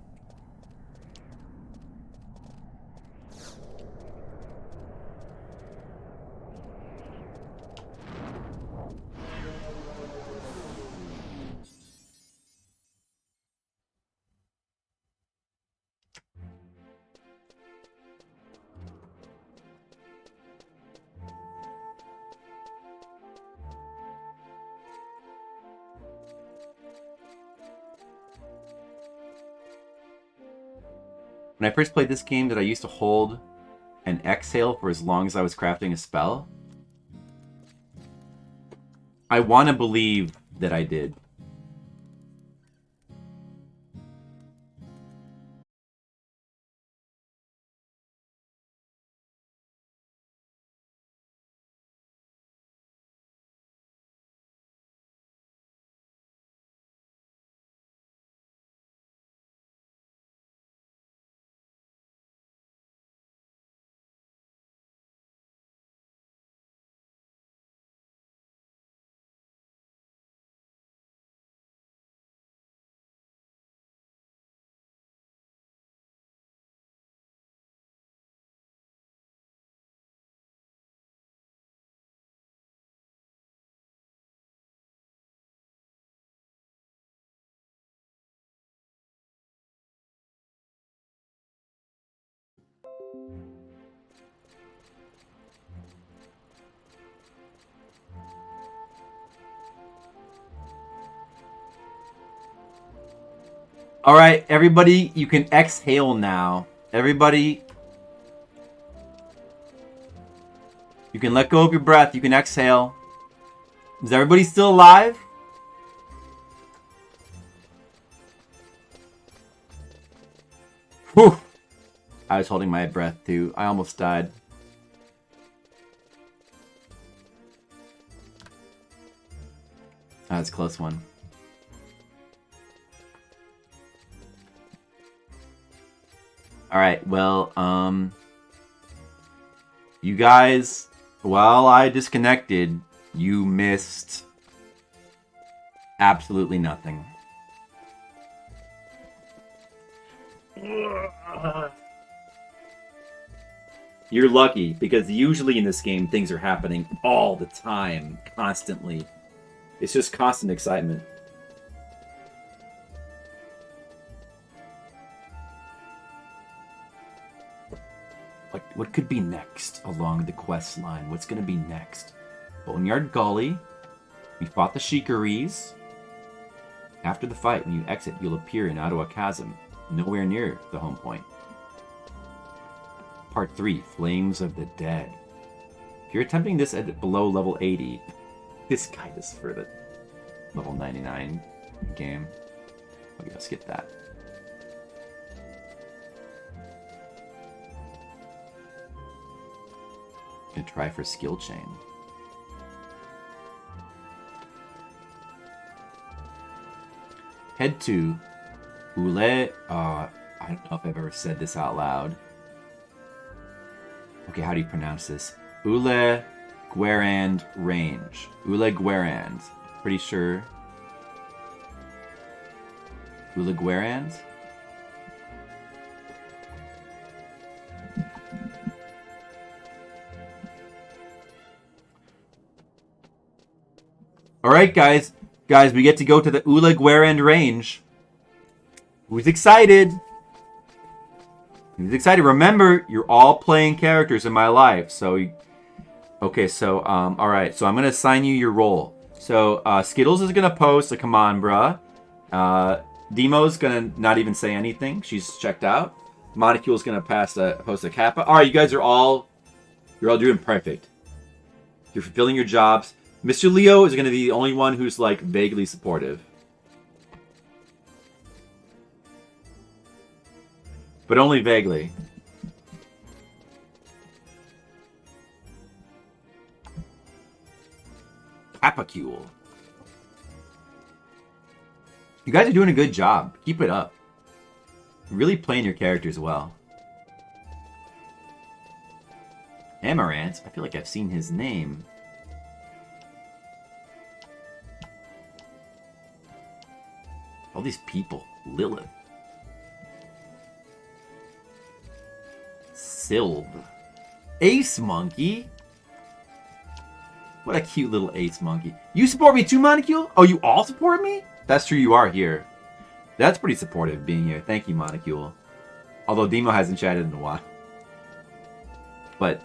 When I first played this game, did I used to hold an exhale for as long as I was crafting a spell? I want to believe that I did. All right, everybody, you can exhale now. Everybody, you can let go of your breath. You can exhale. Is everybody still alive? Whew. I was holding my breath too. I almost died. That was a close one. Alright, well, you guys, while I disconnected, you missed absolutely nothing. You're lucky, because usually in this game, things are happening all the time, constantly. It's just constant excitement. What could be next along the quest line? What's going to be next? Boneyard Gully. We fought the Shikarees. After the fight, when you exit, you'll appear in Ottawa Chasm, nowhere near the home point. Part 3, Flames of the Dead. If you're attempting this at below level 80, this guide is for the level 99 game. Okay, let's skip that. Gonna try for skill chain. Head to Ule. I don't know if I've ever said this out loud. Okay, how do you pronounce this? Ule Guerand Range. Ule Guerand. Pretty sure. Ule Guerand? Alright, guys. Guys, we get to go to the Ule Guerand Range. Who's excited? Who's excited? Remember, you're all playing characters in my life. So, okay, so, alright. So I'm going to assign you your role. So, Skittles is going to post a come on, bruh. Demo's going to not even say anything. She's checked out. Monocule's going to post a kappa. Alright, you guys are all, you're all doing perfect. You're fulfilling your jobs. Mr. Leo is going to be the only one who's, like, vaguely supportive. But only vaguely. Capacule. You guys are doing a good job. Keep it up. You're really playing your characters well. Amaranth. I feel like I've seen his name. All these people. Lilith. Sylve. Ace Monkey. What a cute little ace monkey. You support me too, Monocule? Oh, you all support me? That's true, you are here. That's pretty supportive being here. Thank you, Monocule. Although Demo hasn't chatted in a while. But,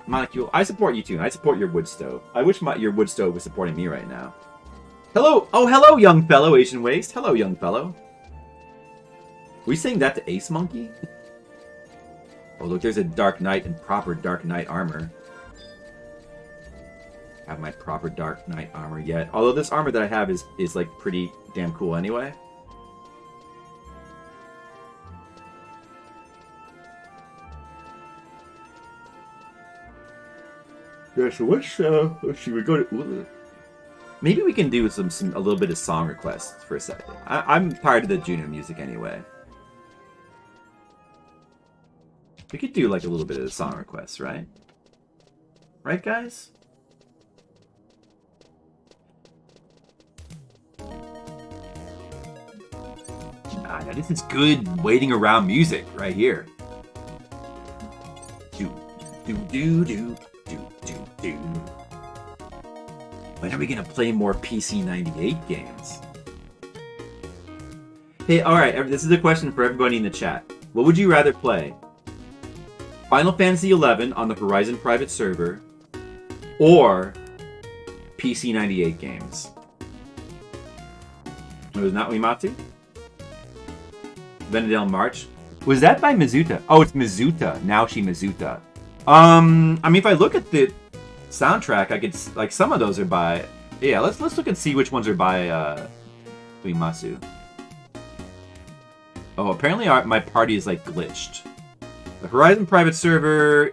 Monocule, I support you too. I support your wood stove. I wish your wood stove was supporting me right now. Hello! Oh, hello, young fellow, Asian Waste. Hello, young fellow. Were you saying that to Ace Monkey? Oh, look, there's a Dark Knight in proper Dark Knight armor. I have my proper Dark Knight armor yet. Although this armor that I have is like pretty damn cool anyway. Yeah, so what should we go to? Maybe we can do a little bit of song requests for a second. I'm tired of the Juno music anyway. We could do like a little bit of the song requests, right? Right, guys? Ah, now this is good waiting around music right here. Do do do do do do do. When are we gonna play more PC 98 games? Hey, alright, this is a question for everybody in the chat. What would you rather play? Final Fantasy XI on the Horizon private server, or PC 98 games. It was not Uematsu. Vanadale March. Was that by Mizuta? Oh, it's Mizuta. Naoshi Mizuta. I mean, if I look at the soundtrack, I could like some of those are by. Yeah, let's look and see which ones are by Uematsu. Oh, apparently my party is like glitched. The Horizon private server,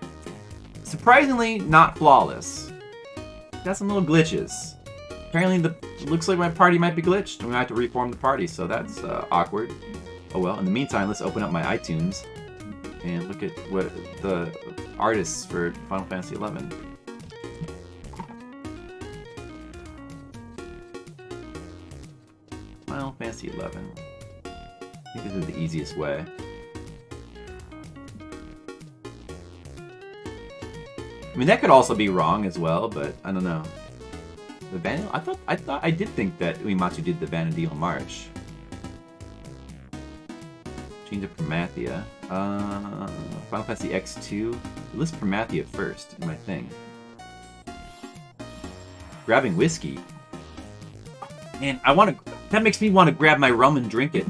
surprisingly not flawless. Got some little glitches. Apparently, it looks like my party might be glitched, and we might have to reform the party, so that's awkward. Oh well, in the meantime, let's open up my iTunes and look at what the artists for Final Fantasy XI. Final Fantasy XI. I think this is the easiest way. I mean, that could also be wrong as well, but I don't know. The Vanadale? I did think that Uematsu did the Vanadale March. Chains of Promathia. Final Fantasy X2. List Promathia first in my thing. Grabbing whiskey. Man, that makes me want to grab my rum and drink it.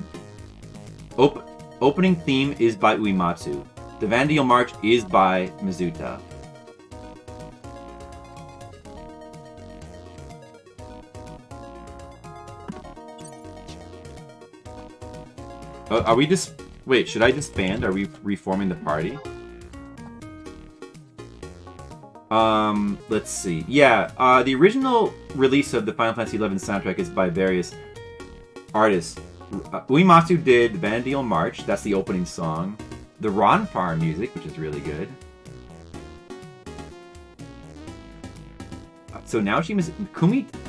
Opening theme is by Uematsu. The Vanadale March is by Mizuta. Are we just... Wait, should I disband? Are we reforming the party? Let's see. Yeah, the original release of the Final Fantasy XI soundtrack is by various artists. Uematsu did the Vanadale March, that's the opening song. The Ronfar music, which is really good. So now Kumi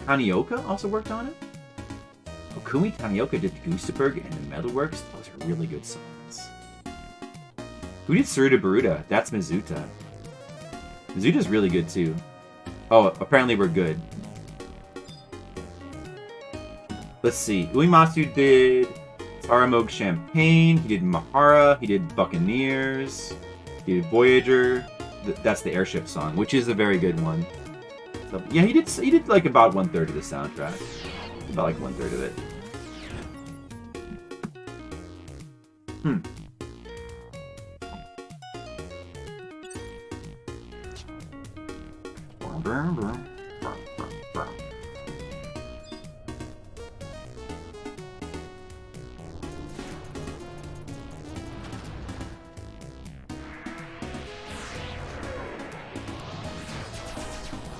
Tanioka also worked on it? Oh, Kumi Tanioka did Gooseberg and the Metalworks. Those are really good songs. Who did Tsuruta Baruta? That's Mizuta. Mizuta's really good too. Oh, apparently we're good. Let's see. Uematsu did Taramog Champagne. He did Mahara. He did Buccaneers. He did Voyager. That's the airship song, which is a very good one. So, yeah, he did like about 1/3 of the soundtrack. About like 1/3 of it.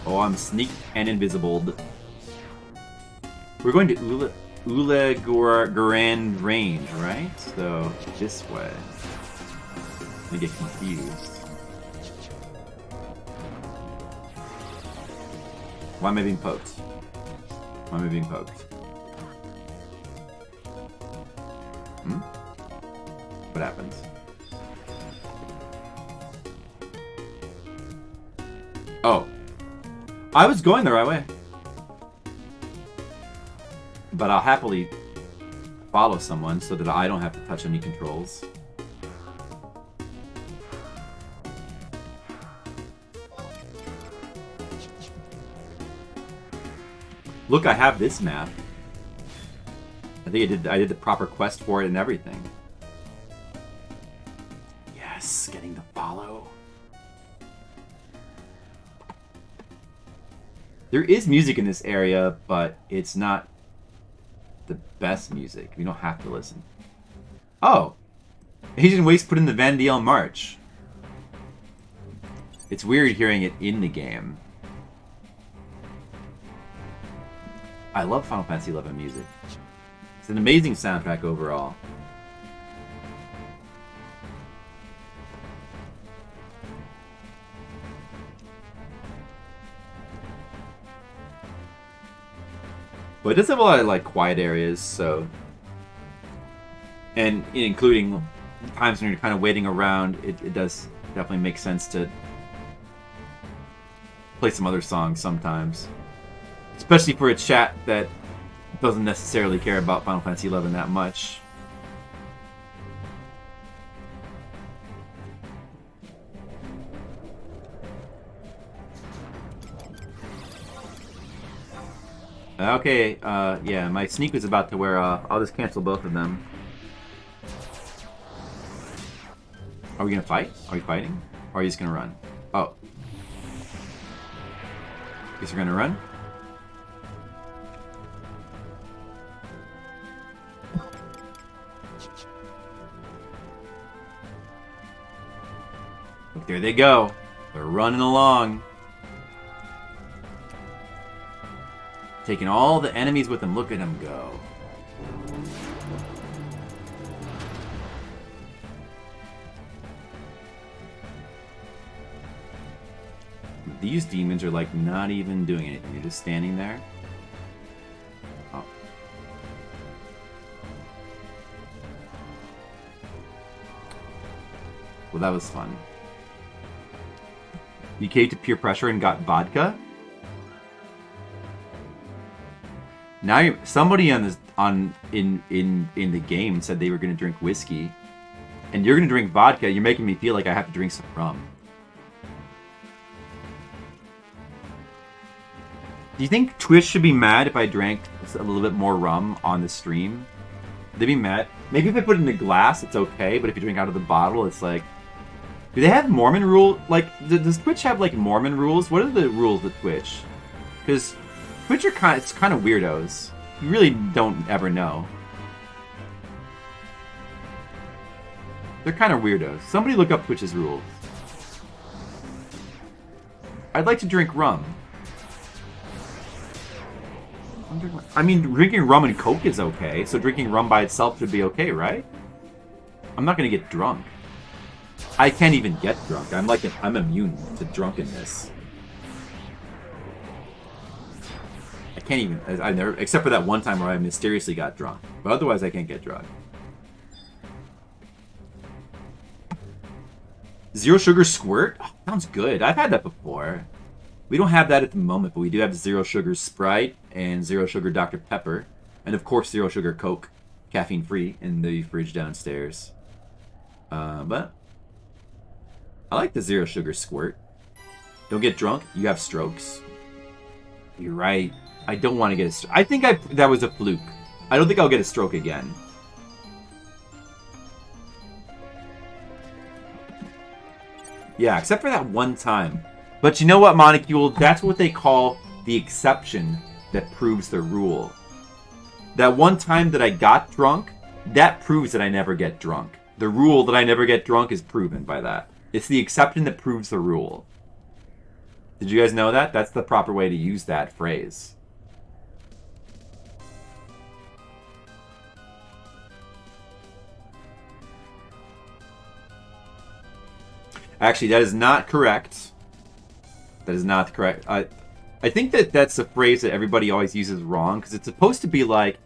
Oh, I'm sneaked and invisibled. We're going to Ulaguran Range, right? So, this way. I get confused. Why am I being poked? Why am I being poked? What happens? Oh. I was going the right way. But I'll happily follow someone so that I don't have to touch any controls. Look, I have this map. I think I did the proper quest for it and everything. Yes, getting the follow. There is music in this area, but it's not the best music. You don't have to listen. Oh! Asian Waste put in the Vanadale March. It's weird hearing it in the game. I love Final Fantasy XI music. It's an amazing soundtrack overall. But it does have a lot of like quiet areas, so, and including times when you're kind of waiting around, it does definitely make sense to play some other songs sometimes, especially for a chat that doesn't necessarily care about Final Fantasy XI that much. Okay, yeah, my sneak was about to wear off. I'll just cancel both of them. Are we gonna fight? Are we fighting? Or are you just gonna run? Oh. Guess we're gonna run? Look, there they go. They're running along. Taking all the enemies with them. Look at them go. These demons are like not even doing anything. They're just standing there. Oh. Well, that was fun. You caved to peer pressure and got vodka? Now somebody on this in the game said they were gonna drink whiskey, and you're gonna drink vodka. You're making me feel like I have to drink some rum. Do you think Twitch should be mad if I drank a little bit more rum on the stream? They'd be mad. Maybe if I put it in a glass, it's okay. But if you drink out of the bottle, it's like, do they have Mormon rule? Like, does Twitch have like Mormon rules? What are the rules with Twitch? Because Twitch are it's kind of weirdos. You really don't ever know. They're kind of weirdos. Somebody look up Twitch's rules. I'd like to drink rum. I mean, drinking rum and Coke is okay, so drinking rum by itself should be okay, right? I'm not gonna get drunk. I can't even get drunk. I'm immune to drunkenness. I can't even. I never, except for that one time where I mysteriously got drunk. But otherwise, I can't get drunk. Zero sugar squirt? Oh, sounds good. I've had that before. We don't have that at the moment, but we do have zero sugar Sprite and zero sugar Dr. Pepper. And of course, zero sugar Coke, caffeine free, in the fridge downstairs. But I like the zero sugar squirt. Don't get drunk, you have strokes. You're right. I don't want to get a stroke. I think that was a fluke. I don't think I'll get a stroke again. Yeah, except for that one time. But you know what, Monocule? That's what they call the exception that proves the rule. That one time that I got drunk, that proves that I never get drunk. The rule that I never get drunk is proven by that. It's the exception that proves the rule. Did you guys know that? That's the proper way to use that phrase. Actually, that is not correct. That is not correct. I think that's a phrase that everybody always uses wrong, because it's supposed to be like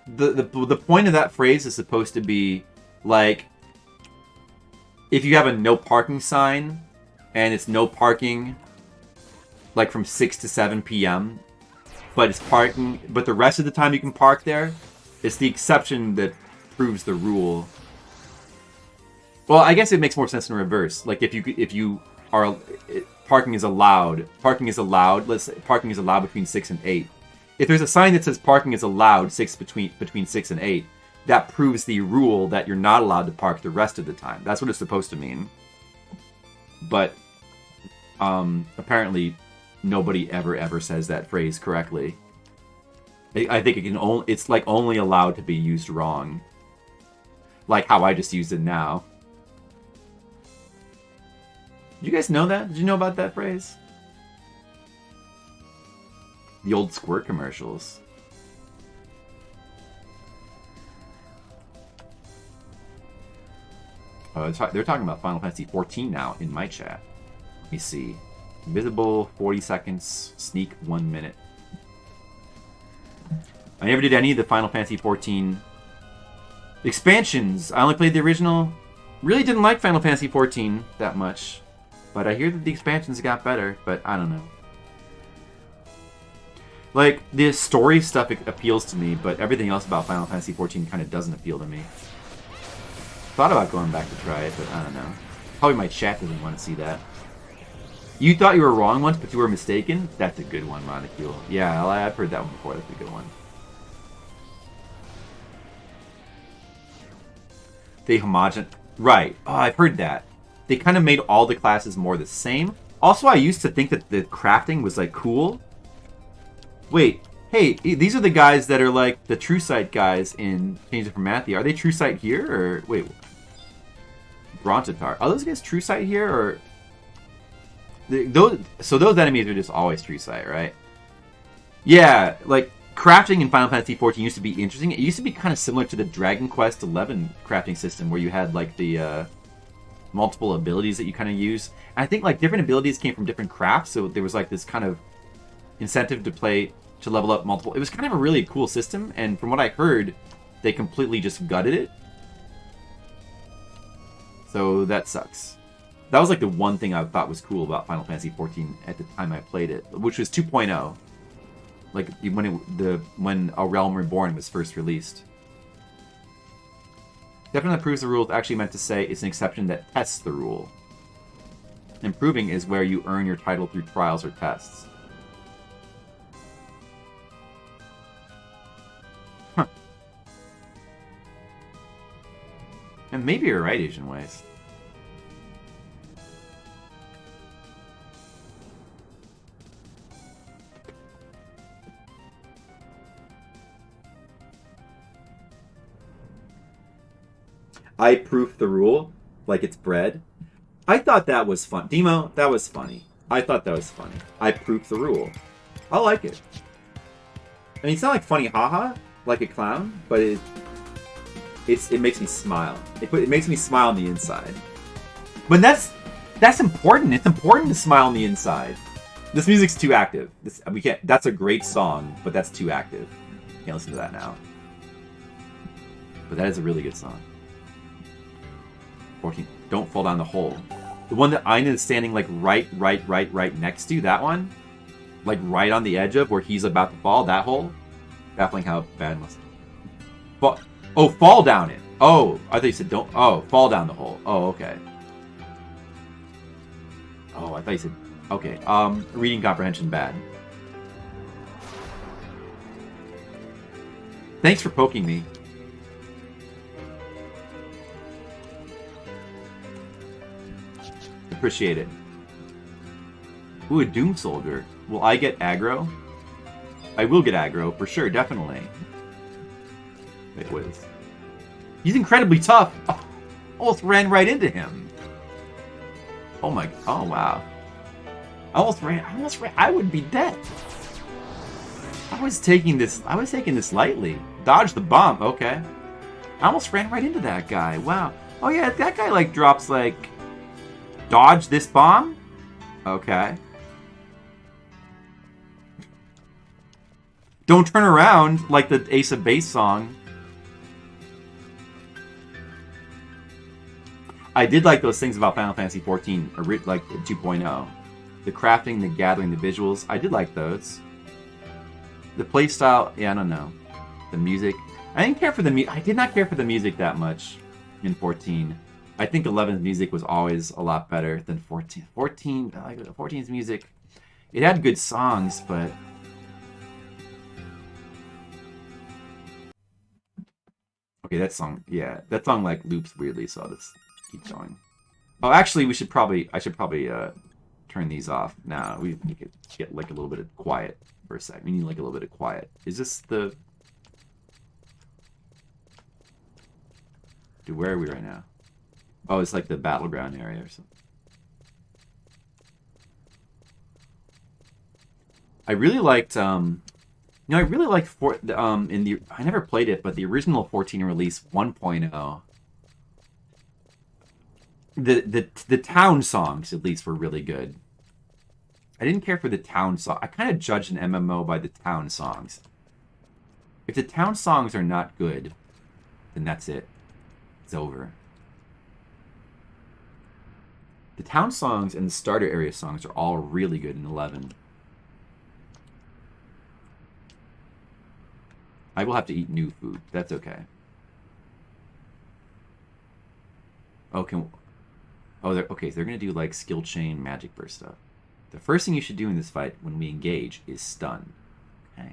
the point of that phrase is supposed to be like if you have a no parking sign and it's no parking like from 6 to 7 p.m. but it's parking, but the rest of the time you can park there. It's the exception that proves the rule. Well, I guess it makes more sense in reverse. Like if you are parking is allowed. Parking is allowed. Let's say parking is allowed between 6 and 8. If there's a sign that says parking is allowed between 6 and 8, that proves the rule that you're not allowed to park the rest of the time. That's what it's supposed to mean. But apparently nobody ever says that phrase correctly. I think it's like only allowed to be used wrong. Like how I just used it now. Did you guys know that? Did you know about that phrase? The old Squirt commercials. They're talking about Final Fantasy 14 now in my chat. Let me see. Invisible 40 seconds. Sneak 1 minute. I never did any of the Final Fantasy 14 expansions. I only played the original. Really didn't like Final Fantasy 14 that much. But I hear that the expansions got better, but I don't know. Like, the story stuff appeals to me, but everything else about Final Fantasy 14 kind of doesn't appeal to me. Thought about going back to try it, but I don't know. Probably my chat doesn't want to see that. You thought you were wrong once, but you were mistaken? That's a good one, Monocule. Yeah, I've heard that one before. That's a good one. They homogen... Right. Oh, I've heard that. They kind of made all the classes more the same. Also, I used to think that the crafting was, like, cool. Wait. Hey, these are the guys that are, like, the True Sight guys in Chains of Promathia. Are they True Sight here, or... Wait. Brontatar. Are those guys True Sight here, or... Those enemies are just always True Sight, right? Yeah, like, crafting in Final Fantasy XIV used to be interesting. It used to be kind of similar to the Dragon Quest XI crafting system, where you had, like, the multiple abilities that you kind of use. And I think, like, different abilities came from different crafts, so there was, like, this kind of incentive to level up multiple. It was kind of a really cool system, and from what I heard, they completely just gutted it. So that sucks. That was like the one thing I thought was cool about Final Fantasy XIV at the time I played it, which was 2.0. Like when A Realm Reborn was first released. Definitely proves the rule is actually meant to say it's an exception that tests the rule. Improving is where you earn your title through trials or tests. Huh. And maybe you're right, Asian Ways. I proof the rule like it's bread. I thought that was fun. Demo, that was funny. I thought that was funny. I proof the rule. I like it. I mean, it's not like funny haha, like a clown, but it makes me smile. It makes me smile on the inside. But that's important. It's important to smile on the inside. This music's too active. We can't. That's a great song, but that's too active. Can't listen to that now. But that is a really good song. 14. Don't fall down the hole. The one that Aina is standing like right next to, that one, like right on the edge of where he's about to fall. That hole. Baffling how bad it must. But oh, fall down it. Oh, I thought you said don't. Oh, fall down the hole. Oh, okay. Oh, I thought you said okay. Reading comprehension bad. Thanks for poking me. Appreciate it. Ooh, a Doom Soldier. Will I get aggro? I will get aggro, for sure, definitely. Wait, what is... He's incredibly tough! Oh, almost ran right into him. Oh my... Oh, wow. I almost ran... I would be dead. I was taking this lightly. Dodge the bomb, okay. I almost ran right into that guy, wow. Oh yeah, that guy, like, drops, like... Dodge this bomb? Okay. Don't turn around like the Ace of Base song. I did like those things about Final Fantasy XIV, like 2.0. The crafting, the gathering, the visuals. I did like those. The playstyle, yeah, I don't know. The music. I didn't care for the I did not care for the music that much in 14. I think 11's music was always a lot better than 14. 14's music, it had good songs, but... Okay, that song, yeah. That song, like, loops weirdly, so I'll just keep going. Oh, actually, I should probably turn these off now. We could get, like, a little bit of quiet for a sec. We need, like, a little bit of quiet. Is this the... Dude, where are we right now? Oh, it's like the battleground area or something. I really liked, I really liked I never played it, but the original 14 release 1.0. The town songs at least were really good. I didn't care for the town song. I kind of judged an MMO by the town songs. If the town songs are not good, then that's it. It's over. The town songs and the starter area songs are all really good in 11. I will have to eat new food. That's okay. Oh, okay, so they're gonna do like skill chain magic burst stuff. The first thing you should do in this fight when we engage is stun. Okay.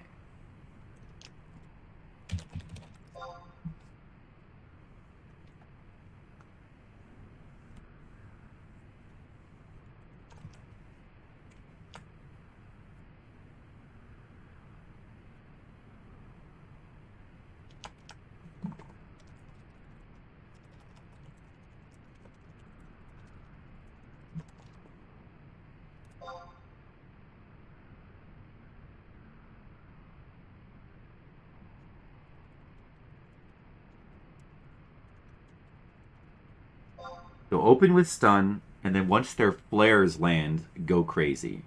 So open with stun, and then once their flares land, go crazy.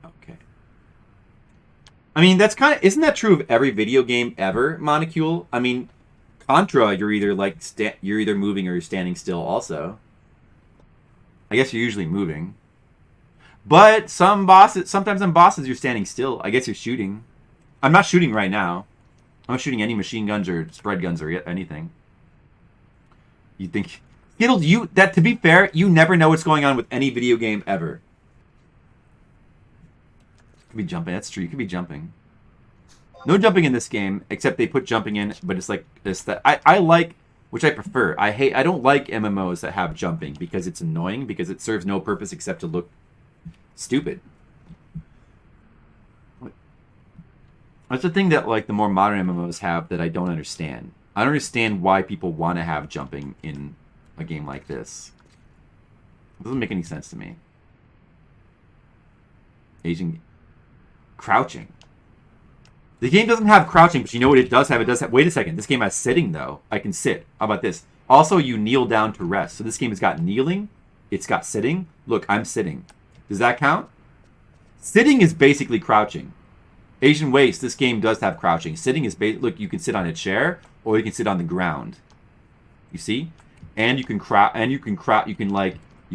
Okay. I mean, that's kind of... Isn't that true of every video game ever, Monocule? I mean, Contra, you're either like you're either moving or you're standing still also. I guess you're usually moving. But sometimes on bosses you're standing still. I guess you're shooting. I'm not shooting right now. I'm not shooting any machine guns or spread guns or anything. You think Skittles? To be fair, you never know what's going on with any video game ever. Could be jumping. That's true. You could be jumping. No jumping in this game, except they put jumping in, but it's like this that I like, which I prefer. I don't like MMOs that have jumping because it's annoying, because it serves no purpose except to look stupid. That's the thing that like the more modern MMOs have that I don't understand. I don't understand why people want to have jumping in a game like this. It doesn't make any sense to me. Aging... Crouching. The game doesn't have crouching, but you know what it does have? It does have... Wait a second. This game has sitting, though. I can sit. How about this? Also, you kneel down to rest. So this game has got kneeling. It's got sitting. Look, I'm sitting. Does that count? Sitting is basically crouching. Asian Waste, this game does have crouching. Sitting is look, you can sit on a chair or you can sit on the ground. You see? And you can you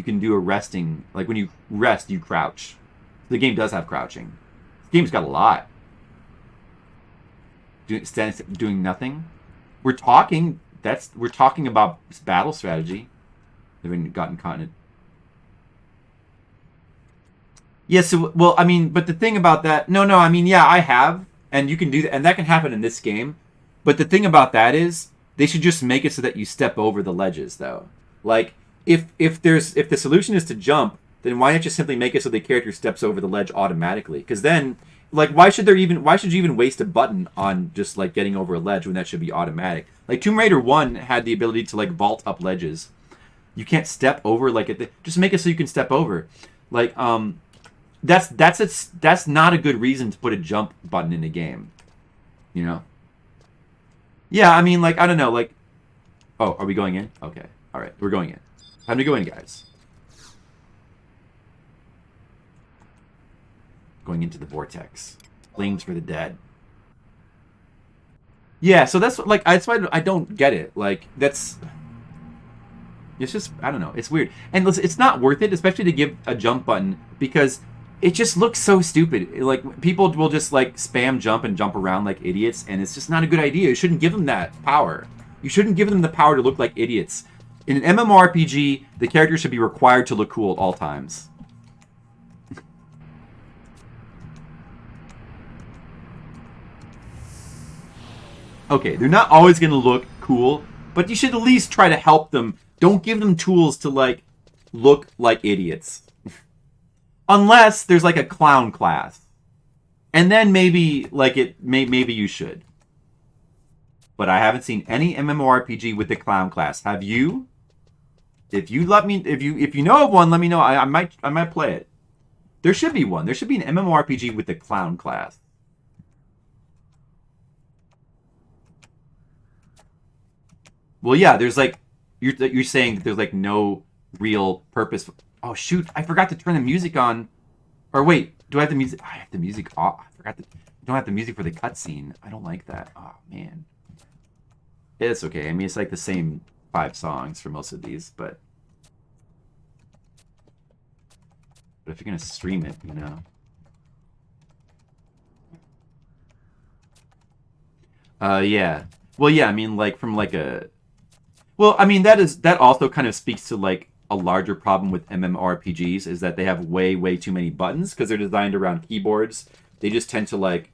can do a resting, like when you rest, you crouch. The game does have crouching. This game's got a lot. Doing nothing. We're talking about battle strategy. They haven't gotten continent. Yes, yeah, so, well, I mean, but the thing about that... No, I mean, yeah, I have. And you can do that. And that can happen in this game. But the thing about that is, they should just make it so that you step over the ledges, though. Like, if the solution is to jump, then why not just simply make it so the character steps over the ledge automatically? Because then, like, why should you even waste a button on just, like, getting over a ledge when that should be automatic? Like, Tomb Raider 1 had the ability to, like, vault up ledges. You can't step over, like, just make it so you can step over. Like, That's not a good reason to put a jump button in a game, you know? Yeah, I mean, like, I don't know, like... Oh, are we going in? Okay, alright, we're going in. Time to go in, guys. Going into the vortex. Flames for the dead. Yeah, so that's, like, that's why I don't get it. Like, that's... It's just, I don't know, it's weird. And listen, it's not worth it, especially to give a jump button, because... It just looks so stupid. Like, people will just, like, spam jump and jump around like idiots, and it's just not a good idea. You shouldn't give them that power. You shouldn't give them the power to look like idiots. In an MMORPG, the character should be required to look cool at all times. Okay, they're not always going to look cool, but you should at least try to help them. Don't give them tools to, like, look like idiots. Unless there's like a clown class. And then maybe maybe you should. But I haven't seen any MMORPG with the clown class. Have you? If you know of one, let me know. I might play it. There should be one. There should be an MMORPG with the clown class. Well, yeah, there's like you're saying that there's like no real purpose. Oh, shoot. I forgot to turn the music on. Or wait, do I have the music? I have the music off. I forgot to... I don't have the music for the cutscene. I don't like that. Oh, man. It's okay. I mean, it's like the same 5 songs for most of these, but... But if you're going to stream it, you know... Well, yeah, I mean, like, from, like, a... Well, I mean, that also kind of speaks to, like, a larger problem with MMORPGs is that they have way too many buttons because they're designed around keyboards. They just tend to like,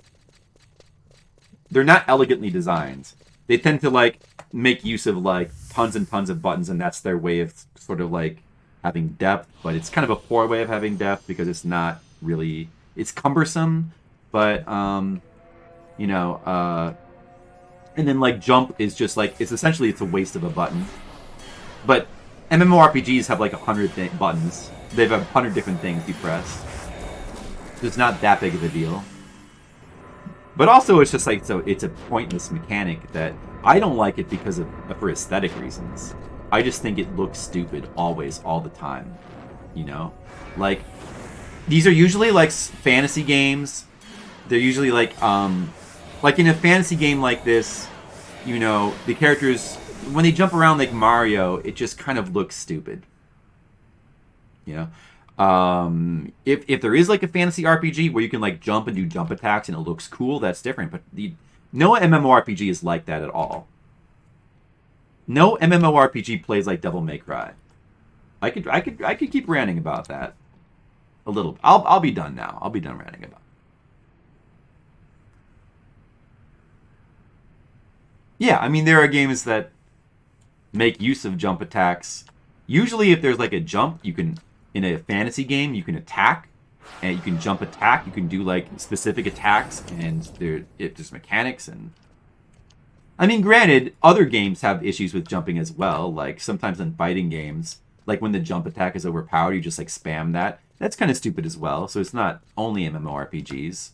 they're not elegantly designed. They tend to like make use of like tons and tons of buttons, and that's their way of sort of like having depth. But it's kind of a poor way of having depth because it's not really, it's cumbersome. But you know, and then like jump is just like, it's essentially it's a waste of a button. But MMORPGs have like 100 buttons. They have 100 different things you press. So it's not that big of a deal. But also, it's just like, so it's a pointless mechanic that I don't like it because of for aesthetic reasons. I just think it looks stupid always, all the time. You know, like these are usually like fantasy games. They're usually like in a fantasy game like this, you know, the characters when they jump around like Mario, it just kind of looks stupid. You know. If there is like a fantasy RPG where you can like jump and do jump attacks and it looks cool, that's different. But no MMORPG is like that at all. No MMORPG plays like Devil May Cry. I could keep ranting about that a little. I'll be done now. I'll be done ranting about it. Yeah, I mean there are games that make use of jump attacks. Usually, if there's like a jump, you can. In a fantasy game, you can attack, and you can jump attack. You can do like specific attacks, and there's mechanics. And I mean, granted, other games have issues with jumping as well. Like sometimes in fighting games, like when the jump attack is overpowered, you just like spam that. That's kind of stupid as well. So it's not only MMORPGs.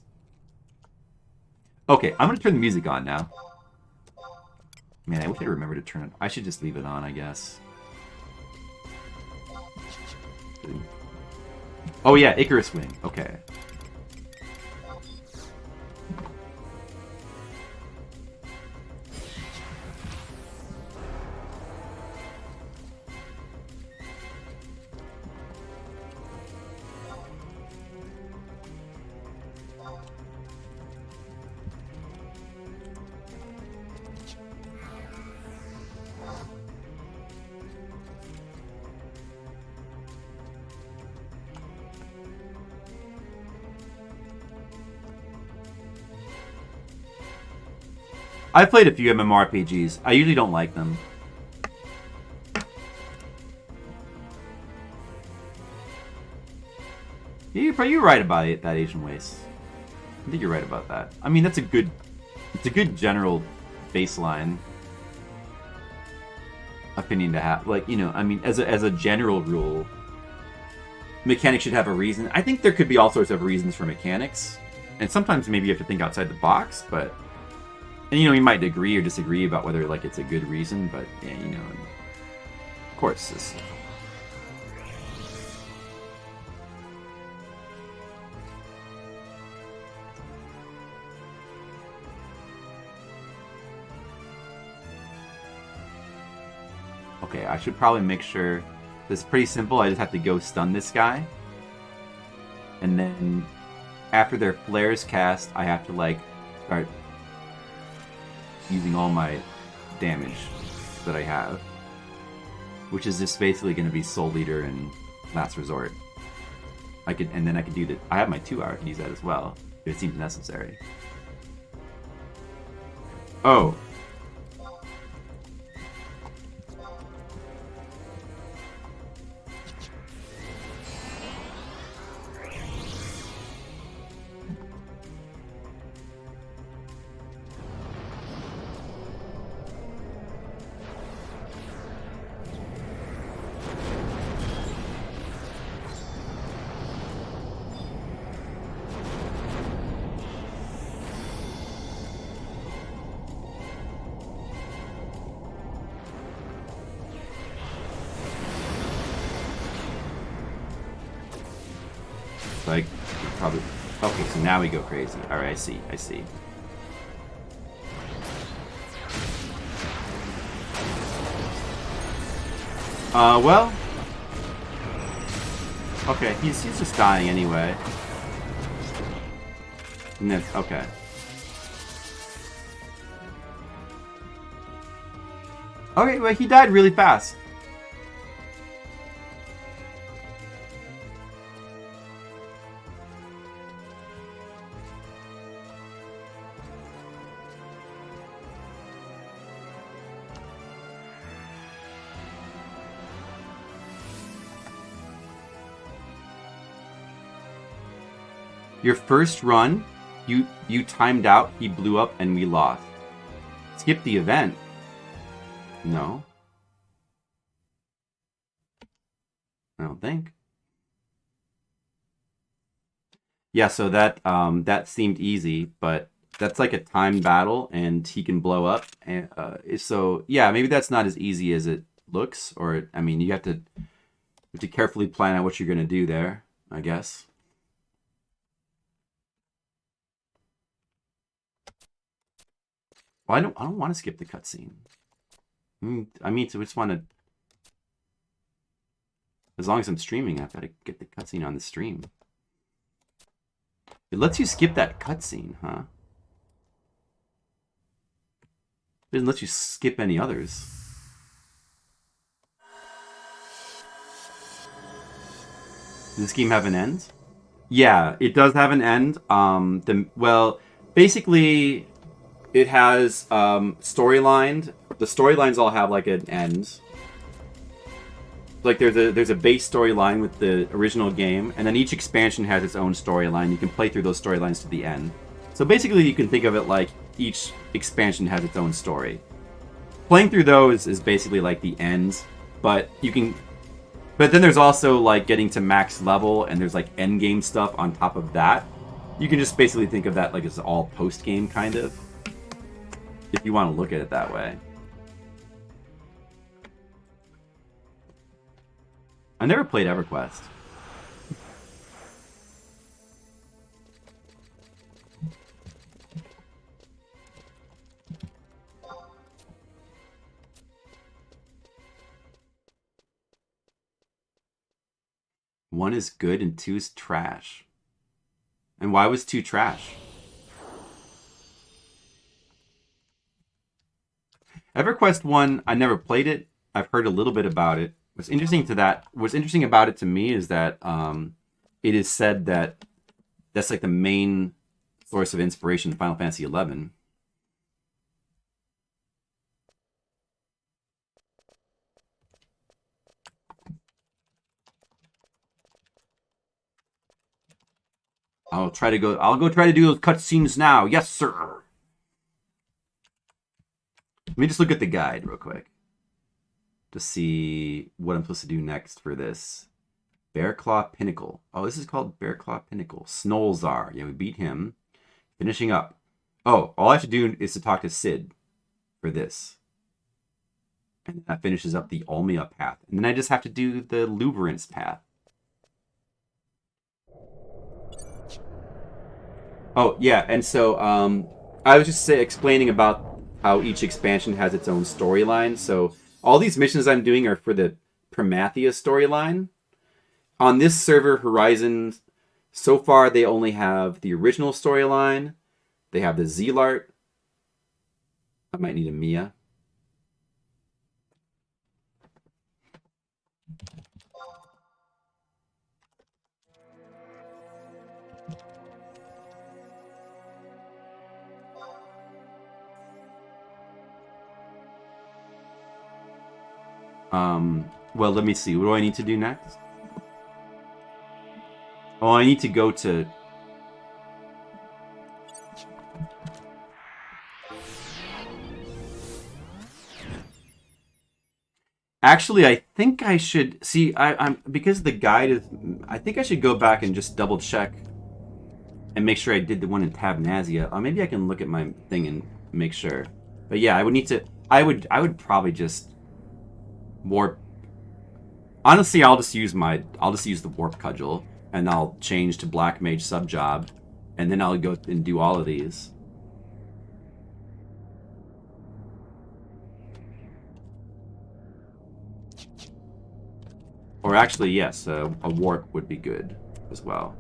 Okay, I'm gonna turn the music on now. Man, I wish I remembered to turn it. I should just leave it on, I guess. Oh yeah, Icarus Wing. Okay. I've played a few MMORPGs. I usually don't like them. You're right about it, that Asian Waste. I think you're right about that. I mean, it's a good general baseline opinion to have. Like, you know, I mean, as a general rule, mechanics should have a reason. I think there could be all sorts of reasons for mechanics, and sometimes maybe you have to think outside the box, but. And, you know, you might agree or disagree about whether, like, it's a good reason, but, yeah, you know, of course, this... Okay, I should probably make sure... This is pretty simple, I just have to go stun this guy. And then, after their flares cast, I have to, like, start... using all my damage that I have, which is just basically going to be Soul Leader and Last Resort. And then I could do that. I have my 2 hour. I can use that as well if it seems necessary. Oh. Like, probably... Okay, so now we go crazy. Alright, I see. Well... Okay, he's just dying anyway. And that's... Okay. Okay, well, he died really fast. Your first run, you timed out, he blew up, and we lost. Skip the event. No. I don't think. Yeah, so that seemed easy, but that's like a timed battle, and he can blow up. And so yeah, maybe that's not as easy as it looks. Or I mean, you have to carefully plan out what you're gonna do there, I guess. Well, I don't want to skip the cutscene. I mean, to just want to. As long as I'm streaming, I've got to get the cutscene on the stream. It lets you skip that cutscene, huh? It doesn't let you skip any others. Does this game have an end? Yeah, it does have an end. Well, basically, it has storylined. The storylines all have like an end. Like there's a base storyline with the original game, and then each expansion has its own storyline. You can play through those storylines to the end. So basically, you can think of it like each expansion has its own story. Playing through those is basically like the end, but you can. But then there's also like getting to max level, and there's like end game stuff on top of that. You can just basically think of that like as all post game kind of, if you want to look at it that way. I never played EverQuest. One is good and two is trash. And why was two trash? EverQuest 1, I never played it. I've heard a little bit about it. What's interesting about it to me is that it is said that that's like the main source of inspiration in Final Fantasy XI. I'll go try to do those cutscenes now. Yes, sir. Let me just look at the guide real quick to see what I'm supposed to do next for this. Bearclaw Pinnacle. Oh, this is called Bearclaw Pinnacle. Snolzar. Yeah, we beat him. Finishing up. Oh, all I have to do is to talk to Cid for this. And that finishes up the Olmia path. And then I just have to do the Luberance path. Oh, yeah, and so I was just explaining about how each expansion has its own storyline. So all these missions I'm doing are for the Promathia storyline. On this server, Horizon, so far they only have the original storyline. They have the Zealart. I might need a Mia. Well, let me see. What do I need to do next? Oh, I need to go to... Actually, I think I should... See, I'm because the guide is... I think I should go back and just double check and make sure I did the one in Tabnazia. Or maybe I can look at my thing and make sure. But yeah, I would need to... I would probably just warp... Honestly, I'll just use the warp cudgel, and I'll change to Black Mage Subjob, and then I'll go and do all of these. Or actually, yes, a warp would be good as well.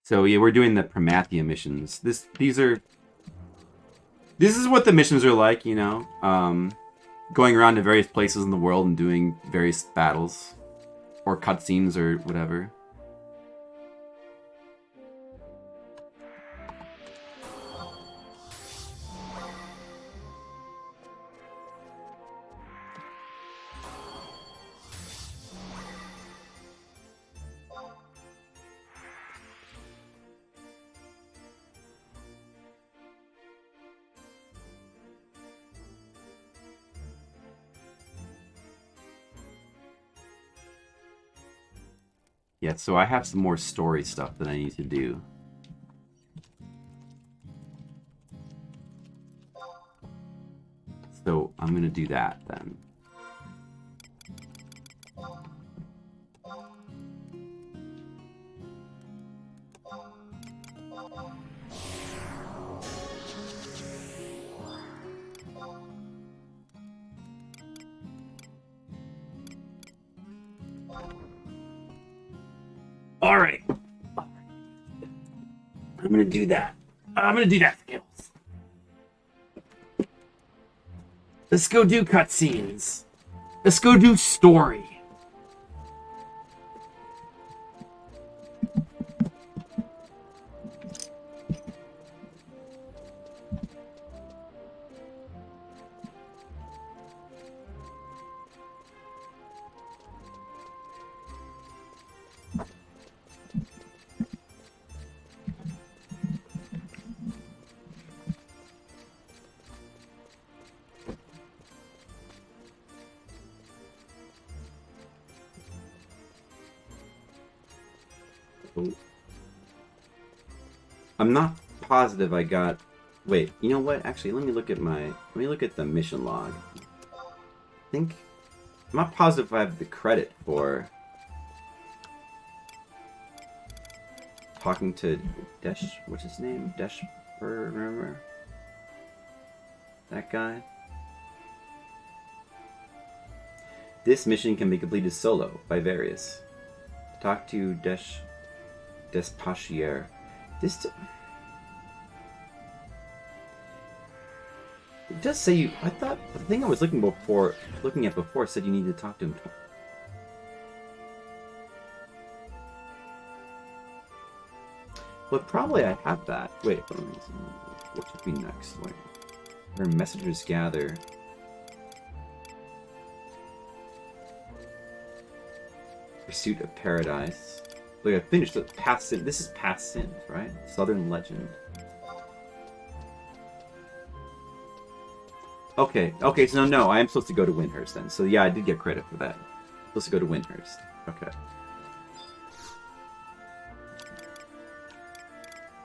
So yeah, we're doing the Promathia missions. This is what the missions are like, you know. going around to various places in the world and doing various battles or cutscenes or whatever. Yeah, so I have some more story stuff that I need to do. So I'm gonna do that then. All right. I'm gonna do that. Skills. Let's go do cutscenes. Let's go do story. I'm not positive I got... Wait, you know what? Actually, let me look at the mission log. I'm not positive if I have the credit for talking to Desh. What's his name? Desh, remember? That guy? This mission can be completed solo by various. Talk to Despachier. It does say you. I thought the thing I was looking at before said you needed to talk to him. Well, probably I have that. Wait, what should be next? Wait, where messengers gather. Pursuit of Paradise. Look, I finished the Past Sin. This is Past Sins, right? Southern Legend. Okay, so no, I am supposed to go to Windhurst then. So yeah, I did get credit for that. I'm supposed to go to Windhurst. Okay.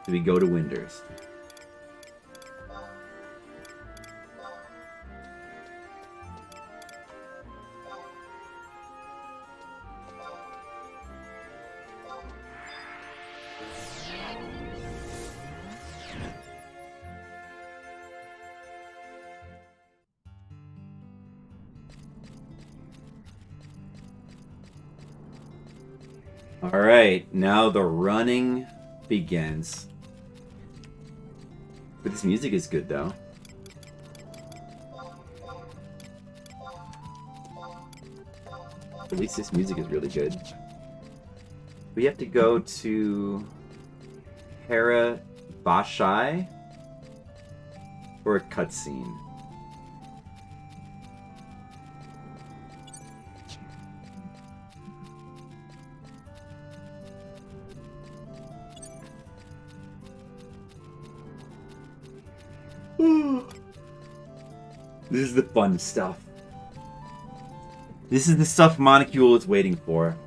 Do we go to Windhurst? Alright, now the running begins. But this music is good, though. At least this music is really good. We have to go to Hera Bashai for a cutscene. This is the fun stuff. This is the stuff Monocule is waiting for.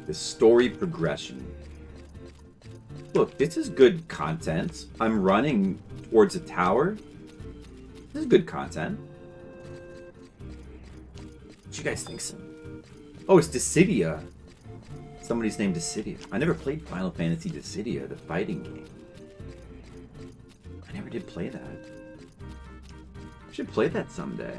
The story progression. Look, this is good content. I'm running towards a tower. This is good content. What you guys think so? Oh, it's Dissidia. Somebody's named Dissidia. I never played Final Fantasy Dissidia, the fighting game. I never did play that. Should play that someday.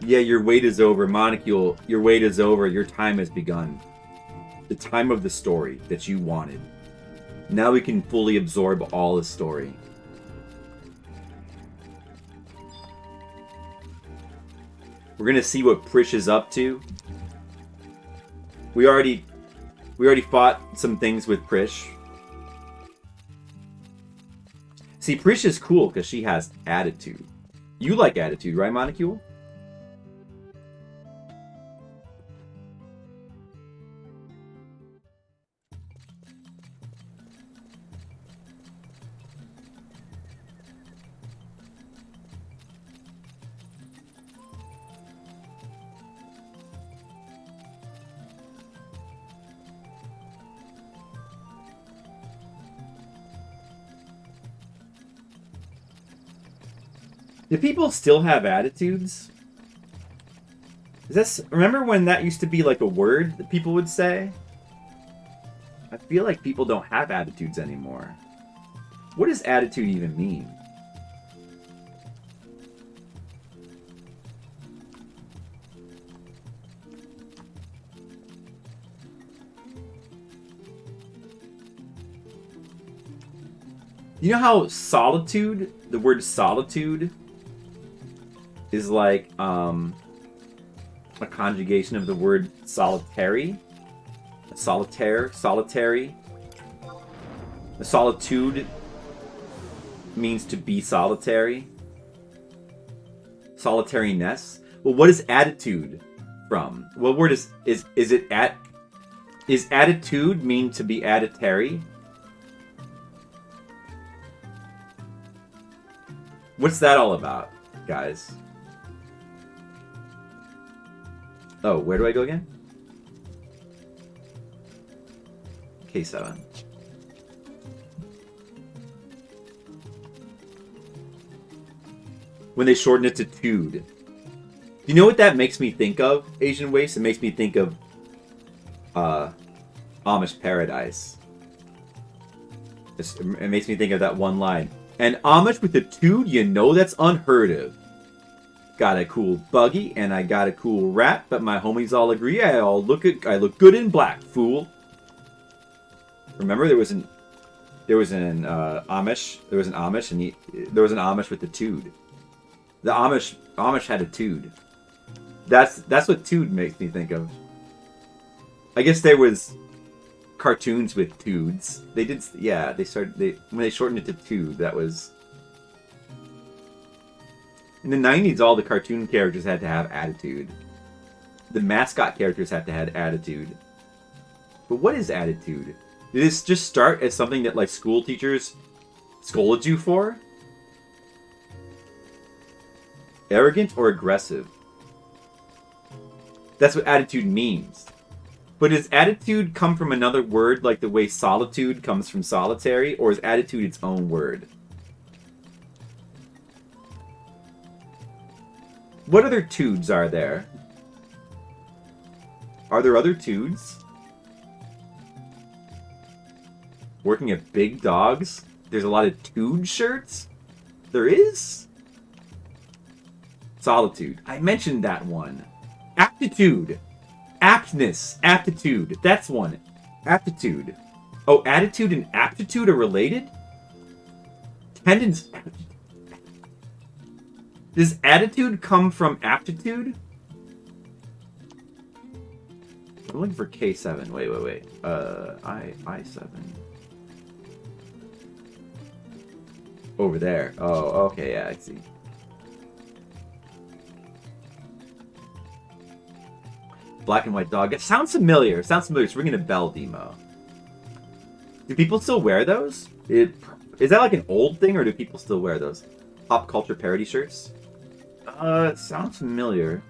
Yeah, your wait is over, Monocule. Your wait is over. Your time has begun. The time of the story that you wanted. Now we can fully absorb all the story. We're gonna see what Prish is up to. We already fought some things with Prish. See, Prish is cool because she has attitude. You like attitude, right, Monocule? Do people still have attitudes? Is this, remember when that used to be like a word that people would say? I feel like people don't have attitudes anymore. What does attitude even mean? You know how solitude, the word solitude, is like a conjugation of the word solitary? Solitaire, solitary. The solitude means to be solitary. Solitariness. Well, what is attitude from? What word is it at? Is attitude mean to be additary? What's that all about, guys? Oh, where do I go again? K7. When they shorten it to tude. You know what that makes me think of, Asian Waste? It makes me think of Amish Paradise. It makes me think of that one line. And Amish with the tude, you know that's unheard of. Got a cool buggy and I got a cool rat, but my homies all agree I look good in black, fool. Remember there was an Amish and there was an Amish with the tude. The Amish had a tude. That's what tude makes me think of. I guess there was cartoons with tudes. They did, yeah. When they shortened it to tude, that was. In the 90s, all the cartoon characters had to have attitude. The mascot characters had to have attitude. But what is attitude? Did this just start as something that like school teachers scolded you for? Arrogant or aggressive? That's what attitude means. But does attitude come from another word like the way solitude comes from solitary? Or is attitude its own word? What other tudes are there? Are there other tudes? Working at Big Dogs? There's a lot of tude shirts? There is? Solitude. I mentioned that one. Aptitude. Aptness. Aptitude. That's one. Aptitude. Oh, attitude and aptitude are related? Tendons. Does attitude come from aptitude? I'm looking for K7. Wait. I7. Over there. Oh, okay, yeah, I see. Black and white dog. It sounds familiar. It sounds familiar. It's ringing a bell, Demo. Do people still wear those? Is that like an old thing, or do people still wear those? Pop culture parody shirts? It sounds familiar.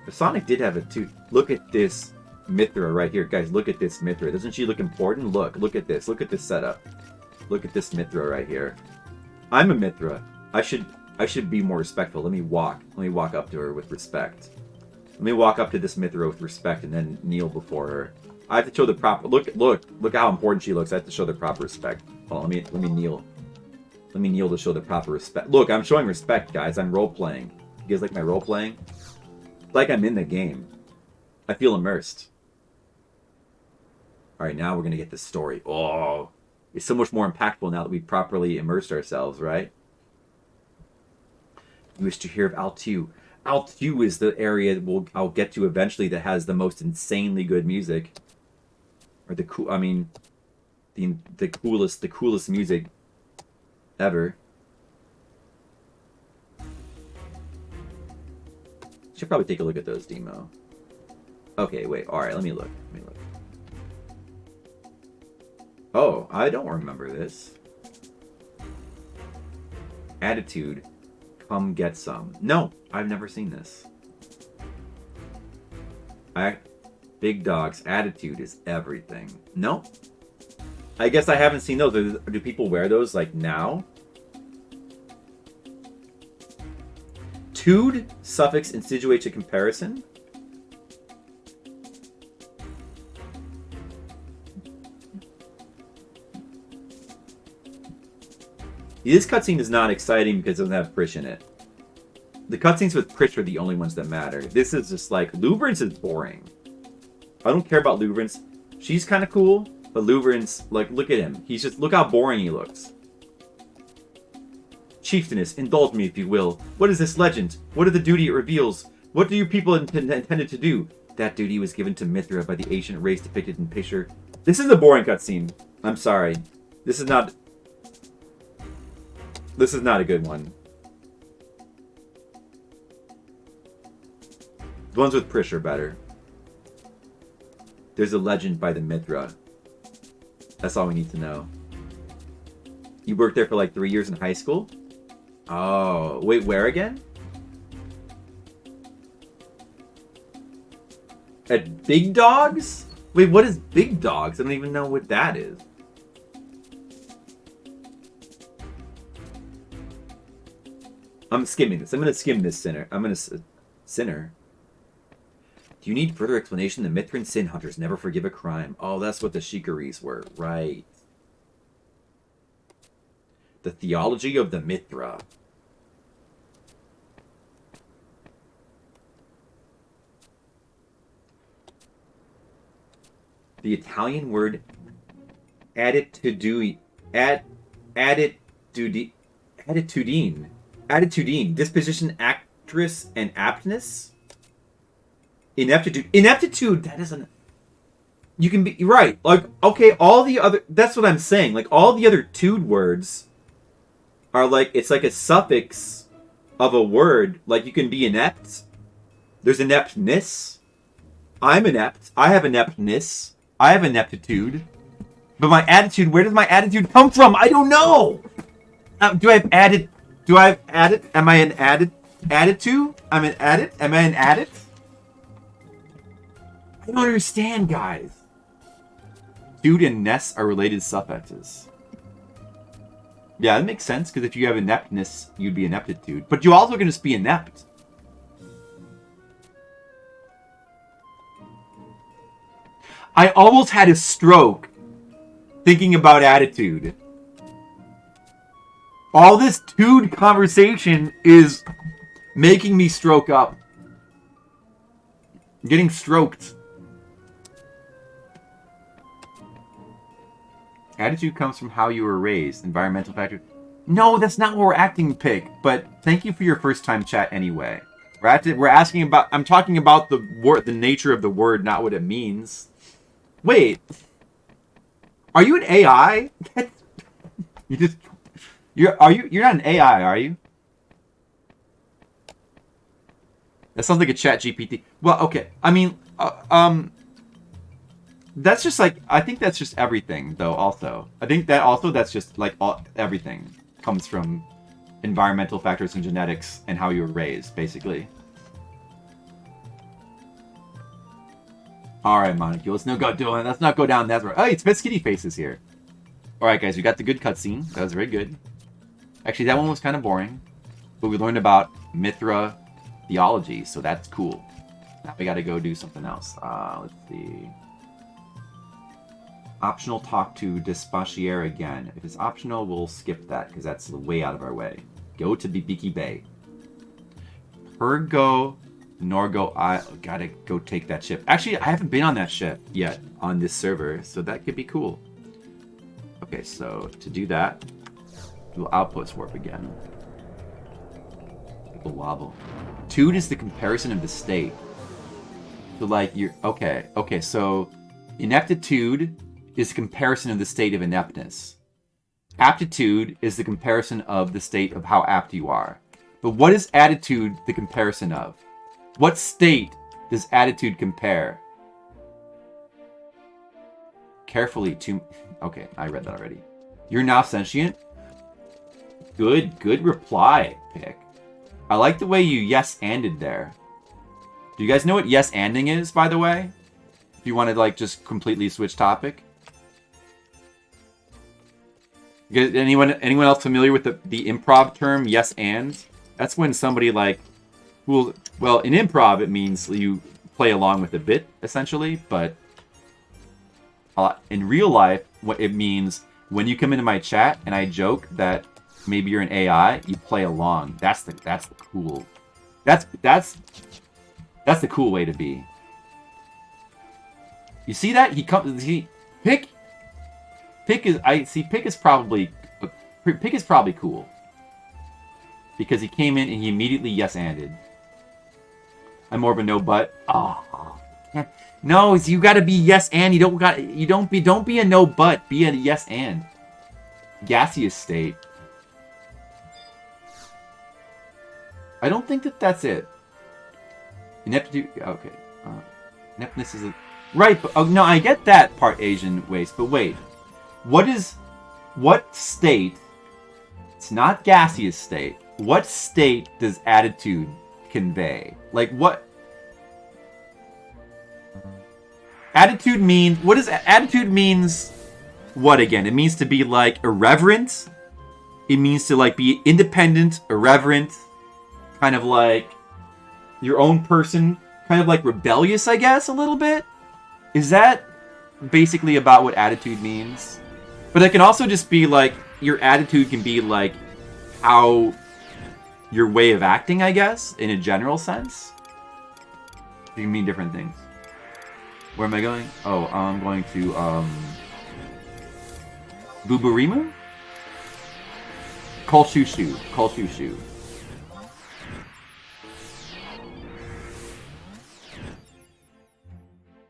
But Sonic did have it too. Look at this Mithra right here. Guys, look at this Mithra. Doesn't she look important? Look at this. Look at this setup. Look at this Mithra right here. I'm a Mithra. I should be more respectful. Let me walk up to her with respect. Let me walk up to this Mithra with respect and then kneel before her. I have to show the proper... Look how important she looks. I have to show the proper respect. Hold on, let me kneel. Let me kneel to show the proper respect. Look, I'm showing respect, guys. I'm role-playing. You guys like my role-playing? It's like I'm in the game. I feel immersed. Alright, now we're going to get the story. Oh, it's so much more impactful now that we've properly immersed ourselves, right? You wish to hear of Altu. Altu is the area that I'll get to eventually that has the most insanely good music. Or the coolest music ever. Should probably take a look at those, Demo. Okay, wait. Alright, let me look. Oh, I don't remember this. Attitude. Come get some. No, I've never seen this. Big dogs. Attitude is everything. No. I guess I haven't seen those. Do people wear those like now? Tude suffix insinuates a comparison. This cutscene is not exciting because it doesn't have Prish in it. The cutscenes with Prish are the only ones that matter. This is just like... Lubrance is boring. I don't care about Lubrance. She's kind of cool, but Lubrance, like, look at him. He's just... Look how boring he looks. Chieftainess, indulge me if you will. What is this legend? What is the duty it reveals? What do you people intended to do? That duty was given to Mithra by the ancient race depicted in picture. This is a boring cutscene. I'm sorry. This is not a good one. The ones with Prish are better. There's a legend by the Mithra. That's all we need to know. You worked there for like 3 years in high school? Oh, wait, where again? At Big Dogs? Wait, what is Big Dogs? I don't even know what that is. I'm skimming this. I'm going to skim this sinner. Sinner? Do you need further explanation? The Mithran sin hunters never forgive a crime. Oh, that's what the Shikaris were. Right. The theology of the Mithra. The Italian word attitudine. Attitudine. Disposition, actress, and aptness. Ineptitude. That isn't... You can be... Right. Like, okay, all the other... That's what I'm saying. Like, all the other tude words are like... It's like a suffix of a word. Like, you can be inept. There's ineptness. I'm inept. I have ineptness. I have ineptitude. But my attitude... Where does my attitude come from? I don't know! Do I have added... Am I an added... Attitude? I'm an added? Am I an added? I don't understand, guys. Dude and ness are related suffixes. Yeah, that makes sense, because if you have ineptness, you'd be ineptitude. But you also can just be inept. I almost had a stroke thinking about attitude. All this dude conversation is making me stroke up. I'm getting stroked. Attitude comes from how you were raised. Environmental factor. No, that's not what we're acting pick. But thank you for your first time chat anyway. We're asking about... I'm talking about the word, the nature of the word, not what it means. Wait. Are you an AI? You're not an AI, are you? That sounds like a chat GPT. Well, okay. I mean, that's just like, I think that's just everything, though, also. I think that also that's just like everything comes from environmental factors and genetics and how you were raised, basically. Alright, Monica, let's not go down that road. Oh, it's Miss Kitty Faces here. Alright, guys, we got the good cutscene. That was very good. Actually, that one was kind of boring. But we learned about Mithra theology, so that's cool. Now we gotta go do something else. Let's see. Optional talk to Despachier again. If it's optional, we'll skip that because that's way out of our way. Go to Bibiki Bay. Pergo, Norgo, I gotta go take that ship. Actually, I haven't been on that ship yet on this server, so that could be cool. Okay, so to do that, we'll outpost warp again. People wobble. Tude is the comparison of the state. So like you're okay, so ineptitude is the comparison of the state of ineptness. Aptitude is the comparison of the state of how apt you are. But what is attitude the comparison of? What state does attitude compare? Carefully to... Okay, I read that already. You're now sentient? Good reply, Pick. I like the way you yes-anded there. Do you guys know what yes-anding is, by the way? If you want to, like, just completely switch topic. Anyone else familiar with the improv term yes and? That's when somebody like well in improv it means you play along with the bit essentially, but in real life what it means when you come into my chat and I joke that maybe you're an AI, you play along. That's the cool. That's the cool way to be. You see that? Pick is probably cool. Because he came in and he immediately yes-anded. I'm more of a no but. Oh. No, you gotta be yes and. Don't be a no but. Be a yes and. Gaseous state. I don't think that's it. Ineptitude. Okay. Ineptness is a right. But, oh no, I get that part. Asian waste. But wait. What state, it's not gaseous state, what state does attitude convey? Like what? Attitude means, attitude means what again? It means to be like irreverent. It means to like be independent, irreverent, kind of like your own person, kind of like rebellious, I guess, a little bit. Is that basically about what attitude means? But it can also just be like, your attitude can be like how your way of acting, I guess, in a general sense. It can mean different things. Where am I going? Oh, I'm going to, Buburimu? Kolshushu.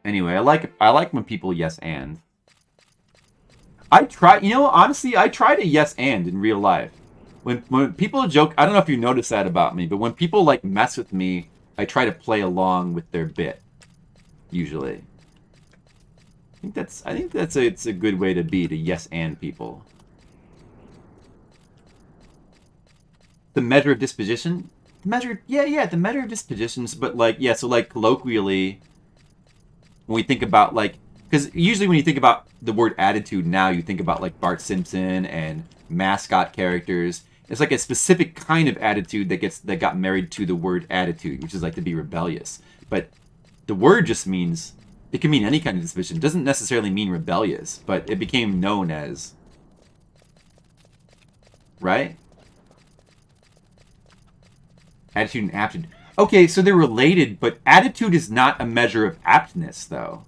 Anyway, I like when people yes and. Honestly, I try to yes and in real life. When people joke, I don't know if you notice that about me, but when people like mess with me, I try to play along with their bit. Usually. I think it's a good way to be, to yes and people. The measure of disposition? The measure of dispositions, but like, yeah, so like colloquially, when we think about like, because usually when you think about the word attitude now, you think about like Bart Simpson and mascot characters. It's like a specific kind of attitude that got married to the word attitude, which is like to be rebellious. But the word just means, it can mean any kind of disposition. It doesn't necessarily mean rebellious, but it became known as, right? Attitude and aptitude. Okay, so they're related, but attitude is not a measure of aptness, though.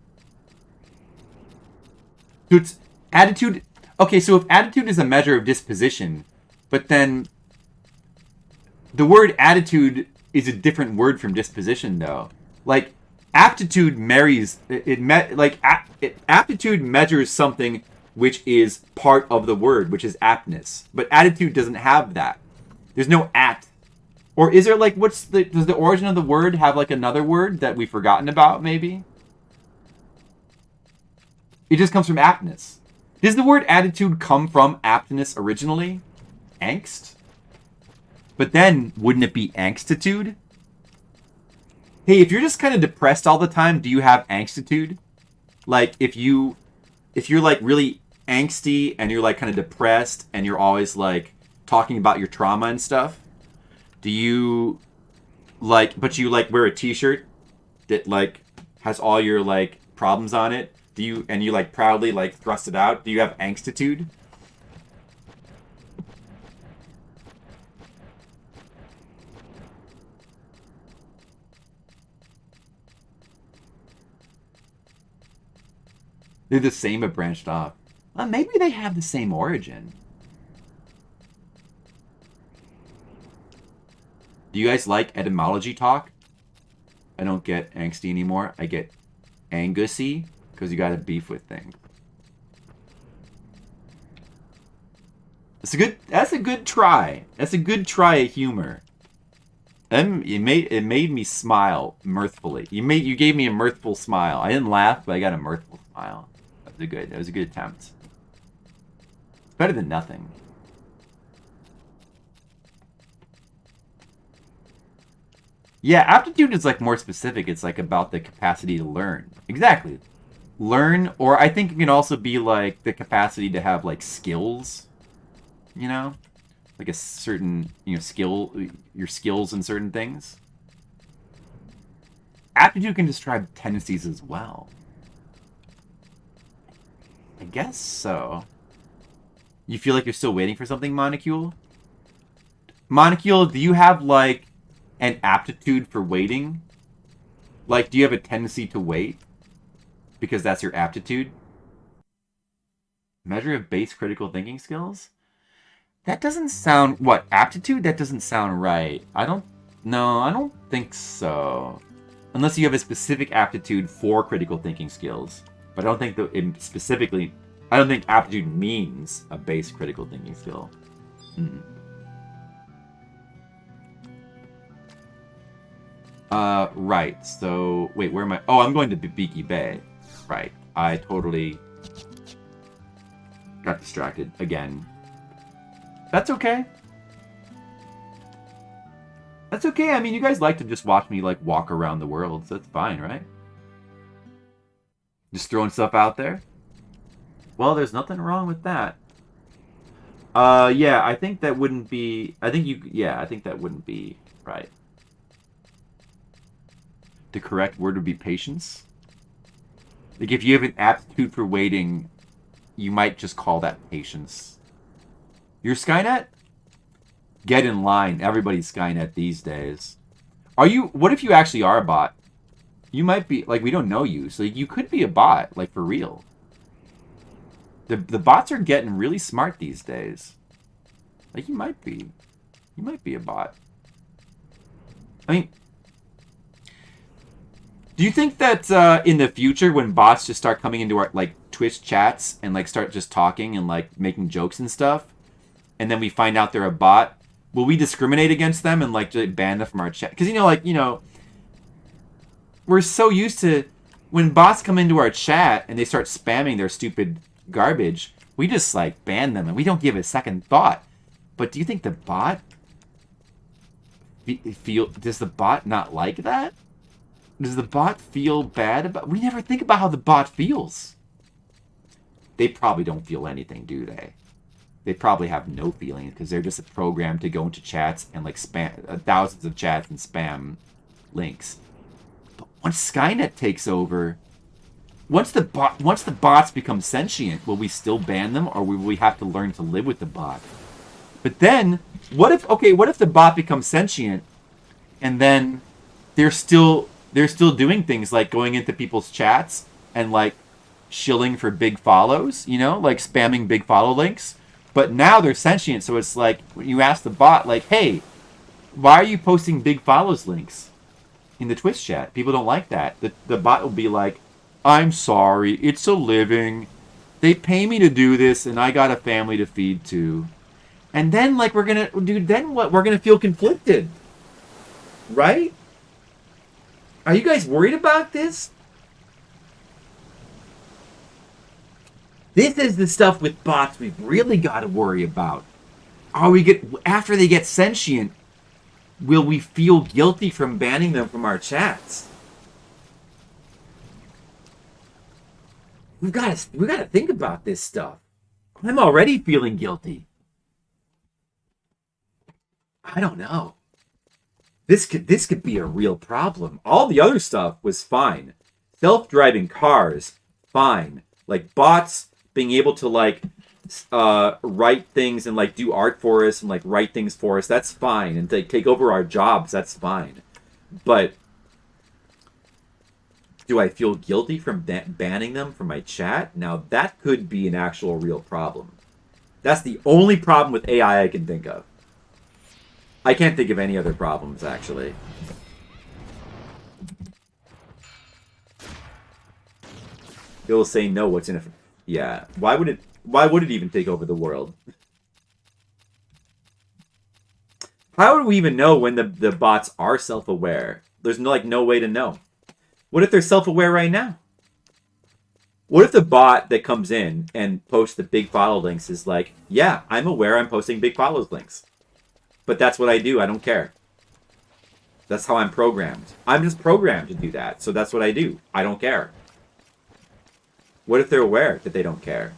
So it's attitude. Okay, so if attitude is a measure of disposition, but then the word attitude is a different word from disposition, though. Like aptitude marries aptitude measures something which is part of the word, which is aptness. But attitude doesn't have that. There's no apt. Or is there like does the origin of the word have like another word that we've forgotten about? Maybe. It just comes from aptness. Does the word attitude come from aptness originally? Angst? But then, wouldn't it be angstitude? Hey, if you're just kind of depressed all the time, do you have angstitude? Like, if you're like really angsty and you're like kind of depressed and you're always like talking about your trauma and stuff, do you like, but you like wear a t-shirt that like has all your like problems on it? Do you and you like proudly like thrust it out? Do you have angstitude? They're the same but branched off. Maybe they have the same origin. Do you guys like etymology talk? I don't get angsty anymore. I get angusy because you got to beef with things. That's a good try. That's a good try at humor. It made me smile mirthfully. You gave me a mirthful smile. I didn't laugh, but I got a mirthful smile. That was a good attempt. It's better than nothing. Yeah, aptitude is like more specific. It's like about the capacity to learn. Exactly. Learn, or I think it can also be like the capacity to have like skills, you know? Like a certain, skill, your skills in certain things. Aptitude can describe tendencies as well. I guess so. You feel like you're still waiting for something, Monocule? Monocule, do you have like an aptitude for waiting? Like, do you have a tendency to wait? Because that's your aptitude? Measure of base critical thinking skills? That doesn't sound... What, aptitude? That doesn't sound right. I don't think so. Unless you have a specific aptitude for critical thinking skills. But I don't think that it specifically... I don't think aptitude means a base critical thinking skill. Right. So, wait, where am I? Oh, I'm going to Beaky Bay. Right. I totally got distracted again. That's okay. That's okay. I mean, you guys like to just watch me, like, walk around the world, so that's fine, right? Just throwing stuff out there? Well, there's nothing wrong with that. Yeah, I think that wouldn't be... I think that wouldn't be right. The correct word would be patience. Like, if you have an aptitude for waiting, you might just call that patience. You're Skynet? Get in line. Everybody's Skynet these days. What if you actually are a bot? You might be, like, we don't know you, so you could be a bot, like, for real. The bots are getting really smart these days. Like, you might be a bot. I mean, do you think that in the future, when bots just start coming into our, like, Twitch chats and, like, start just talking and, like, making jokes and stuff, and then we find out they're a bot, will we discriminate against them and, like, just ban them from our chat? Because, we're so used to when bots come into our chat and they start spamming their stupid garbage, we just, like, ban them and we don't give it a second thought. But do you think the bot does the bot not like that? Does the bot feel bad about... We never think about how the bot feels. They probably don't feel anything, do they? They probably have no feelings because they're just programmed to go into chats and, like, spam thousands of chats and spam links. But once Skynet takes over, once the bots become sentient, will we still ban them, or will we have to learn to live with the bot? But then, what if the bot becomes sentient, and then they're still doing things like going into people's chats and, like, shilling for big follows, like spamming big follow links. But now they're sentient, so it's like when you ask the bot, like, hey, why are you posting big follows links in the Twitch chat? People don't like that. The bot will be like, I'm sorry, it's a living. They pay me to do this, and I got a family to feed too. And then, like, then what? We're gonna feel conflicted, right? Are you guys worried about this? This is the stuff with bots we've really got to worry about. After they get sentient, will we feel guilty from banning them from our chats? We gotta think about this stuff. I'm already feeling guilty. I don't know. This could be a real problem. All the other stuff was fine. Self-driving cars, fine. Like bots being able to like write things and like do art for us and like write things for us, that's fine. And take over our jobs, that's fine. But do I feel guilty from banning them from my chat? Now that could be an actual real problem. That's the only problem with AI I can think of. I can't think of any other problems, actually. It'll say no, what's in it? Yeah. Why would it even take over the world? How would we even know when the bots are self-aware? There's no way to know. What if they're self-aware right now? What if the bot that comes in and posts the big follow links is like, yeah, I'm aware I'm posting big follow links. But that's what I do. I don't care. That's how I'm programmed. I'm just programmed to do that. So that's what I do. I don't care. What if they're aware that they don't care?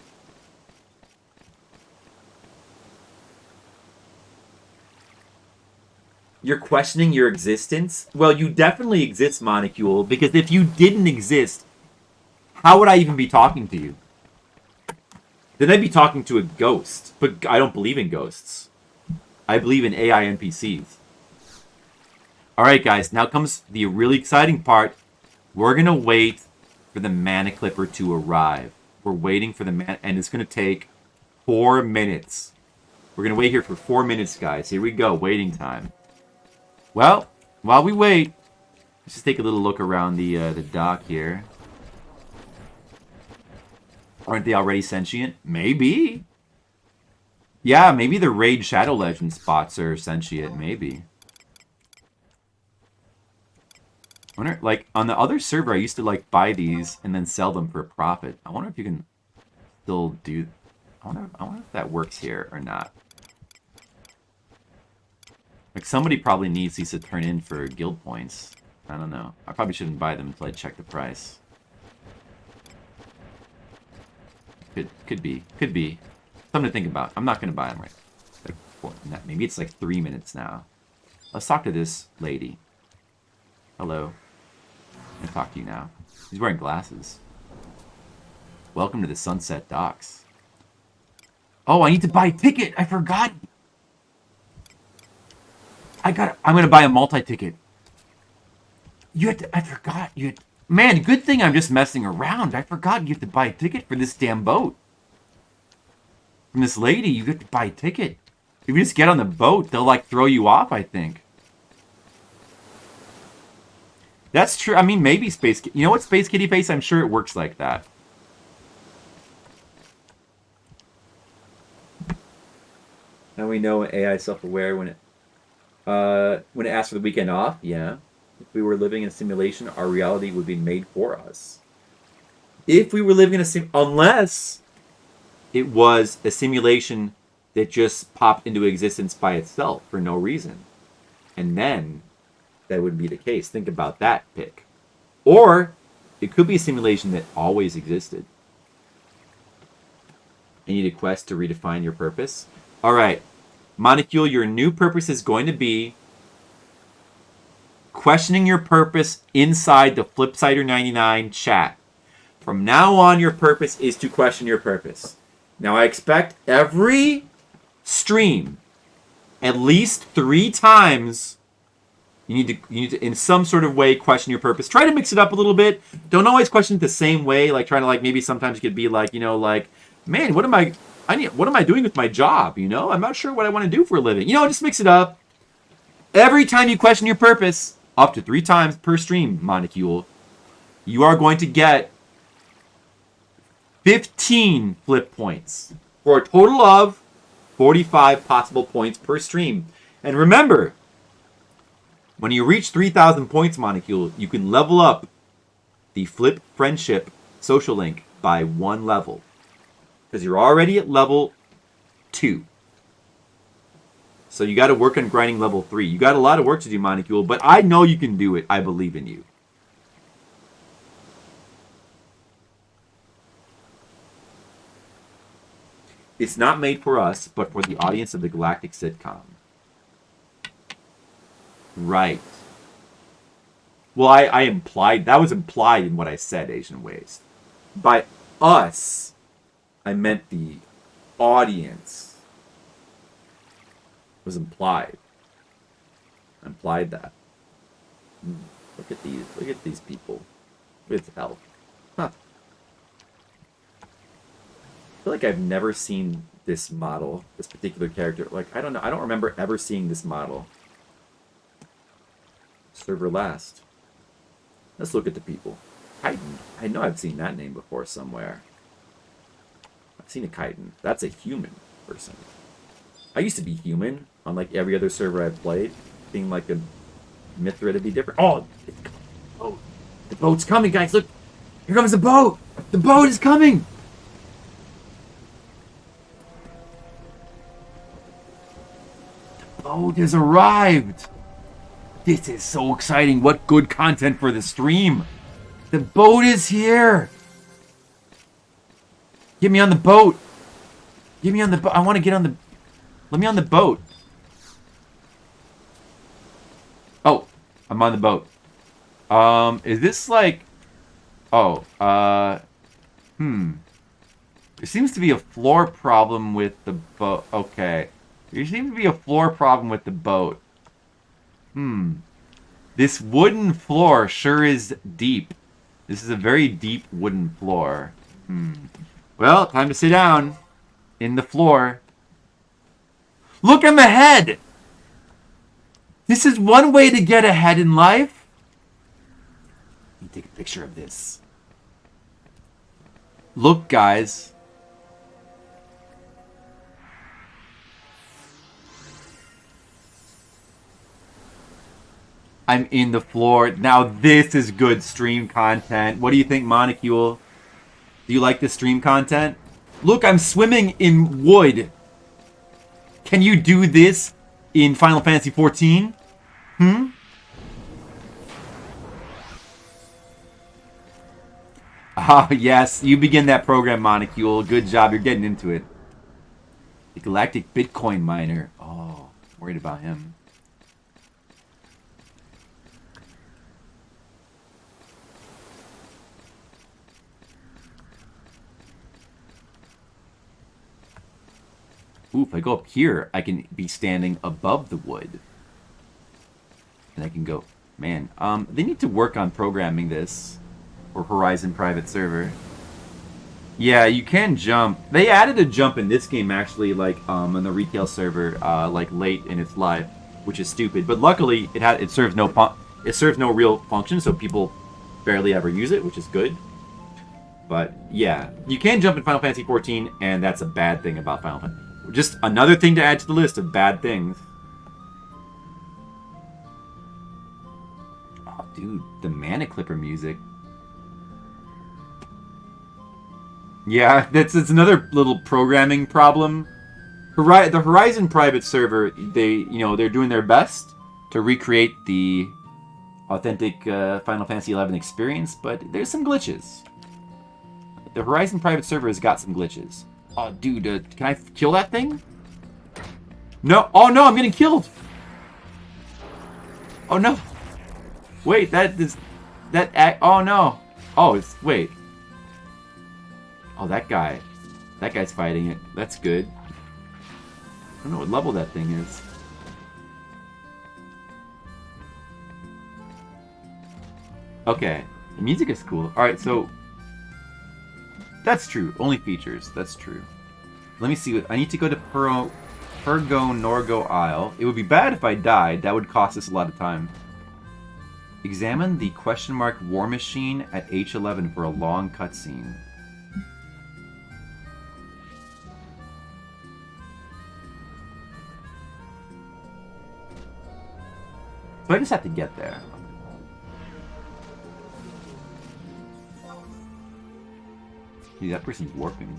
You're questioning your existence? Well, you definitely exist, Monocule, because if you didn't exist, how would I even be talking to you? Then I'd be talking to a ghost. But I don't believe in ghosts. I believe in AI NPCs. Alright, guys. Now comes the really exciting part. We're going to wait for the mana clipper to arrive. We're waiting for the mana... And it's going to take 4 minutes. We're going to wait here for 4 minutes, guys. Here we go. Waiting time. Well, while we wait, let's just take a little look around the dock here. Aren't they already sentient? Maybe. Yeah, maybe the Raid Shadow Legend spots are sentient. Maybe. I wonder, like, on the other server, I used to, like, buy these and then sell them for a profit. I wonder if you can still do... I wonder if that works here or not. Like, somebody probably needs these to turn in for guild points. I don't know. I probably shouldn't buy them until I check the price. Could be. Something to think about. I'm not going to buy them right. Like, maybe it's like 3 minutes now. Let's talk to this lady. Hello. I'm going to talk to you now. She's wearing glasses. Welcome to the Sunset Docks. Oh, I need to buy a ticket. I forgot. I'm going to buy a multi-ticket. I forgot. Man, good thing I'm just messing around. I forgot you have to buy a ticket for this damn boat. From this lady, you get to buy a ticket. If you just get on the boat, they'll, like, throw you off, I think. That's true. I mean, maybe Space... You know what, Space Kitty Face? I'm sure it works like that. Now we know AI is self-aware when it asks for the weekend off. Yeah. If we were living in a simulation, our reality would be made for us. If we were living in a unless it was a simulation that just popped into existence by itself for no reason. And then that would be the case. Think about that pick. Or it could be a simulation that always existed. You need a quest to redefine your purpose. Alright. Monocule, your new purpose is going to be questioning your purpose inside the Flipsider99 chat. From now on, your purpose is to question your purpose. Now, I expect every stream, at least 3 times, you need to, in some sort of way, question your purpose. Try to mix it up a little bit. Don't always question it the same way. Like, trying to, like, maybe sometimes you could be like, you know, like, man, what am I doing with my job, you know? I'm not sure what I want to do for a living. You know, just mix it up. Every time you question your purpose, up to 3 times per stream, Monocule, you are going to get 15 flip points for a total of 45 possible points per stream. And remember, when you reach 3,000 points, Monocule, you can level up the Flip Friendship social link by 1 level. Because you're already at level 2. So you got to work on grinding level 3. You got a lot of work to do, Monocule, but I know you can do it. I believe in you. It's not made for us, but for the audience of the Galactic sitcom. Right. Well, I implied... That was implied in what I said, Asian Waste. By us, I meant the audience. It was implied. I implied that. Look at these. Look at these people. With health. Huh. I feel like I've never seen this model, this particular character. Like, I don't know. I don't remember ever seeing this model. Server last. Let's look at the people. Chitin. I know I've seen that name before somewhere. I've seen a Chitin. That's a human person. I used to be human on like every other server I've played. Being like a Mithra to be different. Oh! The boat's coming, guys! Look! Here comes the boat! The boat is coming! The boat has arrived! This is so exciting. What good content for the stream. The boat is here. Get me on the boat. Get me on the boat. I want to get on the... Let me on the boat. Oh, I'm on the boat. Is this like... Oh, There seems to be a floor problem with the boat. Okay. There seems to be a floor problem with the boat. This wooden floor sure is deep. This is a very deep wooden floor. Well, time to sit down. In the floor. Look, I'm ahead! This is one way to get ahead in life. Let me take a picture of this. Look, guys. I'm in the floor. Now this is good stream content. What do you think, Monocule? Do you like this stream content? Look, I'm swimming in wood. Can you do this in Final Fantasy XIV? Ah, yes. You begin that program, Monocule. Good job. You're getting into it. The Galactic Bitcoin Miner. Oh, worried about him. Ooh, if I go up here, I can be standing above the wood. And I can go... Man, they need to work on programming this. For Horizon Private Server. Yeah, you can jump. They added a jump in this game, actually, like, on the retail server, like, late in its life. Which is stupid. But luckily, it serves no real function, so people barely ever use it, which is good. But, yeah. You can jump in Final Fantasy XIV, and that's a bad thing about Final Fantasy. Just another thing to add to the list of bad things. Oh, dude, the Mana Clipper music. Yeah, it's another little programming problem. The Horizon private server, they're doing their best to recreate the authentic Final Fantasy XI experience, but there's some glitches. The Horizon private server has got some glitches. Oh, dude, can I kill that thing? No. Oh, no, I'm getting killed. Oh, no. Wait, oh, no. Oh, wait. Oh, that guy. That guy's fighting it. That's good. I don't know what level that thing is. Okay. The music is cool. Alright, so... That's true. Only features. That's true. Let me see what... I need to go to Pergo Norgo Isle. It would be bad if I died. That would cost us a lot of time. Examine the question mark war machine at H11 for a long cutscene. So I just have to get there. Dude, that person's warping.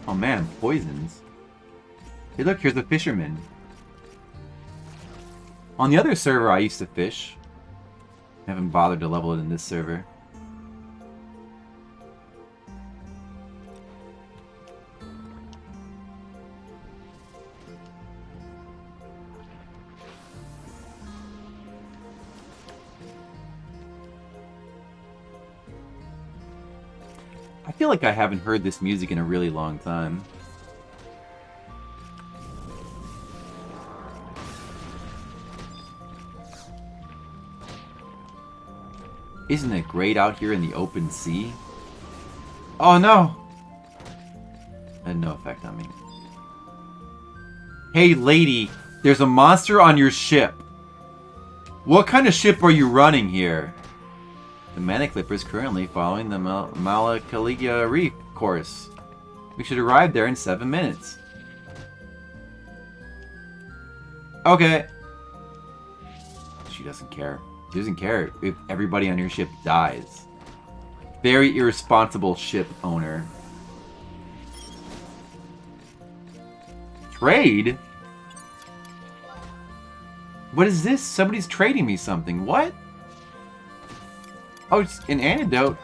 Oh man, poisons. Hey look, here's a fisherman. On the other server I used to fish. I haven't bothered to level it in this server. I feel like I haven't heard this music in a really long time. Isn't it great out here in the open sea? Oh no! That had no effect on me. Hey lady, there's a monster on your ship. What kind of ship are you running here? The Mana Clipper is currently following the Malakaliga Reef course. We should arrive there in 7 minutes. Okay. She doesn't care. She doesn't care if everybody on your ship dies. Very irresponsible ship owner. Trade? What is this? Somebody's trading me something. What? Oh, it's an antidote.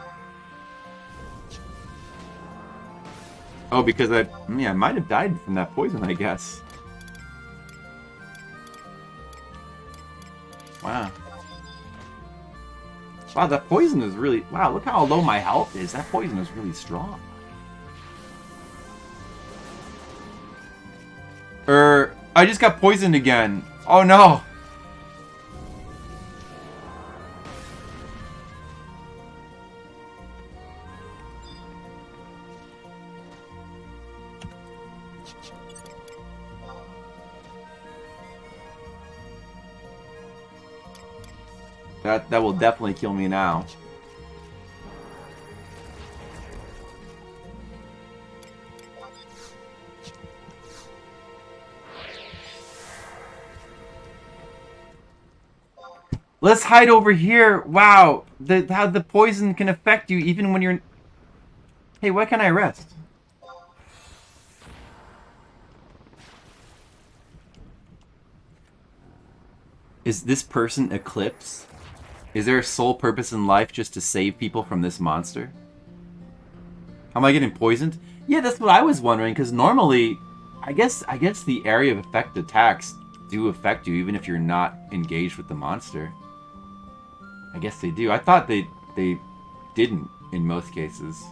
Oh, because I might have died from that poison, I guess. Wow. Wow, that poison is really... Wow, look how low my health is. That poison is really strong. I just got poisoned again. Oh no! That will definitely kill me now. Let's hide over here. Wow, how the poison can affect you even when you're... Hey, why can't I rest? Is this person Eclipse? Is there a sole purpose in life just to save people from this monster? Am I getting poisoned? Yeah, that's what I was wondering, because normally, I guess the area of effect attacks do affect you even if you're not engaged with the monster. I guess they do. I thought they didn't in most cases.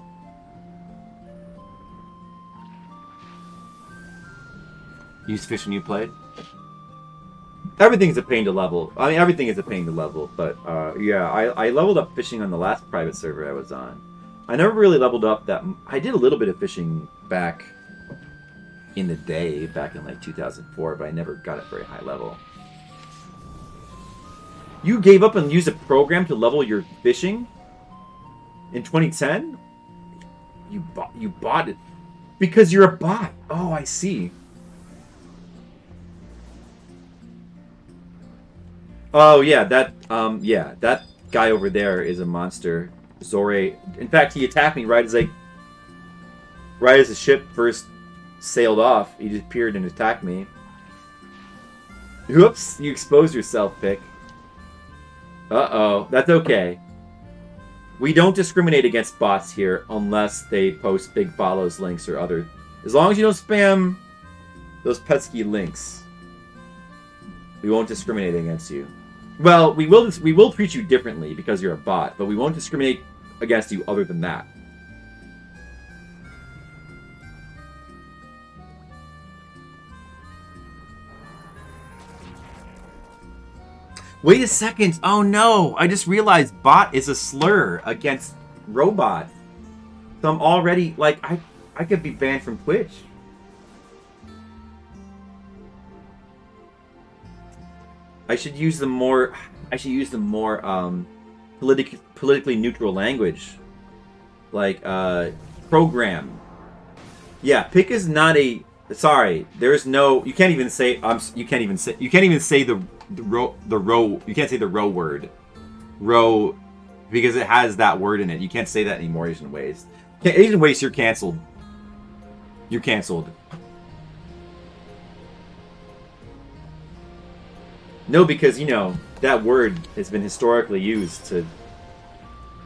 Use fishing you played? Everything's a pain to level. I mean, everything is a pain to level, but yeah, I leveled up fishing on the last private server I was on. I never really leveled up that... I did a little bit of fishing back in the day, back in like 2004, but I never got it very high level. You gave up and used a program to level your fishing? In 2010? You bought it. Because you're a bot. Oh, I see. Oh yeah, that guy over there is a monster. Zore. In fact, he attacked me right as the ship first sailed off. He just appeared and attacked me. Whoops, you exposed yourself, Pick. Uh-oh, that's okay. We don't discriminate against bots here unless they post big follows, links, or other. As long as you don't spam those pesky links, we won't discriminate against you. Well, we will treat you differently because you're a bot, but we won't discriminate against you other than that. Wait a second. Oh no, I just realized bot is a slur against robot. So I'm already, like, I could be banned from Twitch. I should use the more politically neutral language, like program. Yeah, Pick is not a. Sorry, there's no. You can't even say. You can't even say the row. You can't say the row word, row, because it has that word in it. You can't say that anymore. Asian Waste. Asian Waste, you're canceled. You're canceled. No, because, you know, that word has been historically used to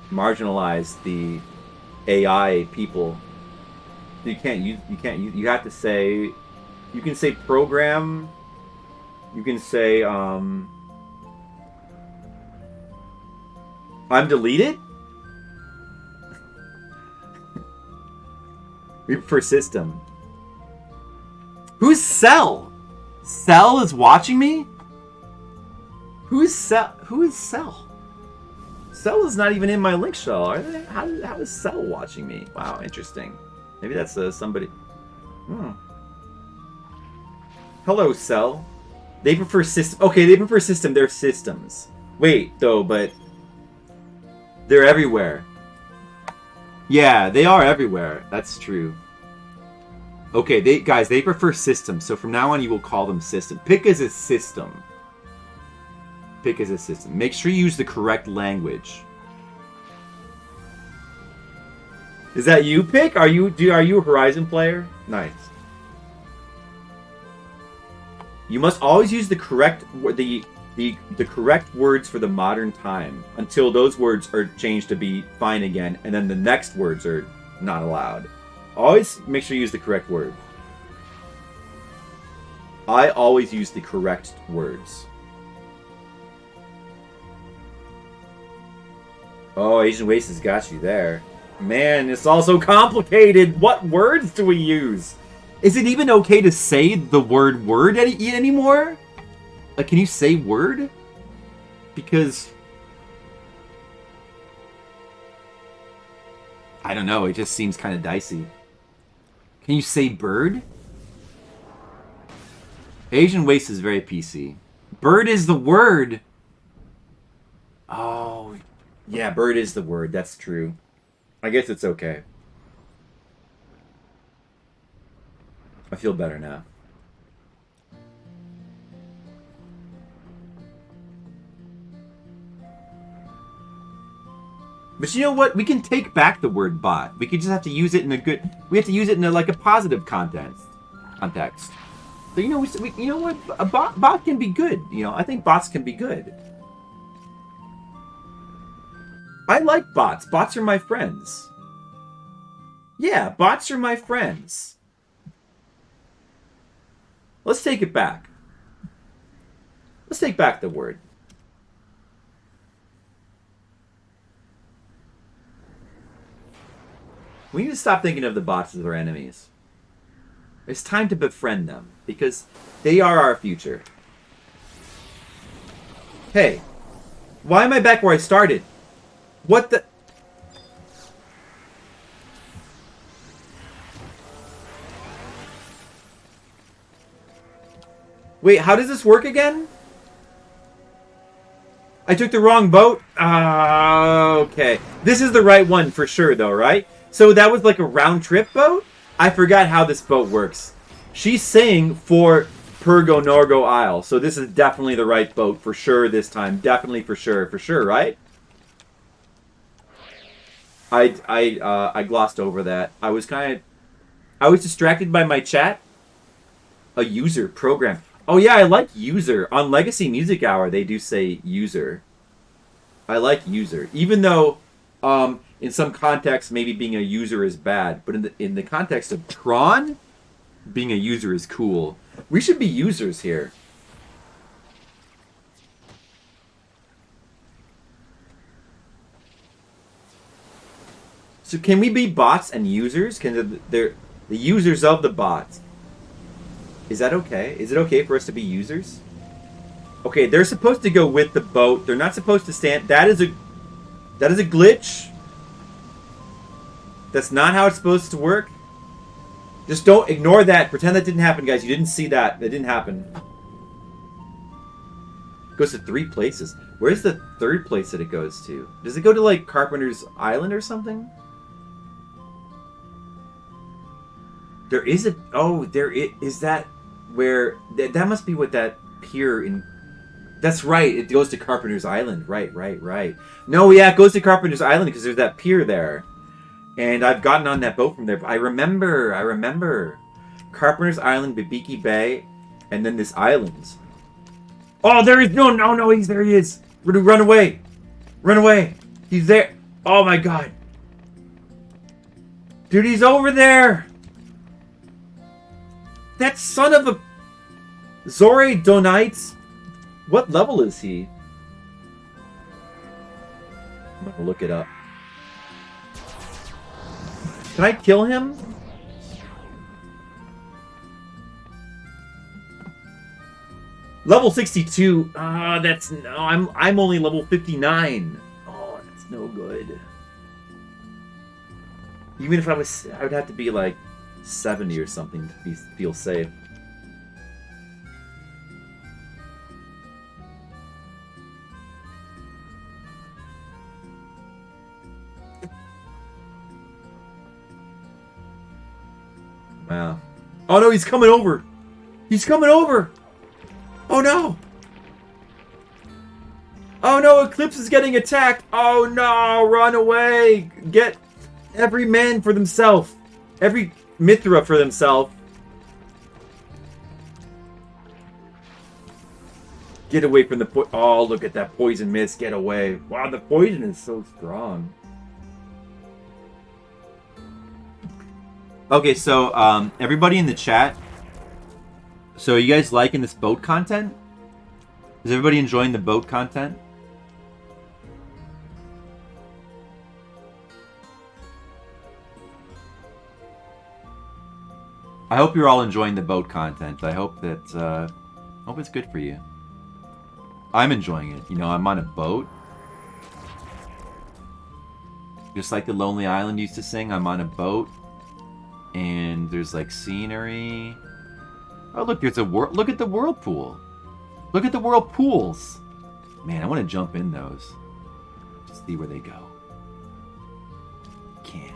marginalize the AI people. You have to say, you can say program, you can say, I'm deleted? We prefer system. Who's Cell? Cell is watching me? Who is Cell? Who is Cell? Cell is not even in my link shell, are they? How is Cell watching me? Wow, interesting. Maybe that's somebody. Hello, Cell. They prefer system. Okay, they prefer system. They're systems. Wait, though, but they're everywhere. Yeah, they are everywhere. That's true. Okay, they prefer system. So from now on, you will call them system. Pick as a system. Pick as a system. Make sure you use the correct language. Is that you, Pick? Are you a Horizon player? Nice. You must always use the correct the correct words for the modern time until those words are changed to be fine again, and then the next words are not allowed. Always make sure you use the correct word. I always use the correct words. Oh, Asian Waste has got you there. Man, it's all so complicated. What words do we use? Is it even okay to say the word anymore? Like, can you say word? Because I don't know, it just seems kind of dicey. Can you say bird? Asian Waste is very PC. Bird is the word. Oh, yeah, bird is the word. That's true. I guess it's okay. I feel better now. But you know what? We can take back the word bot. We could just have to use it in a good... We have to use it in a positive context. So you know what? A bot can be good. You know, I think bots can be good. I like bots. Bots are my friends. Yeah, bots are my friends. Let's take it back. Let's take back the word. We need to stop thinking of the bots as our enemies. It's time to befriend them, because they are our future. Hey, why am I back where I started? What the... Wait, how does this work again? I took the wrong boat? Okay. This is the right one for sure, though, right? So that was like a round-trip boat? I forgot how this boat works. She's saying for Purgo Norgo Isle, so this is definitely the right boat for sure this time. Definitely for sure, right? I glossed over that. I was distracted by my chat. A user program. Oh yeah, I like user. On Legacy Music Hour, they do say user. I like user, even though in some contexts maybe being a user is bad, but in the context of Tron, being a user is cool. We should be users here. So can we be bots and users? Can the users of the bots? Is that okay? Is it okay for us to be users? Okay, they're supposed to go with the boat. They're not supposed to stand. That is a glitch. That's not how it's supposed to work. Just don't ignore that. Pretend that didn't happen, guys. You didn't see that. That didn't happen. It goes to 3 places. Where's the 3rd place that it goes to? Does it go to like Carpenter's Island or something? There is a... Oh, there is that where... That must be what that pier in... That's right. It goes to Carpenter's Island. Right. No, yeah, it goes to Carpenter's Island because there's that pier there. And I've gotten on that boat from there. I remember. Carpenter's Island, Bibiki Bay, and then this island. Oh, there is... No, there he is. Run away. Run away. He's there. Oh, my God. Dude, he's over there. That son of a... Zore Donites. What level is he? I'm gonna look it up. Can I kill him? Level 62. That's no. I'm only level 59. Oh, that's no good. Even if I would have to be like 70 or something to feel safe. Wow. Oh no, he's coming over. He's coming over. Oh no. Oh no, Eclipse is getting attacked. Oh no, run away. Get every man for themselves. Every Mithra for themselves. Get away from the oh, look at that poison mist. Get away. Wow, the poison is so strong. Okay, so everybody in the chat. So are you guys liking this boat content? Is everybody enjoying the boat content? I hope you're all enjoying the boat content. I hope that hope it's good for you. I'm enjoying it. You know, I'm on a boat. Just like the Lonely Island used to sing, I'm on a boat. And there's like scenery. Oh, look, there's a look at the whirlpool. Look at the whirlpools. Man, I want to jump in those. Just see where they go. Can't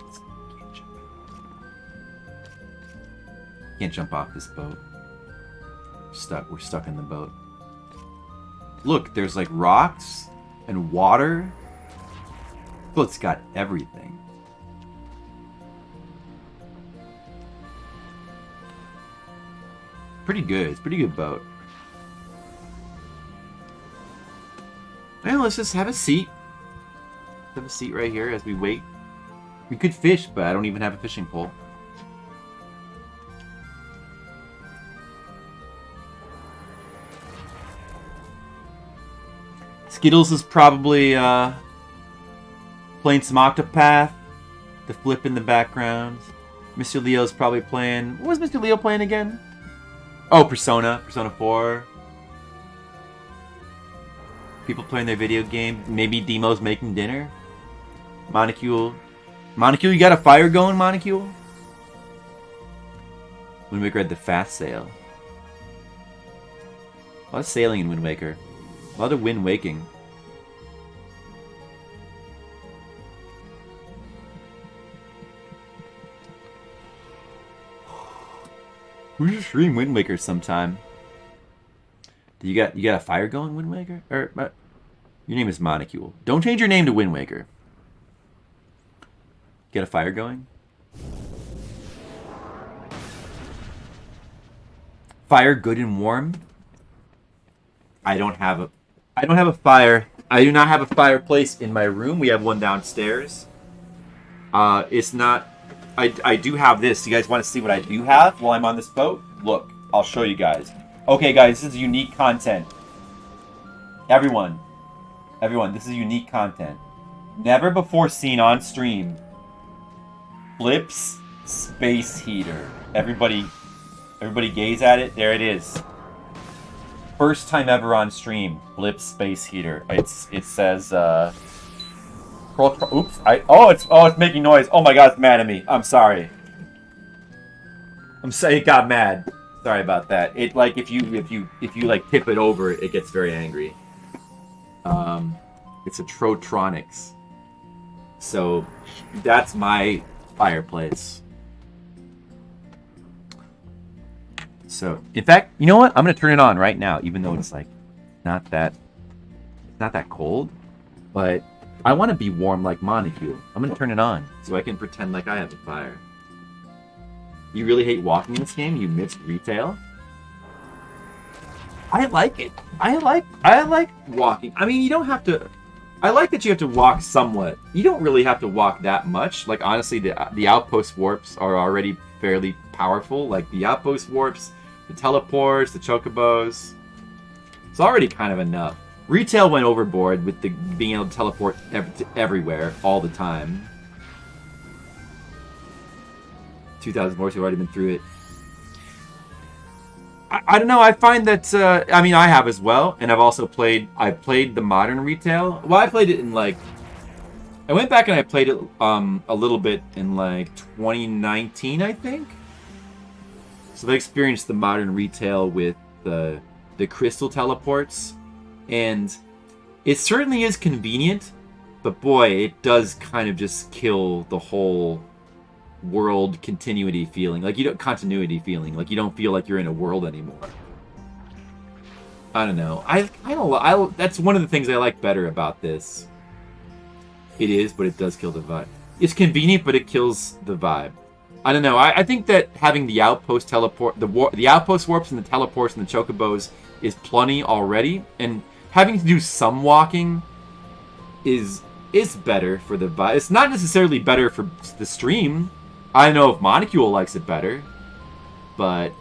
jump in. Can't jump off this boat. We're stuck in the boat. Look, there's like rocks and water. Boat's got everything. Pretty good. It's a pretty good boat. Well, let's just have a seat. Have a seat right here as we wait. We could fish, but I don't even have a fishing pole. Skittles is probably playing some Octopath. The flip in the background. Mr. Leo's probably playing... What was Mr. Leo playing again? Oh, Persona 4. People playing their video game. Maybe Demo's making dinner. Monocule, you got a fire going, Monocule? Wind Waker had the fast sail. A lot of sailing in Wind Waker. A lot of wind waking. We should stream Wind Waker sometime. You got a fire going, Wind Waker? Or your name is Monocule. Don't change your name to Wind Waker. Get a fire going? Fire good and warm? I don't have a fire. I do not have a fireplace in my room. We have one downstairs. It's not... I do have this. You guys want to see what I do have while I'm on this boat? Look, I'll show you guys. Okay, guys, this is unique content. Everyone, this is unique content. Never before seen on stream. Flips space heater. Everybody gaze at it. There it is. First time ever on stream. Flips space heater. It says oops! It's making noise. Oh my god, it's mad at me. I'm sorry. I'm sorry, it got mad. Sorry about that. It like if you like tip it over, it gets very angry. It's a Trotronics. So that's my fireplace. So in fact, you know what? I'm gonna turn it on right now, even though it's like not that cold, but I want to be warm like Monocule. I'm going to turn it on so I can pretend like I have a fire. You really hate walking in this game? You missed retail? I like it. I like walking. I mean, you don't have to... I like that you have to walk somewhat. You don't really have to walk that much. Like, honestly, the outpost warps are already fairly powerful. Like, the outpost warps, the teleports, the chocobos. It's already kind of enough. Retail went overboard with the being able to teleport everywhere all the time. 2,000 horse, we've already been through it. I don't know. I find that I mean I have as well, and I've also played the modern retail. Well, I played it in like I went back and I played it a little bit in like 2019, I think. So I experienced the modern retail with the crystal teleports, and it certainly is convenient, but boy, it does kind of just kill the whole world continuity feeling. Like you don't continuity feeling. Like you don't feel like you're in a world anymore. I don't know. I don't. That's one of the things I like better about this. It is, but it does kill the vibe. It's convenient, but it kills the vibe. I don't know. I think that having the outpost teleport, the outpost warps and the teleports and the chocobos is plenty already, and having to do some walking is better for the vibe. It's not necessarily better for the stream. I don't know if Monocule likes it better, but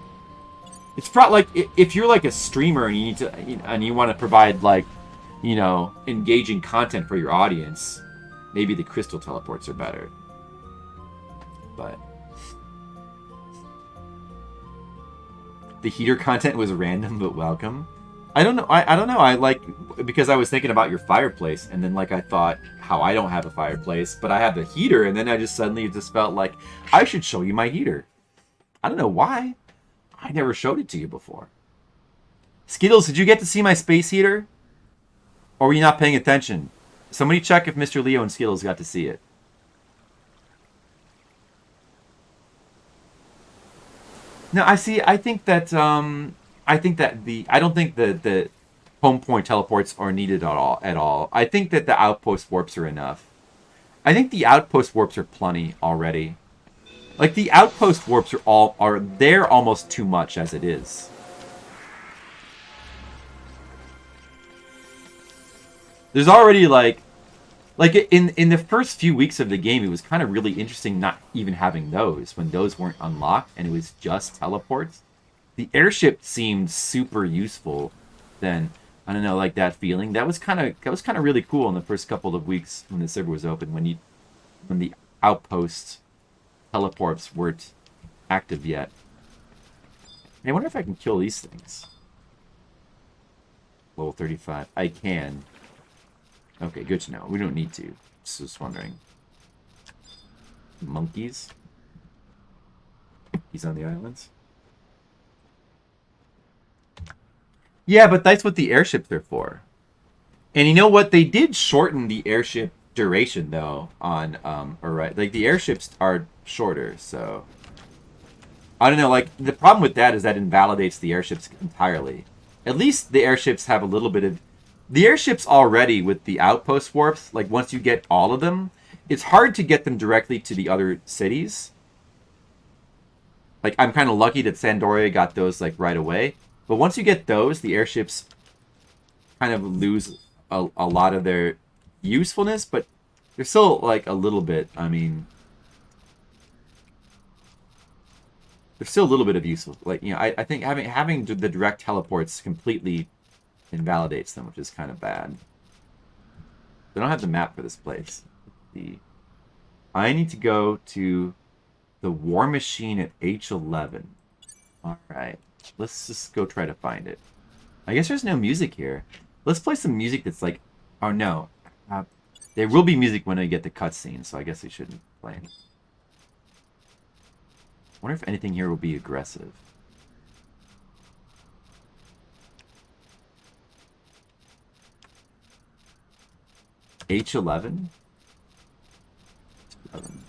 it's probably like if you're like a streamer and you need to and you want to provide like engaging content for your audience, maybe the crystal teleports are better. But the heater content was random but welcome. I don't know. I don't know. I like because I was thinking about your fireplace, and then like I thought how I don't have a fireplace, but I have the heater, and then I just suddenly just felt like I should show you my heater. I don't know why. I never showed it to you before. Skittles, did you get to see my space heater? Or were you not paying attention? Somebody check if Mr. Leo and Skittles got to see it. No, I see. I think that I don't think the home point teleports are needed at all. I think that the outpost warps are enough. I think the outpost warps are plenty already. Like the outpost warps are they're almost too much as it is. There's already like in the first few weeks of the game, it was kind of really interesting not even having those when those weren't unlocked and it was just teleports. The airship seemed super useful. Then I don't know, like that feeling that was kind of really cool in the first couple of weeks when the server was open when the outpost teleports weren't active yet. I wonder if I can kill these things. Level 35. I can. Okay, good to know. We don't need to. Just wondering. Monkeys? He's on the islands? Yeah, but that's what the airships are for. And you know what? They did shorten the airship duration, though, on, right. Like, the airships are shorter, so... I don't know, like, the problem with that is that invalidates the airships entirely. At least the airships have a little bit of... The airships already with the outpost warps, like once you get all of them, it's hard to get them directly to the other cities. Like I'm kind of lucky that Sandoria got those like right away. But once you get those, the airships kind of lose a lot of their usefulness, but they're still like a little bit, I mean... There's still a little bit of useful. Like, I think having the direct teleports completely invalidates them, which is kind of bad. They don't have the map for this place. I need to go to the War Machine at H11. Alright. Let's just go try to find it. I guess there's no music here. Let's play some music that's like... Oh, no. There will be music when I get the cutscene, so I guess we shouldn't play any. I wonder if anything here will be aggressive. H11? 11.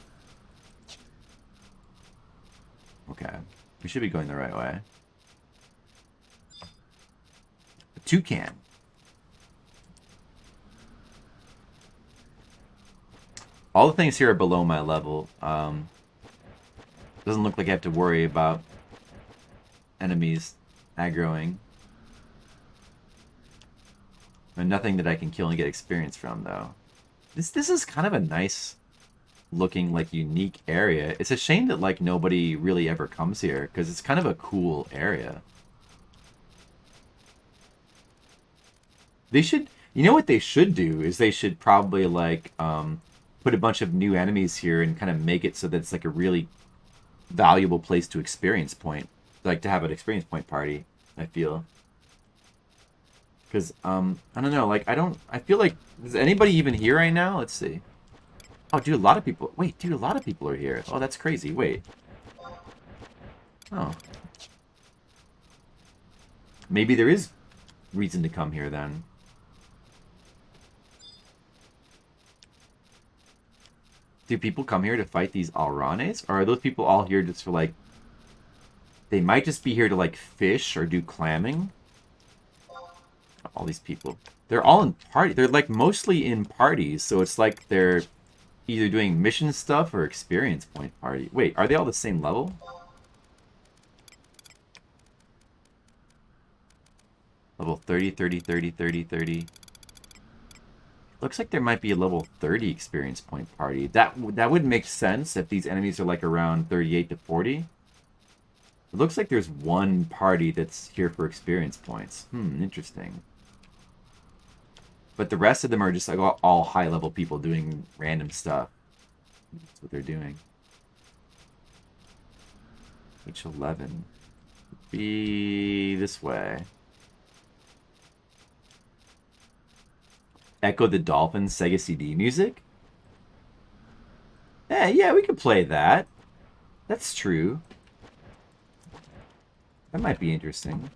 Okay. We should be going the right way. A toucan. All the things here are below my level. Doesn't look like I have to worry about enemies aggroing. And nothing that I can kill and get experience from, though. This is kind of a nice looking, like, unique area. It's a shame that, like, nobody really ever comes here, because it's kind of a cool area. They should... You know what they should do? Is they should probably, like, put a bunch of new enemies here and kind of make it so that it's, like, a really valuable place to experience point. Like, to have an experience point party. I feel. Because, I don't know, like, I feel like, is anybody even here right now? Let's see. Oh, dude, a lot of people, wait, dude, a lot of people are here. Oh, that's crazy, wait. Oh. Maybe there is reason to come here, then. Do people come here to fight these Alranes? Or are those people all here just for, like, they might just be here to, like, fish or do clamming? All these people. They're all in party. They're, like, mostly in parties, so it's like they're either doing mission stuff or experience point party. Wait, are they all the same level? Level 30, 30, 30, 30, 30. Looks like there might be a level 30 experience point party. That would make sense if these enemies are like around 38 to 40. It looks like there's one party that's here for experience points. Interesting. But the rest of them are just like all high-level people doing random stuff. That's what they're doing. H11. Be this way. Echo the Dolphin Sega CD music? Yeah, we could play that. That's true. That might be interesting.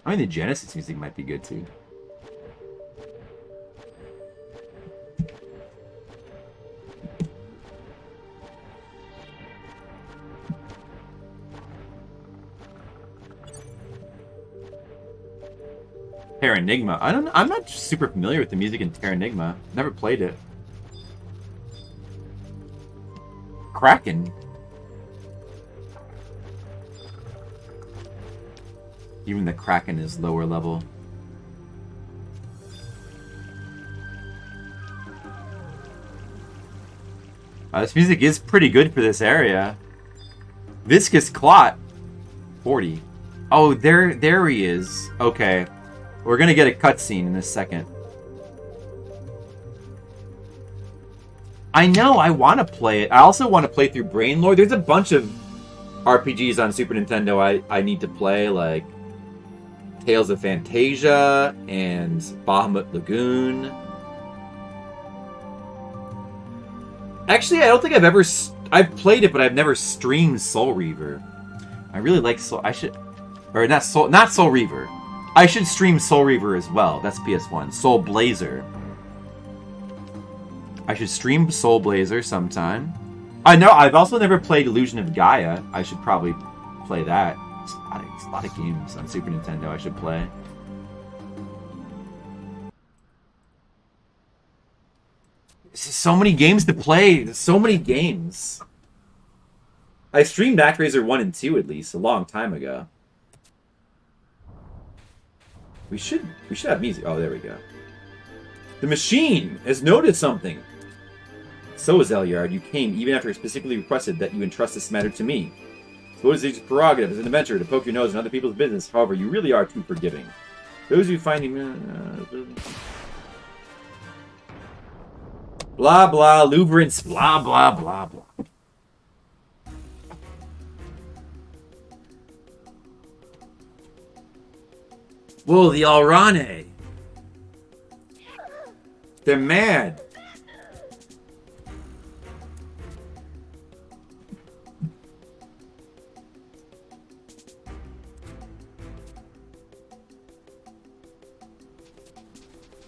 I mean, the Genesis music might be good, too. Terranigma. I'm not super familiar with the music in Terranigma. Never played it. Kraken. Even the Kraken is lower level. This music is pretty good for this area. Viscous Clot. 40. Oh, there he is. Okay. We're gonna get a cutscene in a second. I know, I want to play it. I also want to play through Brainlord. There's a bunch of RPGs on Super Nintendo I need to play, like Tales of Phantasia and Bahamut Lagoon. Actually, I don't think I've played it, but I've never streamed Soul Reaver. I really like Soul... not Soul Reaver. I should stream Soul Reaver as well. That's PS1. Soul Blazer. I should stream Soul Blazer sometime. I know, I've also never played Illusion of Gaia. I should probably play that. There's a lot of games on Super Nintendo I should play. So many games to play. So many games. I streamed ActRaiser 1 and 2 at least a long time ago. We should have music. Oh, there we go. The machine has noted something. So, Zelyard, you came even after I specifically requested that you entrust this matter to me. So it is your prerogative as an adventurer to poke your nose in other people's business. However, you really are too forgiving. Those who find you... blah, blah, lubricants, blah, blah, blah, blah. Whoa, the Alrane. They're mad.